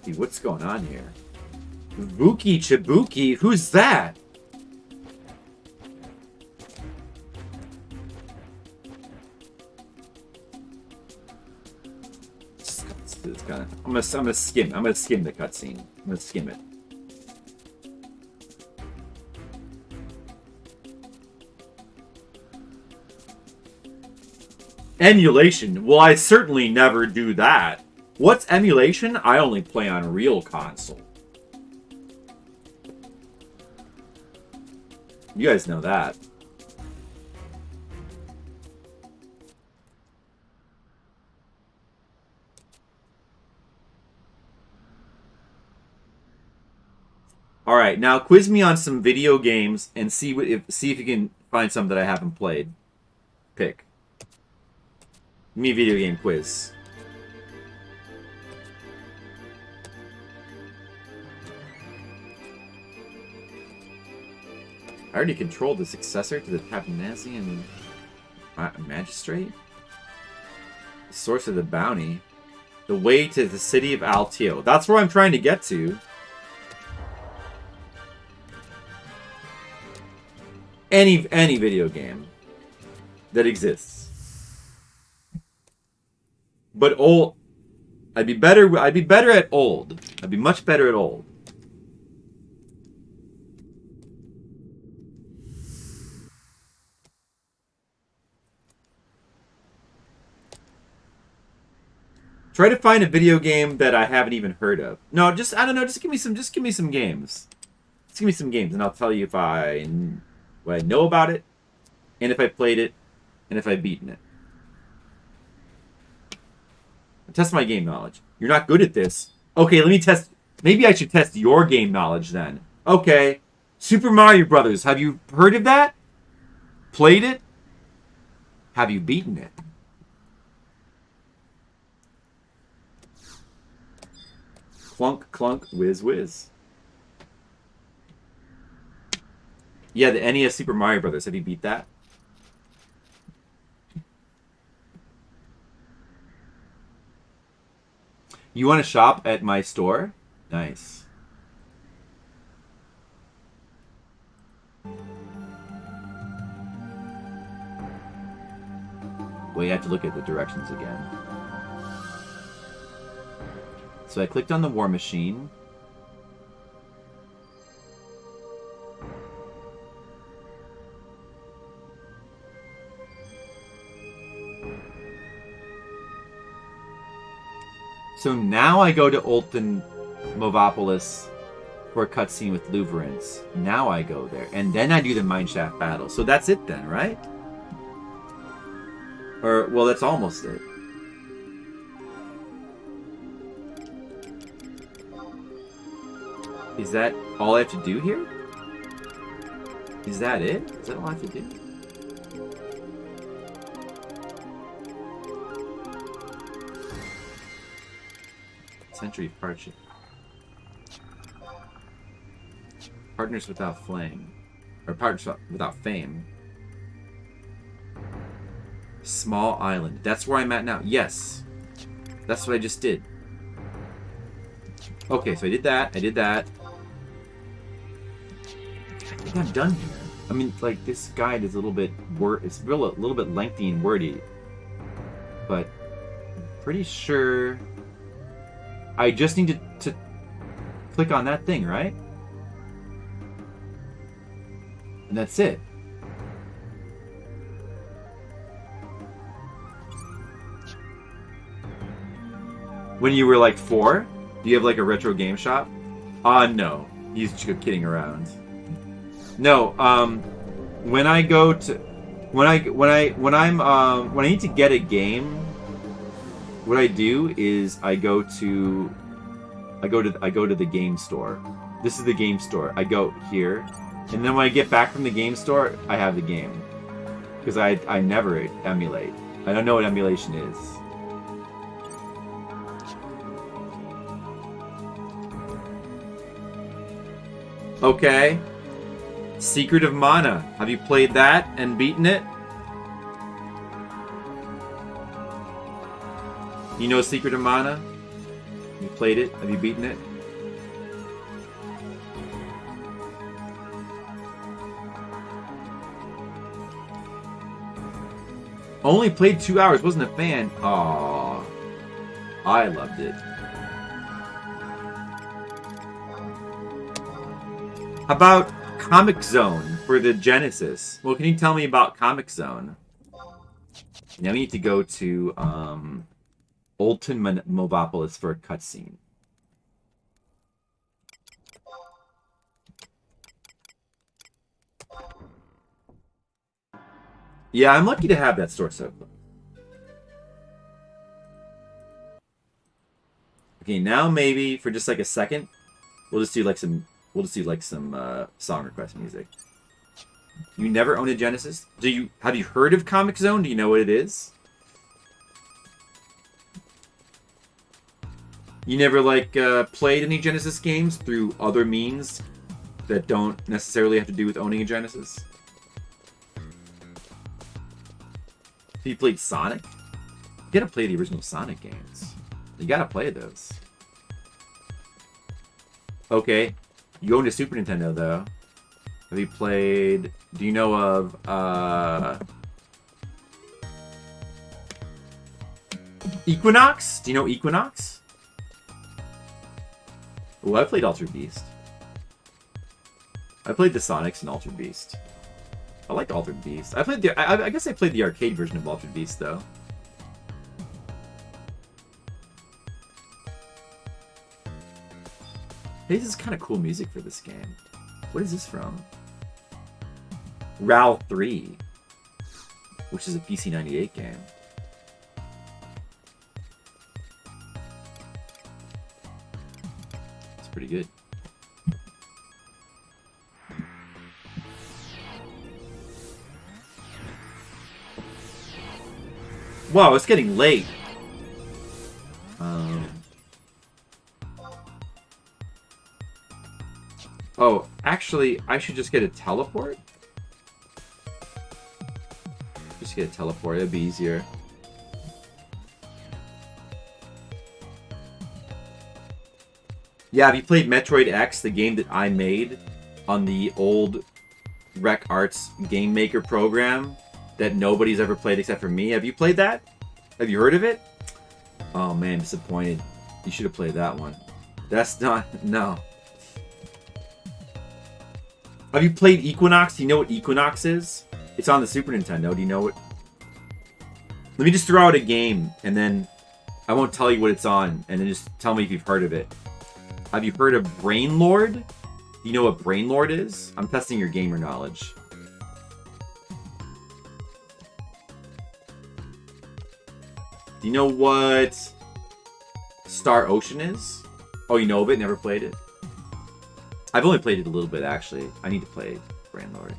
Dude, what's going on here? Vuki Chibuki? Who's that? I'm gonna skim the cutscene. I'm gonna skim it. Emulation? Well, I certainly never do that. What's emulation? I only play on real console. You guys know that. All right, now quiz me on some video games and see if you can find some that I haven't played. Pick. Give me a video game quiz. I already controlled the successor to the Paphnasian Magistrate? The source of the bounty. The way to the city of Altio. That's where I'm trying to get to. Any video game that exists. But old, I'd be better at old. I'd be much better at old. Try to find a video game that I haven't even heard of. No, just I don't know. Just give me some games. Just give me some games, and I'll tell you if what I know about it, and if I played it, and if I've beaten it. Test my game knowledge. You're not good at this. Okay, let me test. Maybe I should test your game knowledge then. Okay, Super Mario Brothers. Have you heard of that? Played it? Have you beaten it? Clunk, clunk, whiz, whiz. Yeah, the NES Super Mario Brothers. Have you beat that? You want to shop at my store? Nice. Well, you have to look at the directions again. So I clicked on the War Machine. So now I go to Olton Movopolis for a cutscene with Luverance. Now I go there. And then I do the Mineshaft battle. So that's it then, right? Or, well, that's almost it. Is that all I have to do here? Is that it? Is that all I have to do? Century of Partnership. Partners Without Flame. Or Partners Without Fame. Small Island. That's where I'm at now. Yes. That's what I just did. Okay, so I did that. I did that. I think I'm done here. I mean, like, this guide is a little bit it's a little bit lengthy and wordy. But I'm pretty sure I just need to click on that thing, right? And that's it. When you were like 4, do you have like a retro game shop? No. He's just kidding around. No, when I go to when I need to get a game, what I do is I go to the game store. This is the game store. I go here, and then when I get back from the game store, I have the game. Because I never emulate. I don't know what emulation is. Okay. Secret of Mana. Have you played that and beaten it? You know Secret of Mana? Have you played it? Have you beaten it? Only played 2 hours, wasn't a fan. Aww. I loved it. How about Comic Zone for the Genesis? Well, can you tell me about Comic Zone? Now we need to go to Olton Movopolis for a cutscene. Yeah, I'm lucky to have that store so far. Okay, now maybe for just like a second, we'll just do like some We'll just do like some song request music. You never owned a Genesis? Have you heard of Comic Zone? Do you know what it is? You never like played any Genesis games through other means that don't necessarily have to do with owning a Genesis? You played Sonic? You gotta play the original Sonic games. You gotta play those. Okay. You owned a Super Nintendo, though. Have you played... Do you know of, Equinox? Do you know Equinox? Oh, I played Altered Beast. I played the Sonics and Altered Beast. I liked Altered Beast. I played the... I guess I played the arcade version of Altered Beast, though. Hey, this is kind of cool music for this game. What is this from? RAL 3, which is a PC 98 game. It's pretty good. Wow, it's getting late. Oh, actually, I should just get a teleport? Just get a teleport, it'd be easier. Yeah, have you played Metroid X, the game that I made on the old Rec Arts Game Maker program that nobody's ever played except for me? Have you played that? Have you heard of it? Oh man, I'm disappointed. You should have played that one. That's not... No. Have you played Equinox? Do you know what Equinox is? It's on the Super Nintendo. Do you know it? Let me just throw out a game, and then I won't tell you what it's on, and then just tell me if you've heard of it. Have you heard of Brainlord? Do you know what Brainlord is? I'm testing your gamer knowledge. Do you know what Star Ocean is? Oh, you know of it? Never played it? I've only played it a little bit, actually. I need to play Brainlord.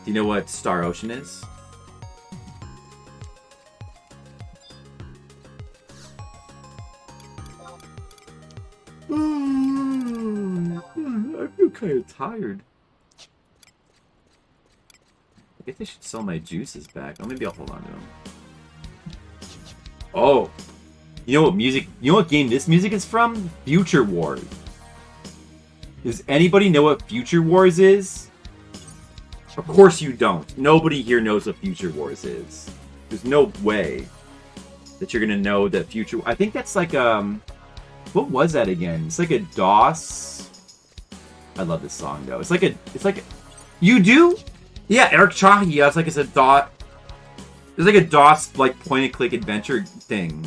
Do you know what Star Ocean is? I feel kind of tired. I guess I should sell my juices back. Oh, maybe I'll hold on to them. Oh! You know what music... You know what game this music is from? Future Wars. Does anybody know what Future Wars is? Of course you don't. Nobody here knows what Future Wars is. There's no way that you're gonna know that Future... I think that's like, what was that again? It's like a DOS... I love this song, though. It's like a... You do? Yeah, Eric Chahi. Yeah, it's like it's a dot... It's like a DOS, like, point-and-click adventure thing.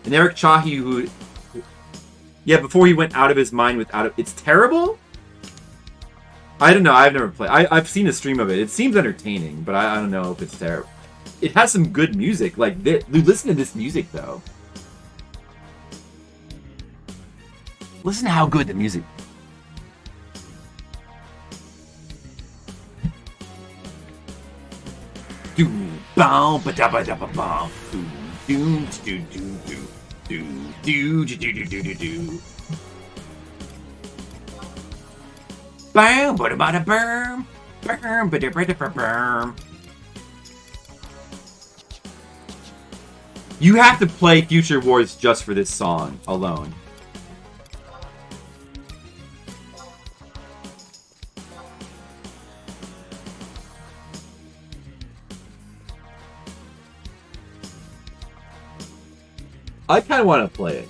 And Eric Chahi, who... Yeah, before he went out of his mind with It's terrible? I don't know. I've never played... I've seen a stream of it. It seems entertaining, but I don't know if it's terrible. It has some good music. Like, listen to this music, though. Listen to how good the music... Do bow ba da ba da ba bow. Do do do do do do do do do do do. Bam ba da ba da bam. Bam ba da ba da ba bam. You have to play Future Wars just for this song alone. I kind of want to play it.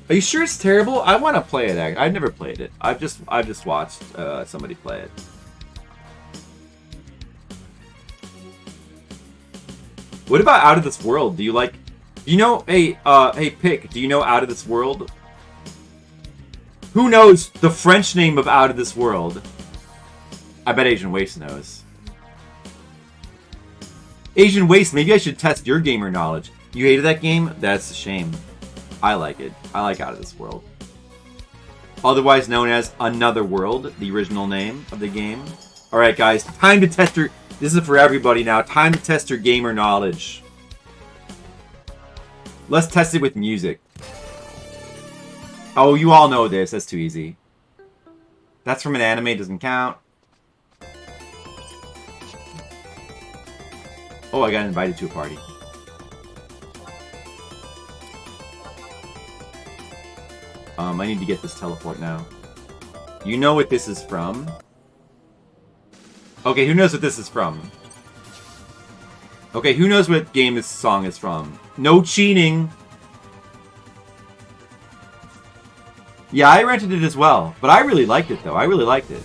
Are you sure it's terrible? I want to play it. I've never played it. I've just watched somebody play it. What about Out of This World? Do you like? You know? Hey, Pick. Do you know Out of This World? Who knows the French name of Out of This World? I bet Asian Waste knows. Asian Waste. Maybe I should test your gamer knowledge. You hated that game? That's a shame. I like it. I like Out of This World. otherwise known as Another World, the original name of the game. Alright guys, time to test your... This is for everybody now. Time to test your gamer knowledge. Let's test it with music. Oh, you all know this. That's too easy. That's from an anime, doesn't count. Oh, I got invited to a party. I need to get this teleport now. You know what this is from. Okay, who knows what this is from? Okay, who knows what game this song is from? No cheating! Yeah, I rented it as well, but I really liked it though. I really liked it.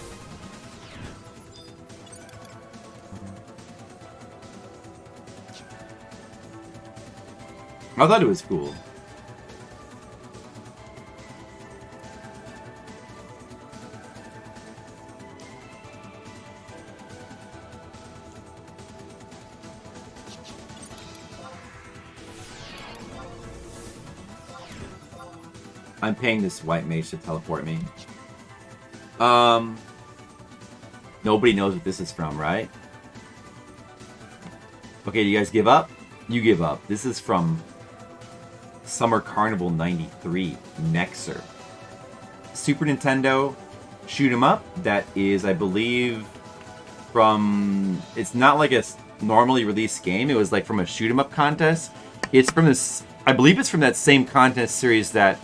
I thought it was cool. I'm paying this white mage to teleport me. Nobody knows what this is from, right? Okay, do you guys give up? You give up. This is from Summer Carnival 93, Nexer. Super Nintendo shoot 'em up. That is, I believe, from... It's not like a normally released game. It was like from a shoot 'em up contest. It's from this... I believe it's from that same contest series that,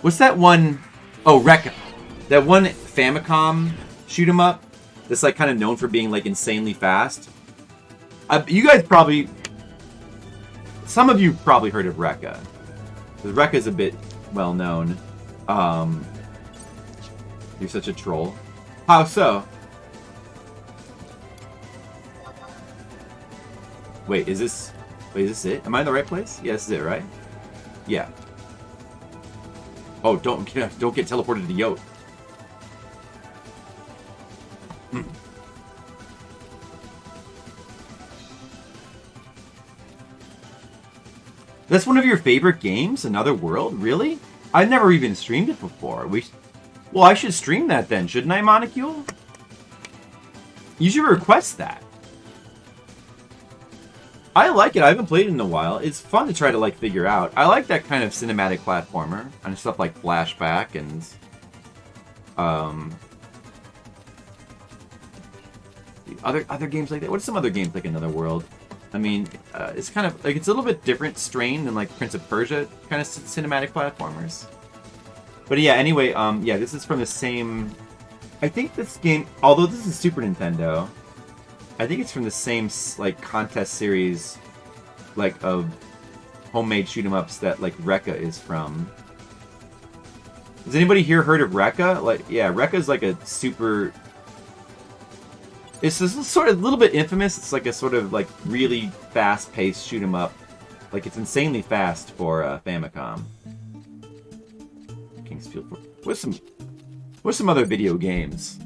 what's that one? Oh, Rekka. That one Famicom shoot 'em up that's like kind of known for being like insanely fast. You guys probably, some of you probably heard of Rekka. Because Rekka is a bit well known. You're such a troll. How so? Wait, is this it? Am I in the right place? Yeah, this is it, right? Yeah. Oh, don't get teleported to Yote. That's one of your favorite games? Another World? Really? I've never even streamed it before. Well, I should stream that then, shouldn't I, Monocule? You should request that. I like it. I haven't played it in a while. It's fun to try to like figure out. I like that kind of cinematic platformer and stuff like Flashback and other games like that. What's some other games like Another World? I mean, it's kind of like it's a little bit different strain than like Prince of Persia kind of cinematic platformers. But yeah, anyway, yeah, this is from the same. I think this game, although this is Super Nintendo, I think it's from the same like contest series, like of homemade shoot 'em ups that like Rekka is from. Has anybody here heard of Rekka? Like, yeah, Rekka is like a super. It's this sort of a little bit infamous. It's like a sort of like really fast-paced shoot 'em up. Like it's insanely fast for Famicom. Kingsfield. What's some other video games?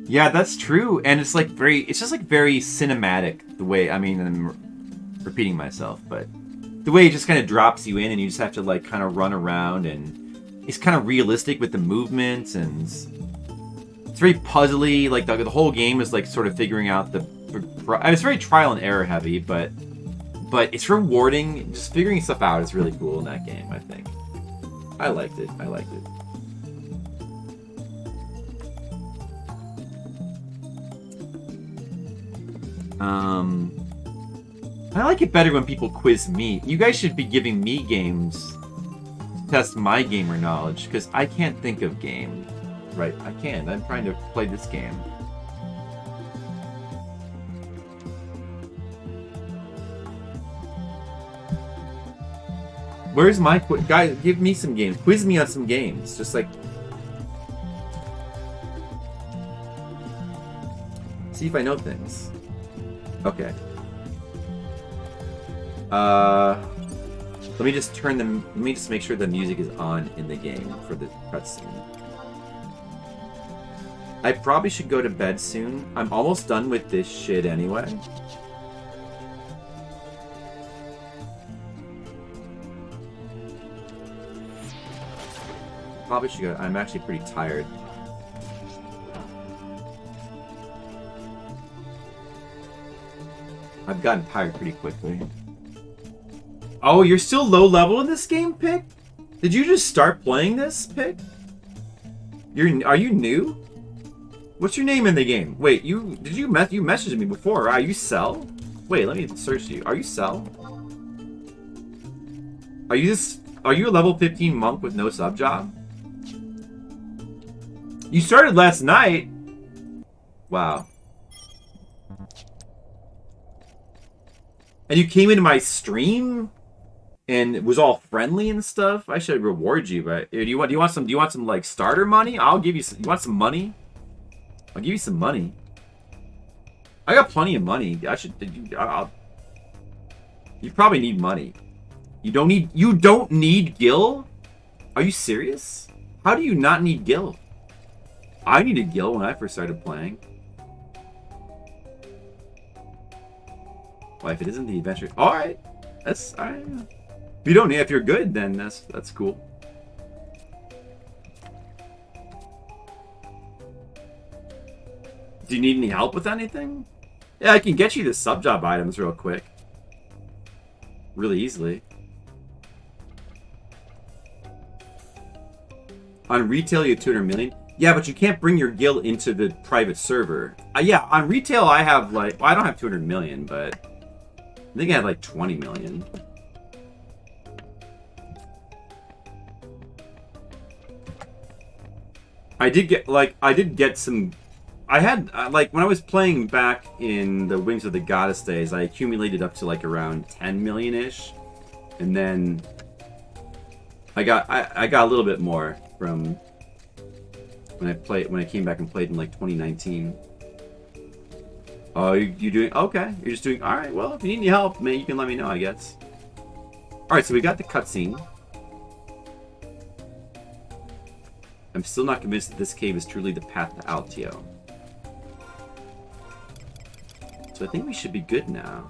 Yeah, that's true, and it's like it's just like very cinematic, the way, I mean, I'm repeating myself, but the way it just kind of drops you in and you just have to like kind of run around, and it's kind of realistic with the movements, and it's very puzzly, like the whole game is like sort of figuring out it's very trial and error heavy, but it's rewarding, just figuring stuff out is really cool in that game, I think. I liked it. I like it better when people quiz me. You guys should be giving me games to test my gamer knowledge, because I can't think of game. Right, I can't. I'm trying to play this game. Where's my quiz? Guys, give me some games. Quiz me on some games. Just like... see if I know things. Okay. Let me just let me just make sure the music is on in the game for the cutscene. I probably should go to bed soon. I'm almost done with this shit anyway. Probably should go. I'm actually pretty tired. I've gotten tired pretty quickly. Oh, you're still low level in this game, Pick? Did you just start playing this, Pick? Are you new? What's your name in the game? Wait, you messaged me before. Are you Cell? Wait, let me search you. Are you Cell? Are you a level 15 monk with no sub job? You started last night. Wow. And you came into my stream and it was all friendly and stuff. I should reward you, but do you want some like starter money? I'll give you some. You want some money? I'll give you some money. I got plenty of money. You probably need money. You don't need gil? Are you serious? How do you not need gil? I needed gil when I first started playing. Well, if it isn't the adventure, all right. That's all right. If you don't need, if you're good, then that's cool. Do you need any help with anything? Yeah, I can get you the sub job items real quick, really easily. On retail, you have 200 million. Yeah, but you can't bring your gil into the private server. Yeah, on retail, I have like, well, I don't have 200 million, but I think I had like 20 million. I did get some. I had like when I was playing back in the Wings of the Goddess days, I accumulated up to like around 10 million ish, and then I got a little bit more from when I came back and played in like 2019. Oh, you doing okay? You're just doing all right. Well, if you need any help, man, you can let me know, I guess. All right, so we got the cutscene. I'm still not convinced that this cave is truly the path to Altio. So I think we should be good now.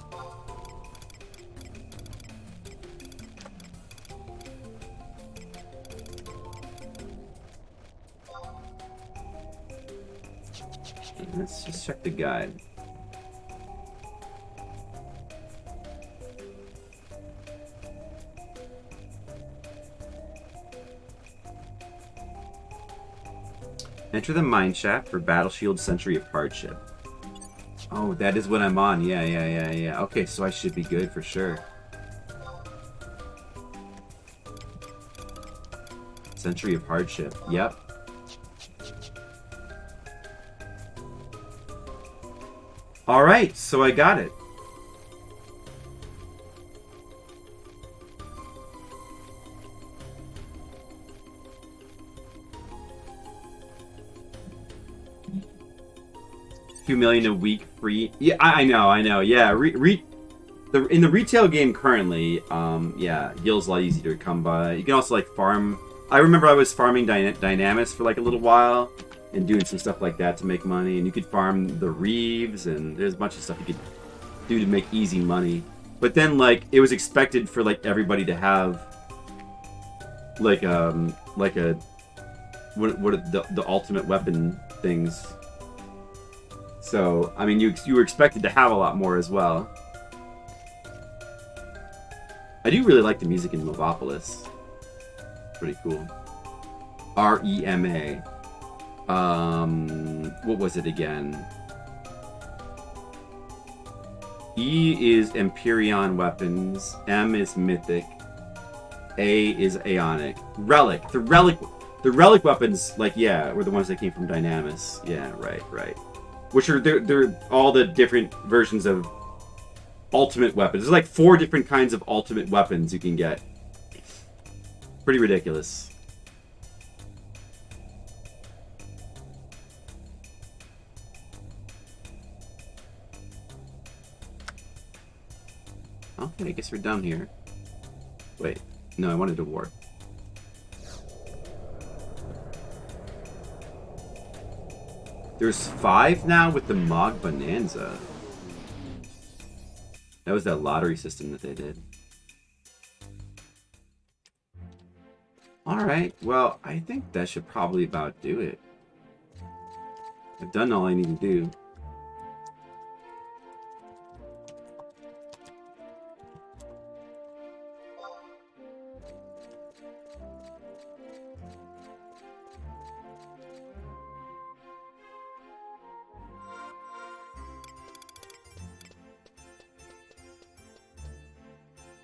Let's just check the guide. Enter the mine shaft for Battle Shield Century of Hardship. Oh, that is what I'm on. Yeah. Okay, so I should be good for sure. Century of Hardship. Yep. Alright, so I got it. $2 million a week free. Yeah, I know. Yeah, in the retail game currently, yeah, gil's a lot easier to come by. You can also like farm. I remember I was farming Dynamis for like a little while and doing some stuff like that to make money. And you could farm the Reeves, and there's a bunch of stuff you could do to make easy money. But then like it was expected for like everybody to have like a the ultimate weapon things. So, I mean, you were expected to have a lot more as well. I do really like the music in Movopolis. Pretty cool. REMA. What was it again? E is Empyrean weapons. M is mythic. A is Aeonic. Relic. The relic weapons, like, yeah, were the ones that came from Dynamis. Yeah, right. Which are they're all the different versions of ultimate weapons. There's like 4 different kinds of ultimate weapons you can get. Pretty ridiculous. Okay, I guess we're down here. Wait, no, I wanted to warp. There's 5 now with the Mog Bonanza. That was that lottery system that they did. Alright, well, I think that should probably about do it. I've done all I need to do.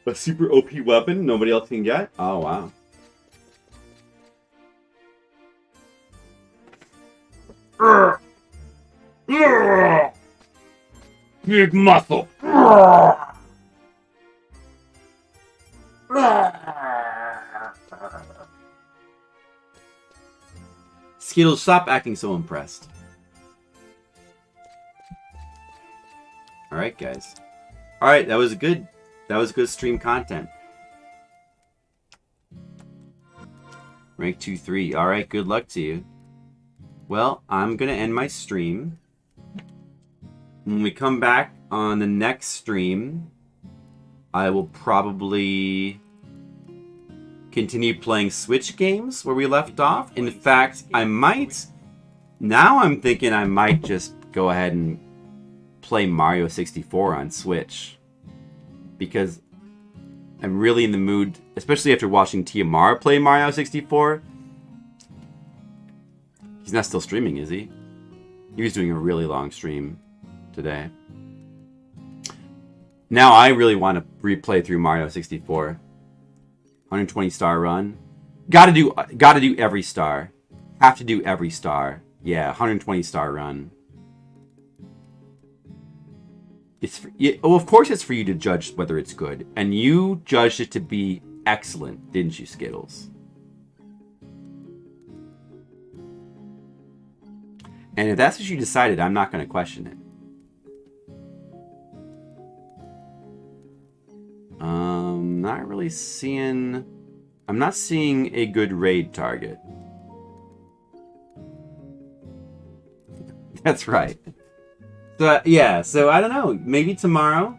A super OP weapon nobody else can get? Oh, wow. Big muscle. Skittles, stop acting so impressed. Alright, guys. Alright, that was good stream content. Rank 2-3. Alright, good luck to you. Well, I'm gonna end my stream. When we come back on the next stream, I will probably continue playing Switch games where we left off. In fact, I might... Now I'm thinking I might just go ahead and play Mario 64 on Switch. Because I'm really in the mood, especially after watching Tiamara play Mario 64. He's not still streaming, is he? He was doing a really long stream today. Now I really want to replay through Mario 64. 120 star run. Gotta do every star. Have to do every star. Yeah, 120 star run. Oh, of course it's for you to judge whether it's good. And you judged it to be excellent, didn't you, Skittles? And if that's what you decided, I'm not going to question it. Not really seeing... I'm not seeing a good raid target. That's right. So, yeah, so I don't know. Maybe tomorrow.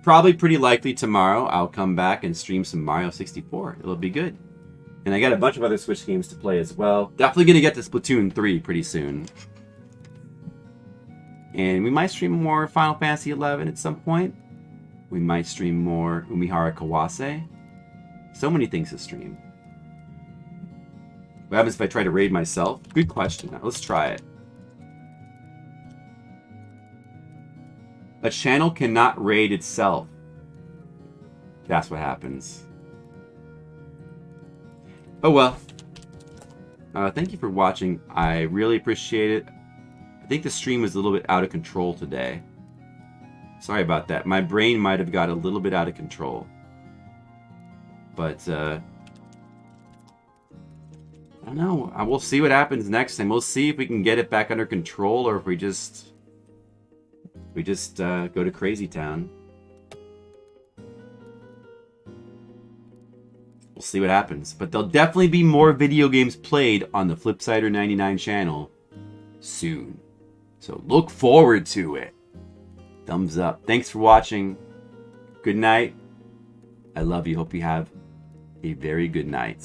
Probably pretty likely tomorrow I'll come back and stream some Mario 64. It'll be good. And I got a bunch of other Switch games to play as well. Definitely going to get to Splatoon 3 pretty soon. And we might stream more Final Fantasy 11 at some point. We might stream more Umihara Kawase. So many things to stream. What happens if I try to raid myself? Good question. Now, let's try it. A channel cannot raid itself. That's what happens. Oh well. Thank you for watching. I really appreciate it. I think the stream was a little bit out of control today. Sorry about that. My brain might have got a little bit out of control. But, I don't know. We'll see what happens next time. We'll see if we can get it back under control or if we just go to Crazy Town. We'll see what happens. But there'll definitely be more video games played on the Flipsider 99 channel soon. So look forward to it. Thumbs up. Thanks for watching. Good night. I love you. Hope you have a very good night.